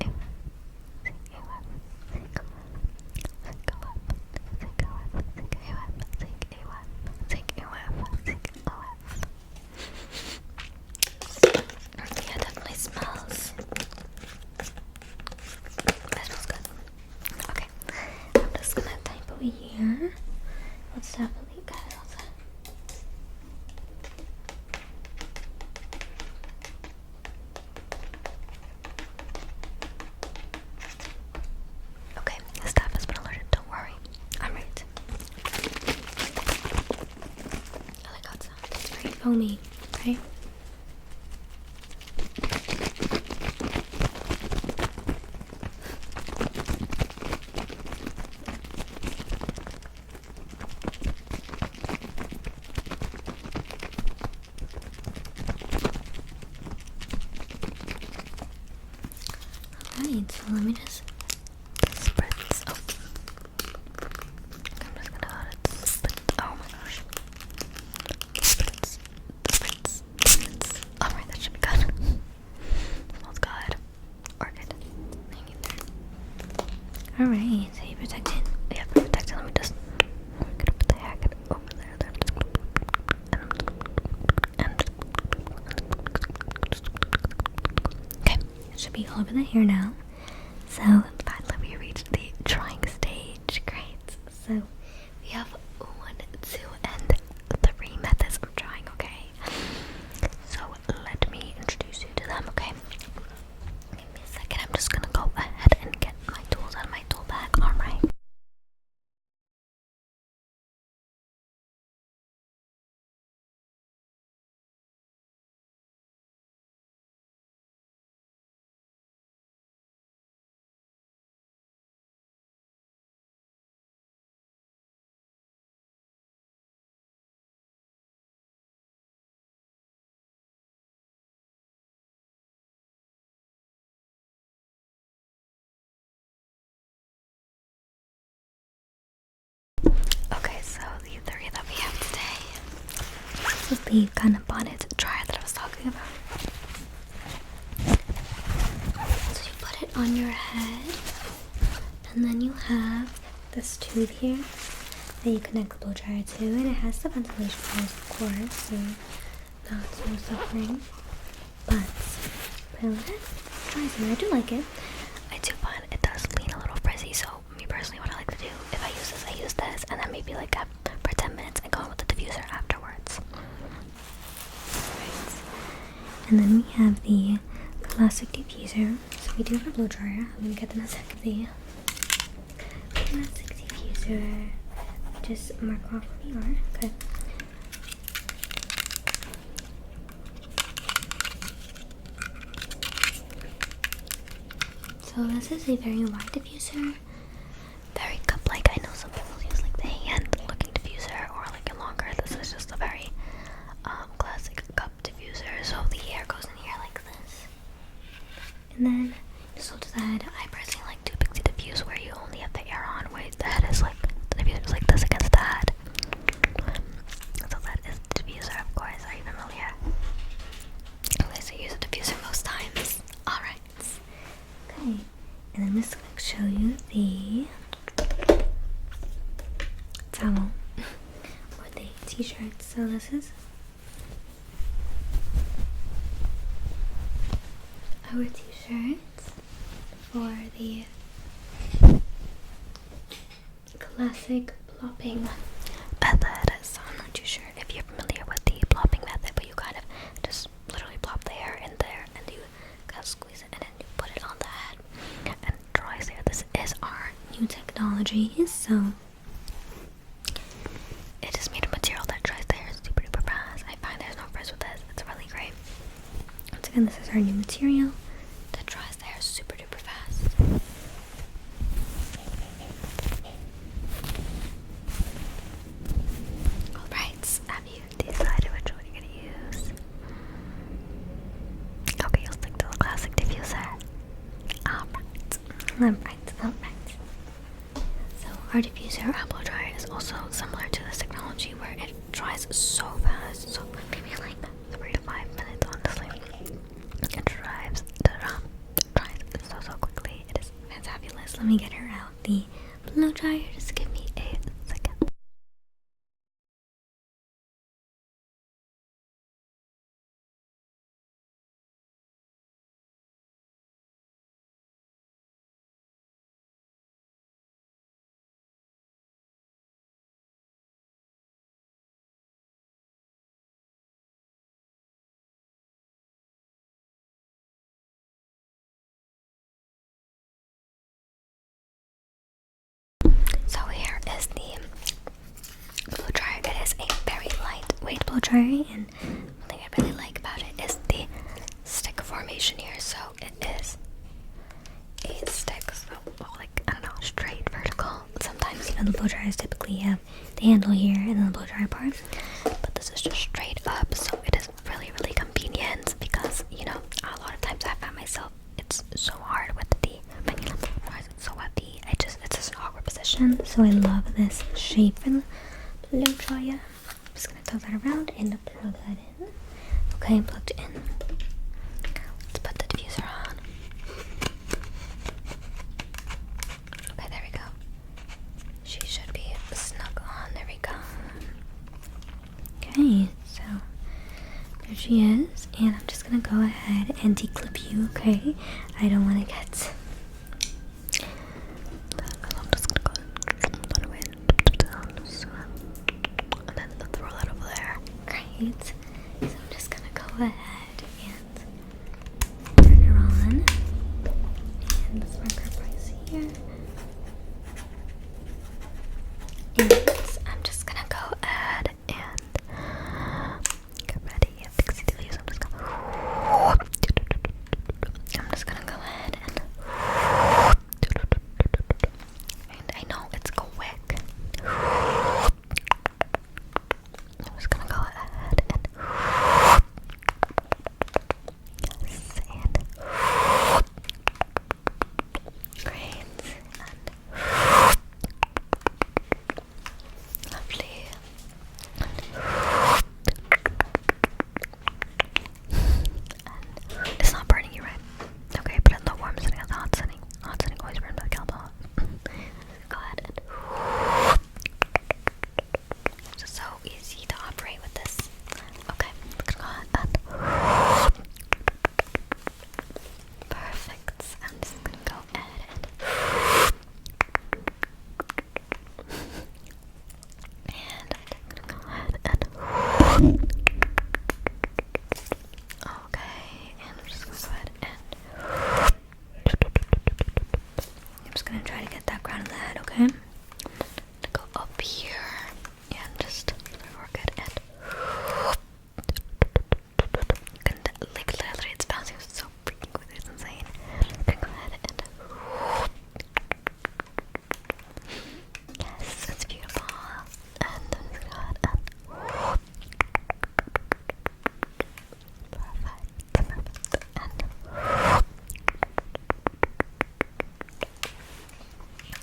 Yeah, it definitely smells. That smells good. Okay, I'm just gonna type over here. Let's have a look at it. Okay, the staff has been alerted. Don't worry. I'm ready. I like hot sound. It's very foamy, right? Alright, so let me just spritz. Oh. I'm just gonna spritz. Oh my gosh. Spritz. Alright, that should be good. Smells good. Orchid. Hang in there. Alright, so you protected. Yeah, protected. Let me just get up the hair, get over there. Okay, it should be all over the hair now. So finally we reached the drying stage. Great. So we have 1, 2, and 3 methods of drying, okay? So let me introduce you to them, okay? Give me a second. I'm just gonna go ahead and get my tools out of my tool bag. Alright. Okay, so the 3 that we have today. This is the kind of bonnet dryer that I was talking about. So you put it on your head, and then you have this tube here that you connect the blow dryer to, and it has the ventilation holes, of course, so not so suffering. But put it on the head, dries, and I do like it. I do find it does lean a little frizzy, so me personally, what I like to do, if I use this, I use this, and then maybe like for 10 minutes and go in with the diffuser afterwards. Right. And then we have the classic diffuser. So we do have a blow dryer. I'm gonna get them in a second. The classic diffuser. Just mark off where we are. Okay. So this is a very wide diffuser, very cup-like. I know some people use like the hand-looking diffuser or like a longer. This is just a very classic cup diffuser. So the air goes in here like this, and then just hold to the head. I personally like too big to diffuse, where you only have the air on, where the head is like the diffuser is like this against the head. So that is the diffuser, of course. Are you familiar? Okay, so you use a diffuser most times. All right. Okay, and I'm just going to show you the towel or the t-shirt. So this is our t-shirt for the classic plopping method. So I'm not too sure if you're familiar with the plopping method, but you kind of just literally plop the hair in there and you kind of squeeze it and then you put it on the head and it dries there. This is our new technology, so it is made of material that dries the hair super duper fast. I find there's no frizz with this. It's really great. Once again, this is our new material that dries the hair super duper fast. Alright, have you decided which one you're gonna use? Okay, you'll stick to the classic diffuser. Alright. So our diffuser blow dryer is also similar to this technology where it dries so fast. So maybe like 3 to 5 minutes, honestly. It dries so quickly. It is fantabulous. Let me get her out the blow dryer. Just give me a second. So here is the blow dryer. It is a very lightweight blow dryer, and one thing I really like about it is the stick formation here. So it is a stick, so like, I don't know, straight, vertical. Sometimes, the blow dryers typically have the handle here and then the blow dryer part, but this is just straight up, so it is really convenient because, a lot of times I find myself, it's so hard with the extension, so I love this shape for the blow dryer. I'm just gonna turn that around and plug that in. Okay, plugged in. Let's put the diffuser on. Okay, there we go. She should be snug on. There we go. Okay, so there she is, and I'm just gonna go ahead and declip you. Okay, I don't want to get. I'm just gonna go put away and then throw that over there. Great. So I'm just gonna go ahead and turn her on, and let's mark her price here. And I'm just gonna go ahead and get ready. Fix the leaves. I'm just gonna go ahead and I know it's quick. I'm just gonna go ahead and yes, and great and lovely. And it's not burning you, right? Okay, but in the warm setting and the hot setting. Hot setting always burns back alcohol. Go ahead and it's just so easy to operate with this. Okay, go ahead and perfect. I'm just gonna go ahead and I'm gonna go ahead and okay, and I'm just gonna go ahead and I'm just gonna try to get that crown of the head, okay? To go up here and just work it and like literally it's bouncing so freaking quickly, it's insane. I'm gonna go ahead and yes, that's beautiful. And I'm just gonna go ahead and perfect.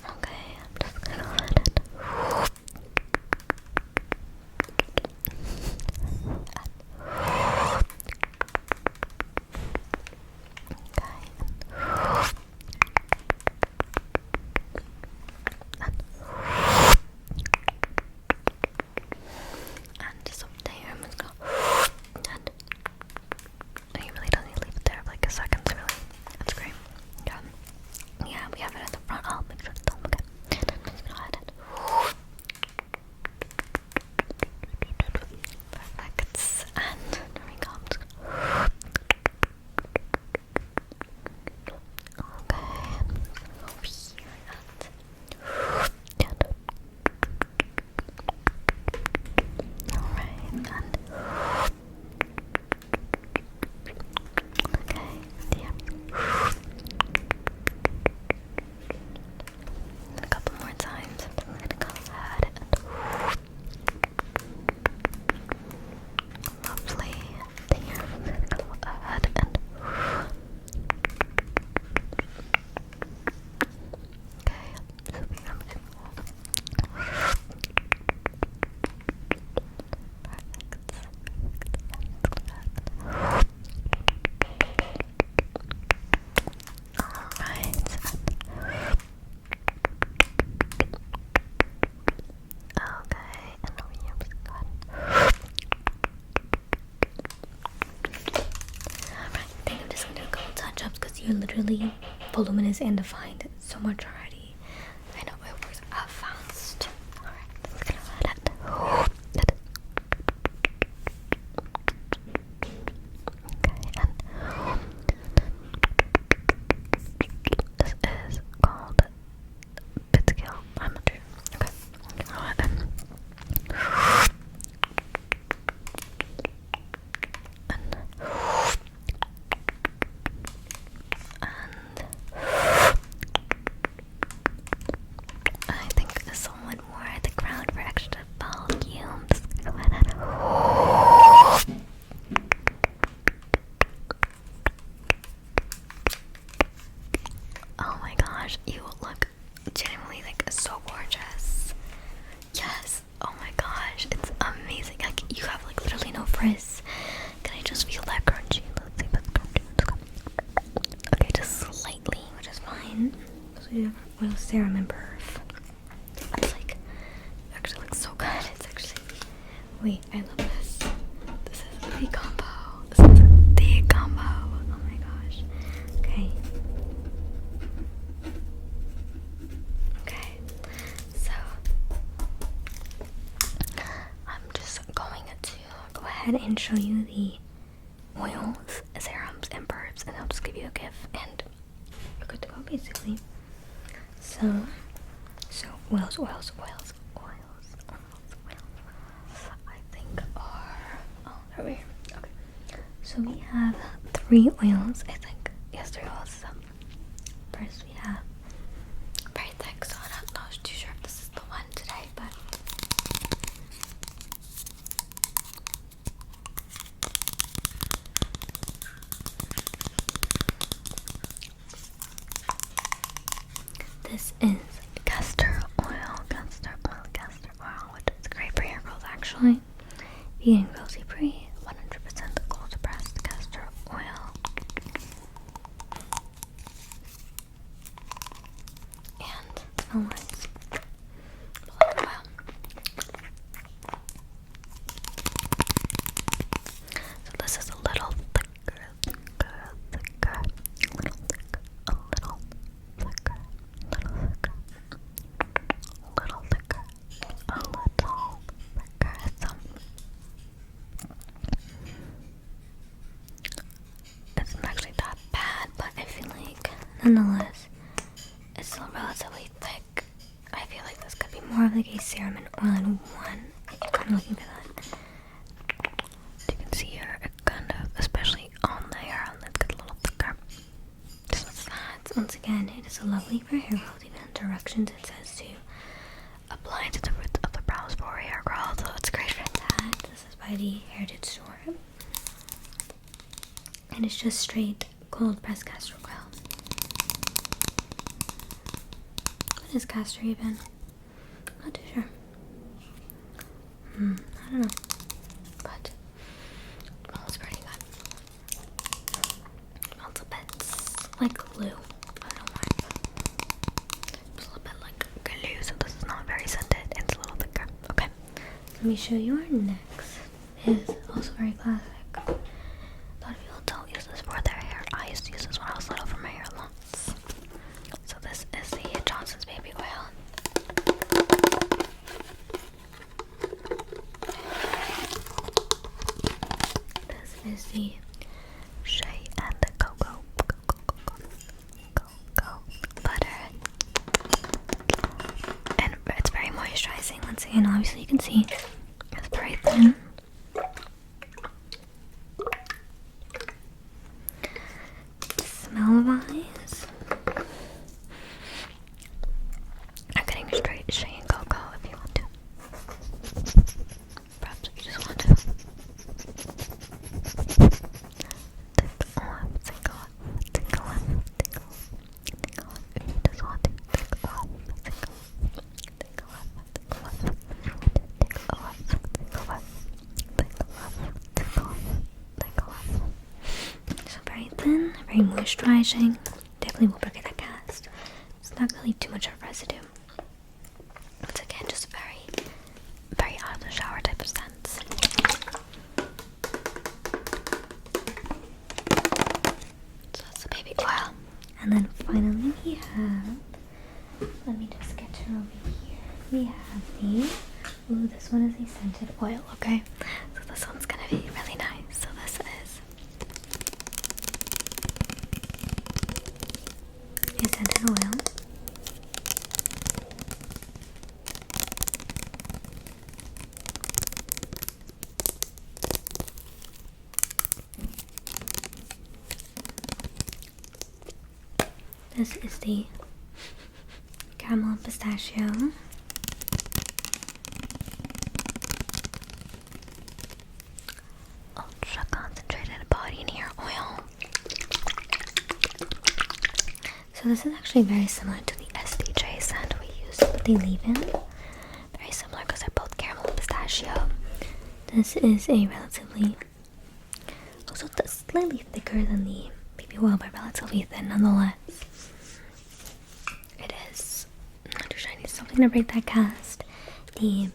Okay, I'm just gonna go ahead and and just up there, I'm just gonna and you really don't need to leave it there for like a second, really. That's great. Yeah. Yeah, we have it at the front. I'll make sure to don't look at it. I'm just gonna go ahead and perfect. And there we go. I'm just gonna okay. I'm just gonna go over here and alright, and okay, yeah. A couple more times. I'm gonna go ahead and lovely. There. I'm gonna go ahead and okay. So we have to alright. Okay, and over here I'm just gonna go ahead. Alright, I think I'm just gonna do a couple touch-ups because you're literally voluminous and defined so much already. I know it works fast. Alright, I'm gonna go ahead and okay, and this is called Pitskill. I'm not sure. Okay. Go ahead and I think someone wore the crown for extra volume. Just go ahead and oh my gosh, you look genuinely like so gorgeous. Chris. Can I just feel that crunchy? Let's see if it's crunchy. Okay, just slightly, which is fine. So we have oil, serum, and perf. It's like, actually looks so good. It's actually, Wait, I love this. this is the combo. This is the combo. Oh my gosh. Okay. Okay, so I'm just going to Go ahead and show you the oils, serums, and perfs, and I'll just give you a gift, and you're good to go, basically. So oils. I think are, oh, there we are. Okay. So we have 3 oils, I think. Yes, 3 oils. So First we have very thick, so I'm not too sure if this is the one today, but this is castor oil, which is great for hair growth actually. Vegan, cruelty free, 100% cold pressed castor oil. and Oh, nice. black oil. So this is a little thicker, a little thicker, a little thicker, a little thicker, So it's not actually that bad, but I feel like Nonetheless, it's still relatively thick. I feel like this could be more of like a serum and oil in one. If you're kind of looking for that. you can see here, it kind of, especially on the hair, and it gets a little thicker. So it's that. Once again, it is lovely for hair growth. Even in directions, it says to Apply to the roots of the brows for hair growth, so it's great for that. This is by the Heritage Store. And it's just straight cold pressed castor oil. What is castor even? I'm not too sure. I don't know. But it smells pretty good. It smells a bit like glue. I don't know why. It's a little bit like glue, so this is not very scented. It's a little thicker. Okay. Let me show you our next. Is also very classic. A lot of people don't use this for their hair. I used to use this when I was little for my hair lots. So this is the Johnson's Baby Oil. This is the Shea and the cocoa butter. And it's very moisturizing. once again, obviously you can see it's very thin. Smell wise, I'm getting straight Shea and cocoa if you want to. Perhaps if you just want to. Take off. If you just want to take off. so very thin, very moisturizing. Definitely will break that cast. It's not gonna leave too much of residue. Once again, just very, very out of the shower type of scents. So that's the baby oil. And then finally we have, let me just get her over here. We have the, ooh, this one is a scented oil, okay? So this one's gonna be really nice. So this is A scented oil. This is the caramel and pistachio. ultra concentrated body and hair oil. So this is actually very similar to the SDJ scent we used with the leave-in. Very similar because they're both caramel and pistachio. This is a relatively lovely. Also, it's slightly thicker than the baby oil, but relatively thin nonetheless. It is not too shiny, so I'm gonna break that cast. The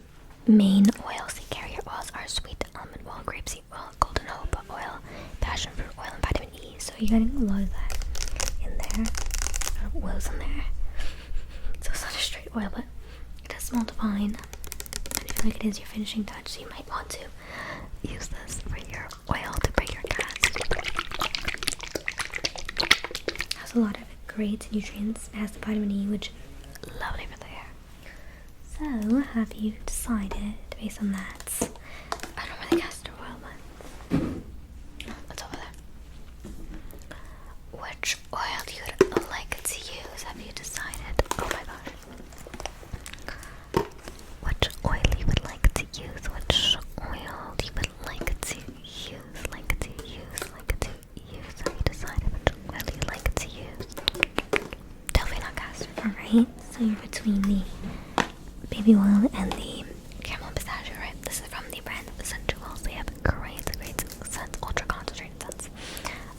main oils, the carrier oils, are sweet almond oil, grapeseed oil, golden jojoba oil, passion fruit oil, and vitamin E. So you're getting a lot of that in there. A lot of oils in there. So it's not a straight oil, but it does smell divine. And I feel like it is your finishing touch, so you might want to use this for your oil to break your cast. It has a lot of great nutrients. It has the vitamin E, which is lovely for the hair. So, have you decided, based on that, I don't really castor oil, but it's over there. Which oil do you like to use? Have you decided? Oh my gosh. Which oil you would like to use? Which oil you would like to use? Have you decided which oil you like to use? Definitely not castor, alright? So you're between the baby oil and the caramel pistachio, right? This is from the brand Sensuals. They have great scents, ultra concentrated scents.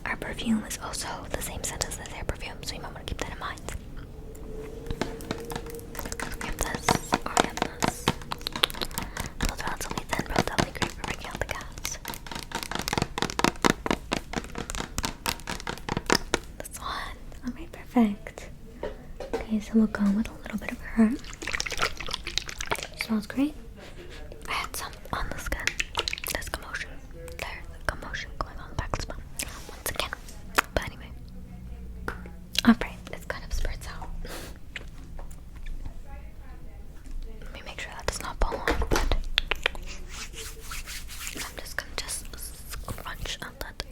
Our perfume is also the same scent as their perfume, so you might want to keep that in mind. We have this, or we have this. Both relatively thin, both definitely great for breaking out the cast. This one. Alright, perfect. Okay, so we'll go with a little bit of her. Smells great. I had some on the skin. There's commotion. There's commotion going on in the back of the spot. Once again. But anyway. Alright, it kind of spurts out. Let me make sure that does not fall off, but I'm just gonna scrunch out that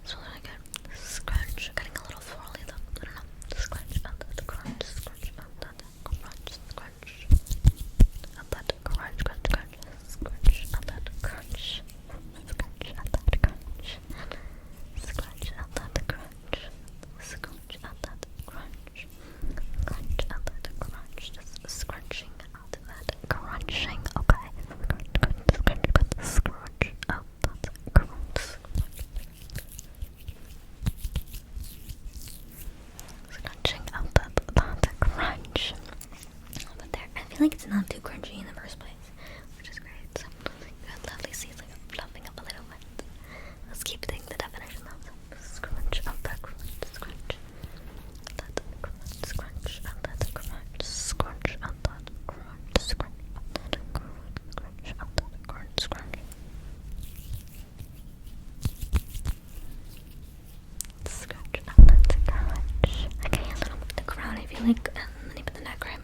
so really good. Scrunch, getting a little swirly though. I don't know. Scrunch out that crunch, scrunch out that crunch, scrunch out that crunch, scrunch out that crunch, scrunch out that crunch, scrunch out that crunch, scrunch out that crunch, crunch out that crunch, just scrunching out that crunching, okay? Scrunch out that crunch. Scrunching out that crunch. But there, I feel like it's not too crunchy in the first place, which is great. So, good, lovely seeds, like fluffing up a little bit. Let's keep taking the definition though. Scrunch out that crunch, scrunch out that crunch, scrunch out that crunch, scrunch out that crunch, scrunch out that crunch, scrunch out that crunch, scrunch. Scratch out that crunch. Okay, a little bit of the crown, I feel like, and then you put the neck right.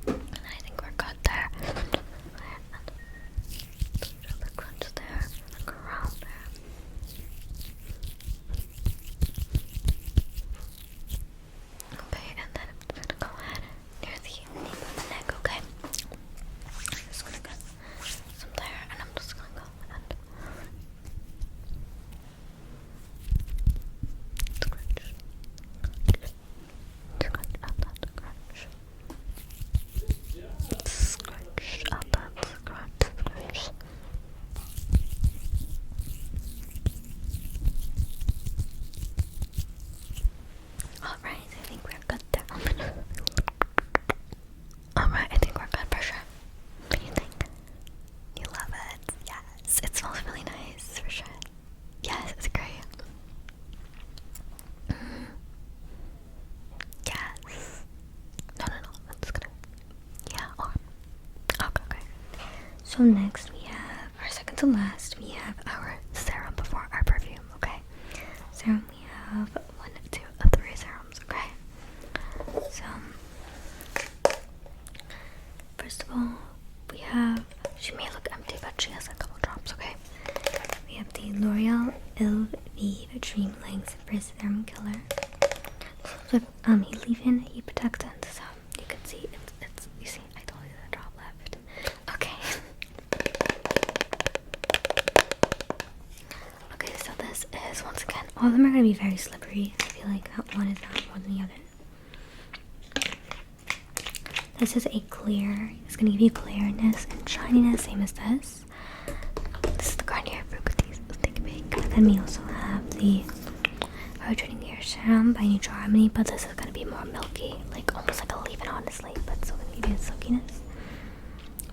And then I think we're good there. The crunch there, the crown there. Okay, and then I'm just gonna go ahead near the nape of the neck, okay? I'm just gonna get some there, and I'm just gonna go and scratch. Scratch out that scratch. Scratch out that scratch. Alright, I think we're good there. Alright, I think we're good for sure. What do you think? You love it? Yes, it smells really nice for sure. Yes, it's great. Yes. No, that's gonna. Yeah, okay. So next we have, our second to last, we have our serum before our perfume, okay? Serum, we have 1, 2, 3 serums, okay? So, first of all, we have, she may look empty, but she has a couple drops, okay? We have the L'Oreal Elvive Dream Length First Serum Killer. So, he leave-in, he protectant, so you can see it's you see, I told you the drop left. Okay. Okay, so this is, once again, all of them are going to be very slippery. I feel like that one is not more than the other. This is a clear. It's gonna give you clearness and shininess, same as this. This is the Garnier Fructis Think Big. And then we also have the Hydrating Hair Serum by Neutral Harmony, but this is gonna be more milky, like almost like a leave-in, honestly, but still gonna give you a silkiness.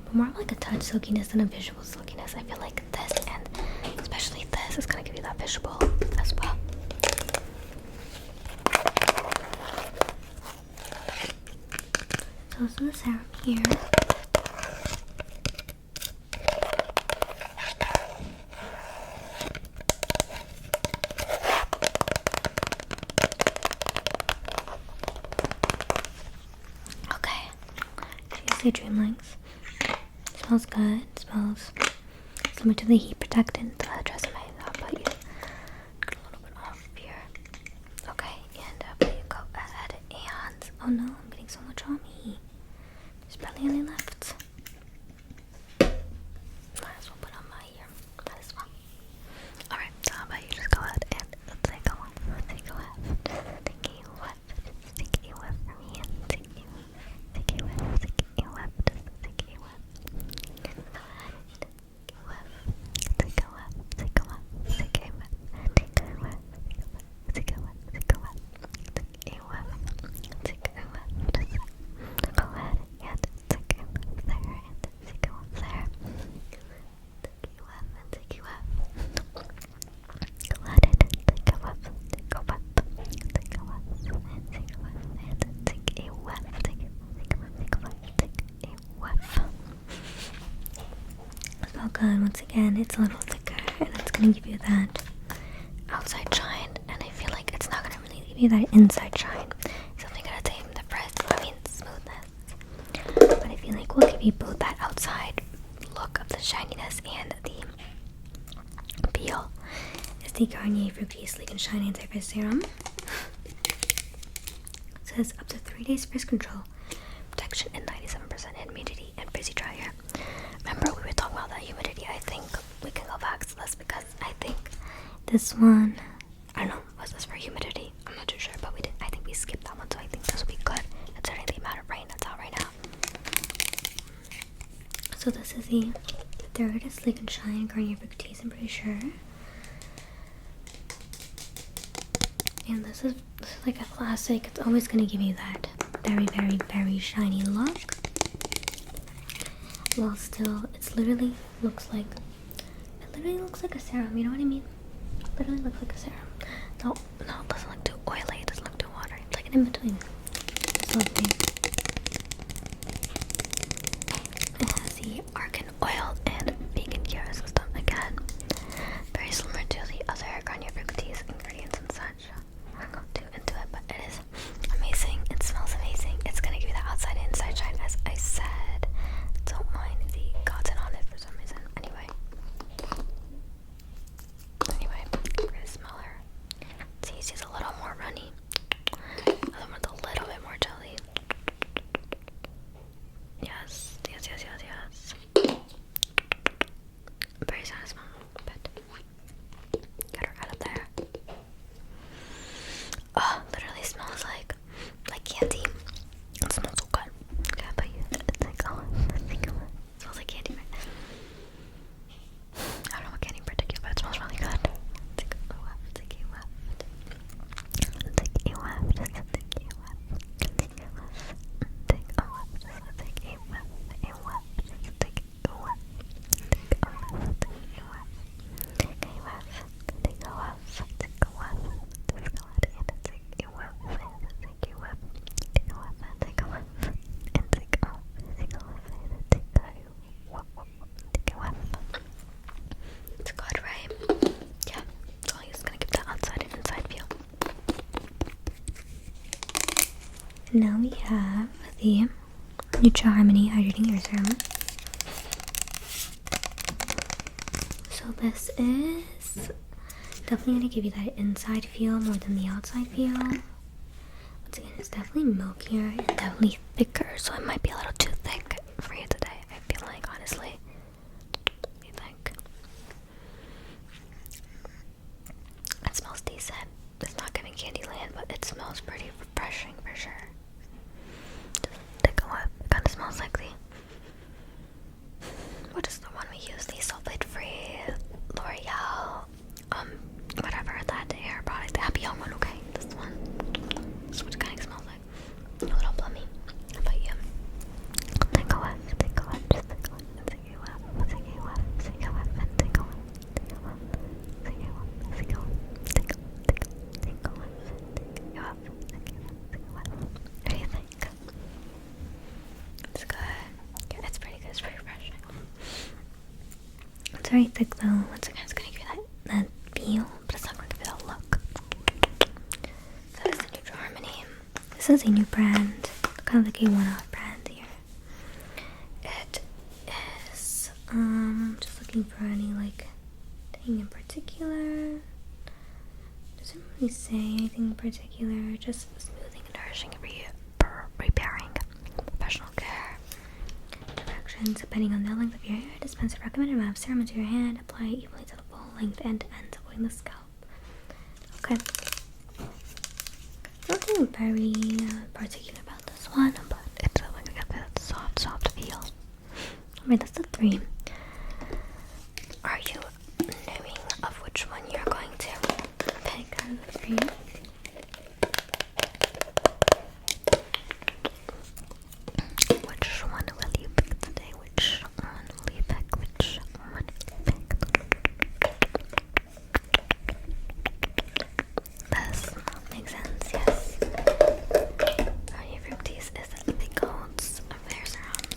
But more like a touch silkiness than a visual silkiness. I feel like this, and especially this, is gonna give you that visual as well. So this is the serum here. Okay, GSA Dream Length. Smells good. Smells similar to the heat protectant Tresemme. I'll put you a little bit off here. Okay, and there you go ahead. And oh no, I'm getting so much on me. There's barely any left. Might as well put on my ear. That is fun. Alright, so how about you just go ahead and take a whiff. Take a whiff. Take a whiff. Take a whiff for me. And take a whiff. Take a whiff. Take a whiff. Just take a whiff. Go ahead. Take a whiff. Take a whiff. Take a whiff. Take a whiff. Take a whiff. Take a whiff. Take a whiff. Take a whiff. Just go ahead and take a whiff there and take a whiff there. Take a whiff and take a whiff. Go ahead and take a whiff. Take a whiff. Take a whiff and take a whiff and take a whiff. Take a whiff. Take a whiff. Take a whiff. Take a whiff. Smell good. Once again, it's a little thicker, and it's gonna give you that outside shine. And I feel like it's not gonna really give you that inside shine. It's definitely gonna tame the smoothness. But I feel like we'll give you both that outside look of the shininess and the peel. Is the Garnier Fructis Sleek and Shine Anti-Frizz Serum. It says up to 3 days frizz control, protection, and 97% humidity and frizzy dry hair. Remember we were talking about that humidity? I think we can go back to this because I think this one, I don't know, was this for humidity? I'm not too sure, but we did. I think we skipped that one, so I think this will be good. Considering the amount of rain that's out right now. So this is the third Sleek and Shine Garnier Fructis, I'm pretty sure. And this is like a classic. It's always gonna give you that very, very, very shiny look. While still, it literally looks like a serum. You know what I mean? It literally looks like a serum. No, it doesn't look too oily. It doesn't look too watery. It's like an in between. It's lovely. It has the argan oil and vegan care system again. Very similar to the other Garnier Fructis ingredients and such. I won't go too into it, but it is amazing. It smells amazing. It's gonna give you the outside and inside shine, as I said. Don't mind the cotton on it for some reason. Anyway, I'm gonna smell her. See, she's a little more runny. Other one's a little bit more jelly. Yes. Very satisfying, but get her out of there. Oh, literally smells like candy. It smells so good. Okay, but it smells like candy, right? I don't know what candy in particular, but it smells really good. Take a whiff. Take a whiff. Take a whiff. Just take a whiff. Take a whiff. Take a whiff. Just take a whiff. A whiff. Just take a whiff. Take a whiff. Take a whiff. Take a whiff. Take a whiff. Take a whiff. Just go ahead and take a whiff. Take a whiff. Take a whiff. Take a whiff. And take a whiff. Take a whiff. And take a whiff. Take a whiff. It's good, right? Yeah. So I'm just gonna give that outside and inside feel. And now we have the Neutral Harmony Hydrating Hair Serum. So this is definitely gonna give you that inside feel more than the outside feel. Once again, it's definitely milkier and definitely thicker, so it might be a little too thick for you today. I feel like, honestly. What do you think? It smells decent. It's not giving Candyland, but it smells pretty refreshing for sure. Just take a whiff. It kind smells like the, what is the one we use? The sulfate-free L'Oreal, whatever that hair product, the Happy Young one. Okay, this one. This is what it kind of smells like. A little plummy. How about you? Take a whiff, take a whiff, just take a whiff, take a whiff, take a whiff, take a whiff, and take a whiff, take a whiff, take a whiff, take a whiff, take a whiff, take a whiff, take a whiff, take a whiff, take a whiff. What do you think? It's good. Yeah, it's pretty good. It's pretty refreshing. It's very thick though. Once again, it's gonna give you that feel, but it's not gonna give you that look. So this is the Neutral Harmony. This is a new brand, kind of like a one-off brand here. It is just looking for any like thing in particular. Doesn't really say anything in particular. Just smoothing and nourishing and repairing. Professional care. Directions depending on the length of your hair. Dispense a recommended amount of serum into your hand. Apply it evenly to the full length end to end, avoiding the scalp. Okay. Nothing very particular about this one, but it's like a bit soft feel. Alright, that's the 3. Are you knowing of which one you're going to pick out of the 3? Which one will you pick today? Which one will you pick? Which one will you pick? This makes sense, yes. Our new fructis is the goats of their serums.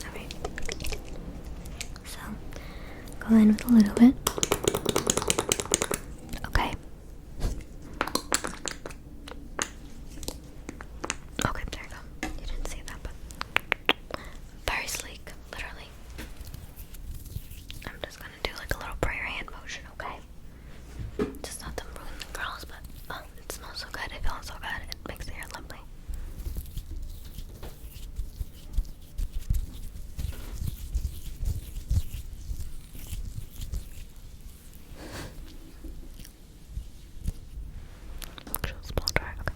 Alright. So, go in with a little bit. Okay. Okay, there you go. You didn't see that, but very sleek, literally. I'm just gonna do like a little prayer hand motion, okay? Just not to ruin the curls, but it smells so good, it feels so good, it makes the hair lovely. Make sure it's blow dry, okay.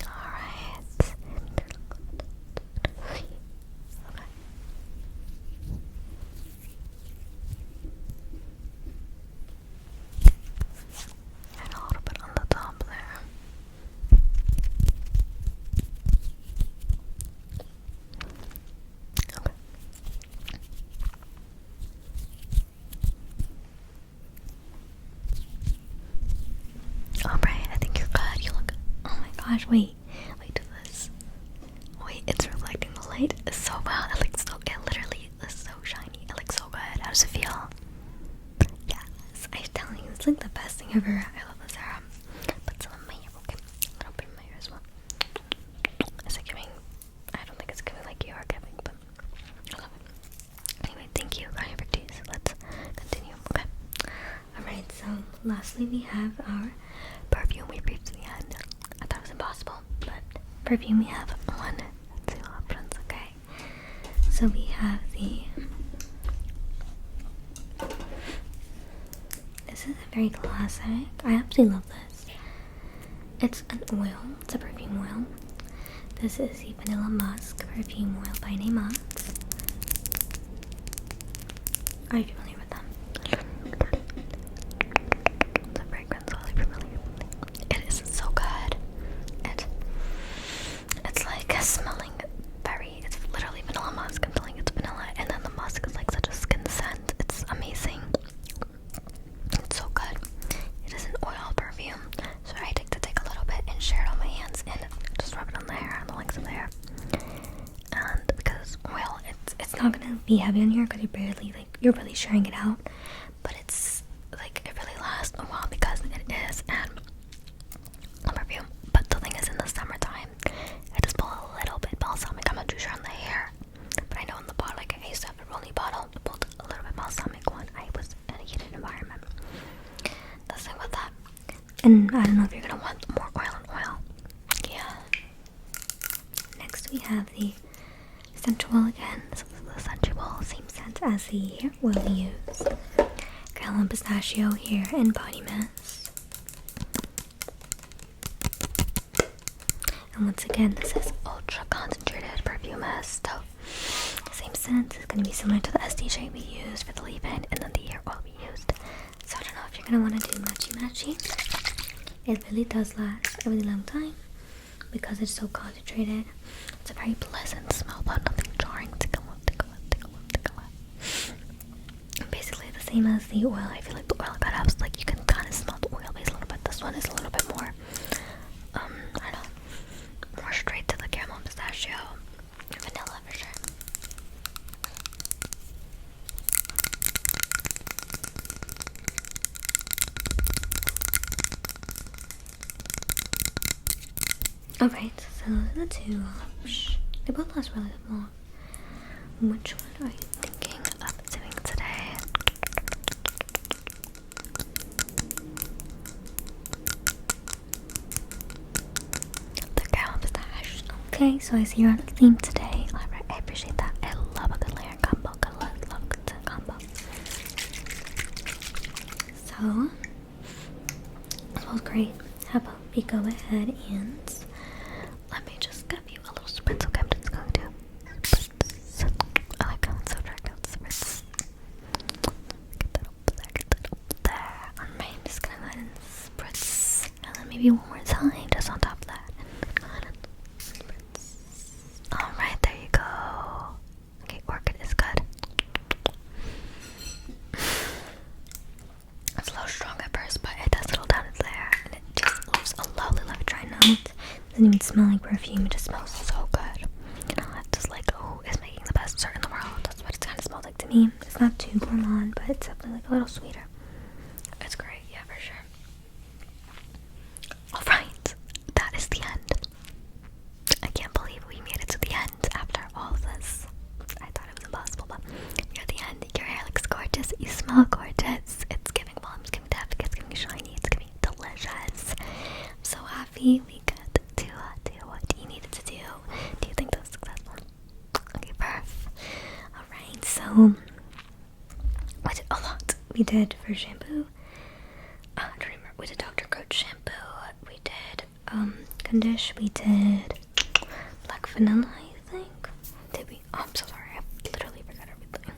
Alright. Okay. And a little bit on the top there. Okay. Alright, I think you're good. You look. Oh my gosh, wait. Wait, do this. Wait, it's reflecting the light. It's so well. It looks so. It literally is so shiny. It looks so good. How does it feel? Yes, I'm telling you, it's like the best thing ever. I love the serum. Put some in my hair, okay? A little bit in my hair as well. Is it giving? I don't think it's giving like you are giving, but I love it. Anyway, thank you. Let's continue, okay? Alright, so lastly we have our perfume. We briefly had, I thought it was impossible, but perfume we have 1, 2 options, okay? So we have this is a very classic. I absolutely love this. It's an oil. It's a perfume oil. This is the Vanilla Musk Perfume Oil by Mousse. Are you familiar with them? The fragrance, are you familiar? It is so good. It's like smelling very. It's literally vanilla musk. I'm telling you, it's vanilla, and then the musk is like such a skin scent. It's amazing. It's so good. It is an oil perfume, so I like to take a little bit and share it on my hands and just rub it on the hair, on the lengths of the hair. And because oil, it's not gonna be heavy on here because you're really sharing it out, but it's like it really lasts a while because it is a perfume. But the thing is, in the summertime, I just pull a little bit balsamic. I'm not too sure on the hair, but I know in the bottle, like I used to have a rolling bottle to pull And I don't know if you're gonna want more oil and oil. Yeah. Next we have the essential oil again. This is the essential oil, same scent as the hair oil we use. Callum Pistachio Hair and Body Mist. And once again, this is ultra concentrated perfume mist. So, same scent. It's going to be similar to the SDJ we used for the leave-in and then the hair oil we used. So I don't know if you're going to want to do matchy-matchy. It really does last a really long time because it's so concentrated. It's a very pleasant smell, but nothing jarring. Basically the same as the oil. I feel like the oil kind of like you can kind of smell the oil base a little bit. This one is a little bit more, I don't know, more straight to the caramel pistachio, vanilla for sure. Alright, so the two, they both last really long. Which one are you thinking of doing today? The caramel pistachio. Okay, so I see you're on a theme today. Alright, I appreciate that. I love a good layer combo. Love a good scent combo. So, it smells great. How about we go ahead and let me just give you a little spritz. Okay, I'm just going to spritz. I like how it's so dragged out. Spritz. Get that over there. Get that over there. Alright, I'm just gonna go ahead and spritz. And then maybe one more time, just on top of that. Go ahead and spritz. Alright, there you go. Okay, orchid is good. It's a little strong at first, but it does settle down in there. And it just leaves a lovely left dry note. Doesn't even smell like perfume, it just smells so good. You know, it's just like, oh, it's making the best dessert in the world. That's what it kind of smells like to me. It's not too gourmand, but it's definitely like a little sweeter. It's great, yeah, for sure. Alright, that is the end. I can't believe we made it to the end after all of this. I thought it was impossible, but you're at the end. Your hair looks gorgeous, you smell gorgeous. It's giving volume, it's giving depth, it's giving shiny, it's giving delicious. I'm so happy we got to do what you needed to do. Do you think that was successful? Okay, perfect. Alright, so we did a lot. We did for shampoo. I don't remember. We did Dr. Coach shampoo. We did condish. We did black vanilla, I think. Did we? Oh, I'm so sorry. I literally forgot everything.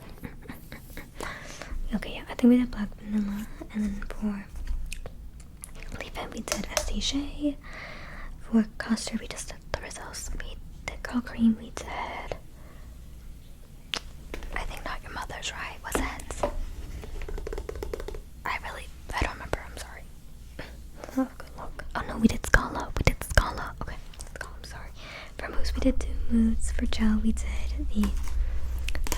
Okay, yeah, I think we did black vanilla, and then for leave-in we did SDJ. For custard we just did the results. We did curl cream. We did, I think Not Your Mother's, right? Was it? I don't remember. I'm sorry. Oh, good look. Oh no, we did Scala. Okay, Scala. I'm sorry. For mousse we did 2 mousse. For gel we did the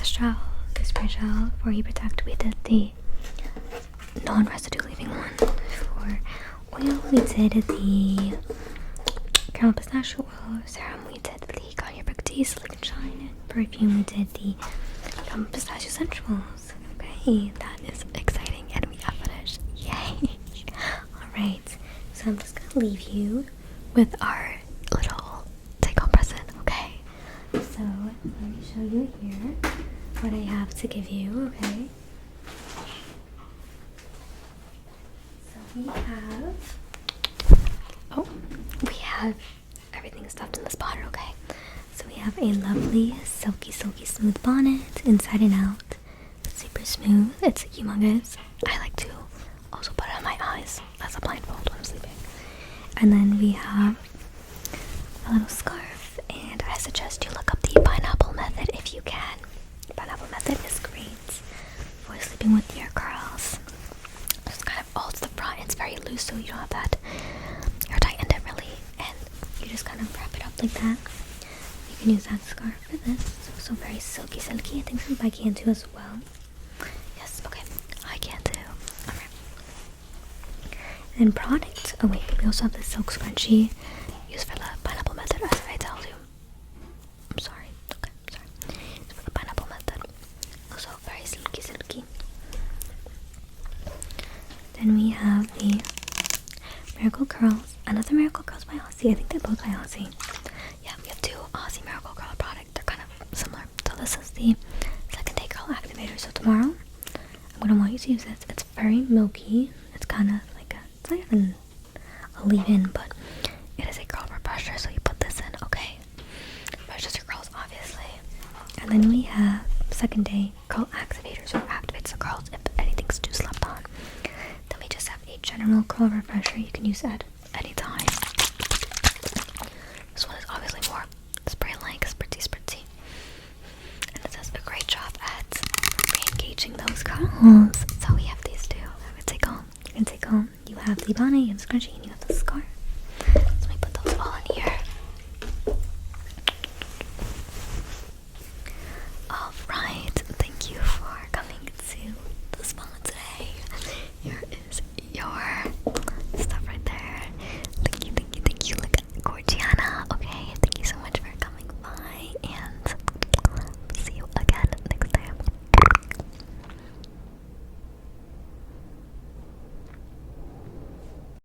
gel, the spray gel. For heat protect we did the non-residue leaving one. For oil we did the caramel pistachio oil. Serum we did the Garnier Brick Tea Slick and Shine. And perfume we did the caramel pistachio essentials. Okay, that is exciting, and we got finished. Yay! Alright, so I'm just gonna leave you with our little take-home present, okay? So, let me show you here what I have to give you, okay? So we have everything stuffed in this bonnet, okay? So we have a lovely silky smooth bonnet inside and out. Super smooth. It's humongous. I like to also put it on my eyes as a blindfold when I'm sleeping. And then we have a little scarf, and I suggest you look up the pineapple method if you can. Pineapple method is great for sleeping with your curls. Just kind of holds the front. It's very loose, so you don't have that hair tightened it really, and you just kind of wrap it up like that. You can use that scarf for this. It's also very silky. I think some I can too as well. Yes, okay, I can too. Alright. And then product. Oh wait, we also have the silk scrunchie used for the pineapple method, as I told you. I'm sorry. Okay, I'm sorry. It's for the pineapple method. Also very silky. Then we have the Miracle Curls. Another Miracle Curls by Aussie. I think they're both by Aussie. Yeah, we have two Aussie Miracle Curl products. They're kind of similar. So this is the second day curl activator. So tomorrow, I'm gonna want you to use this. It's very milky. It's kind of like it's not even a leave-in, but it is a curl refresher. So you put this in, okay? Refreshes your curls, obviously. And then we have second day curl activator. So it activates the curls if anything's too slept on. Then we just have a general curl refresher. You can use at any time. This one is obviously more spray-like, spritzy. And it does a great job at re-engaging those curls. So we have these two. You can take home. You have the bonnet, you have the scrunchie, and you have the scarf. So let me put those all in here. Alright, thank you for coming to the spa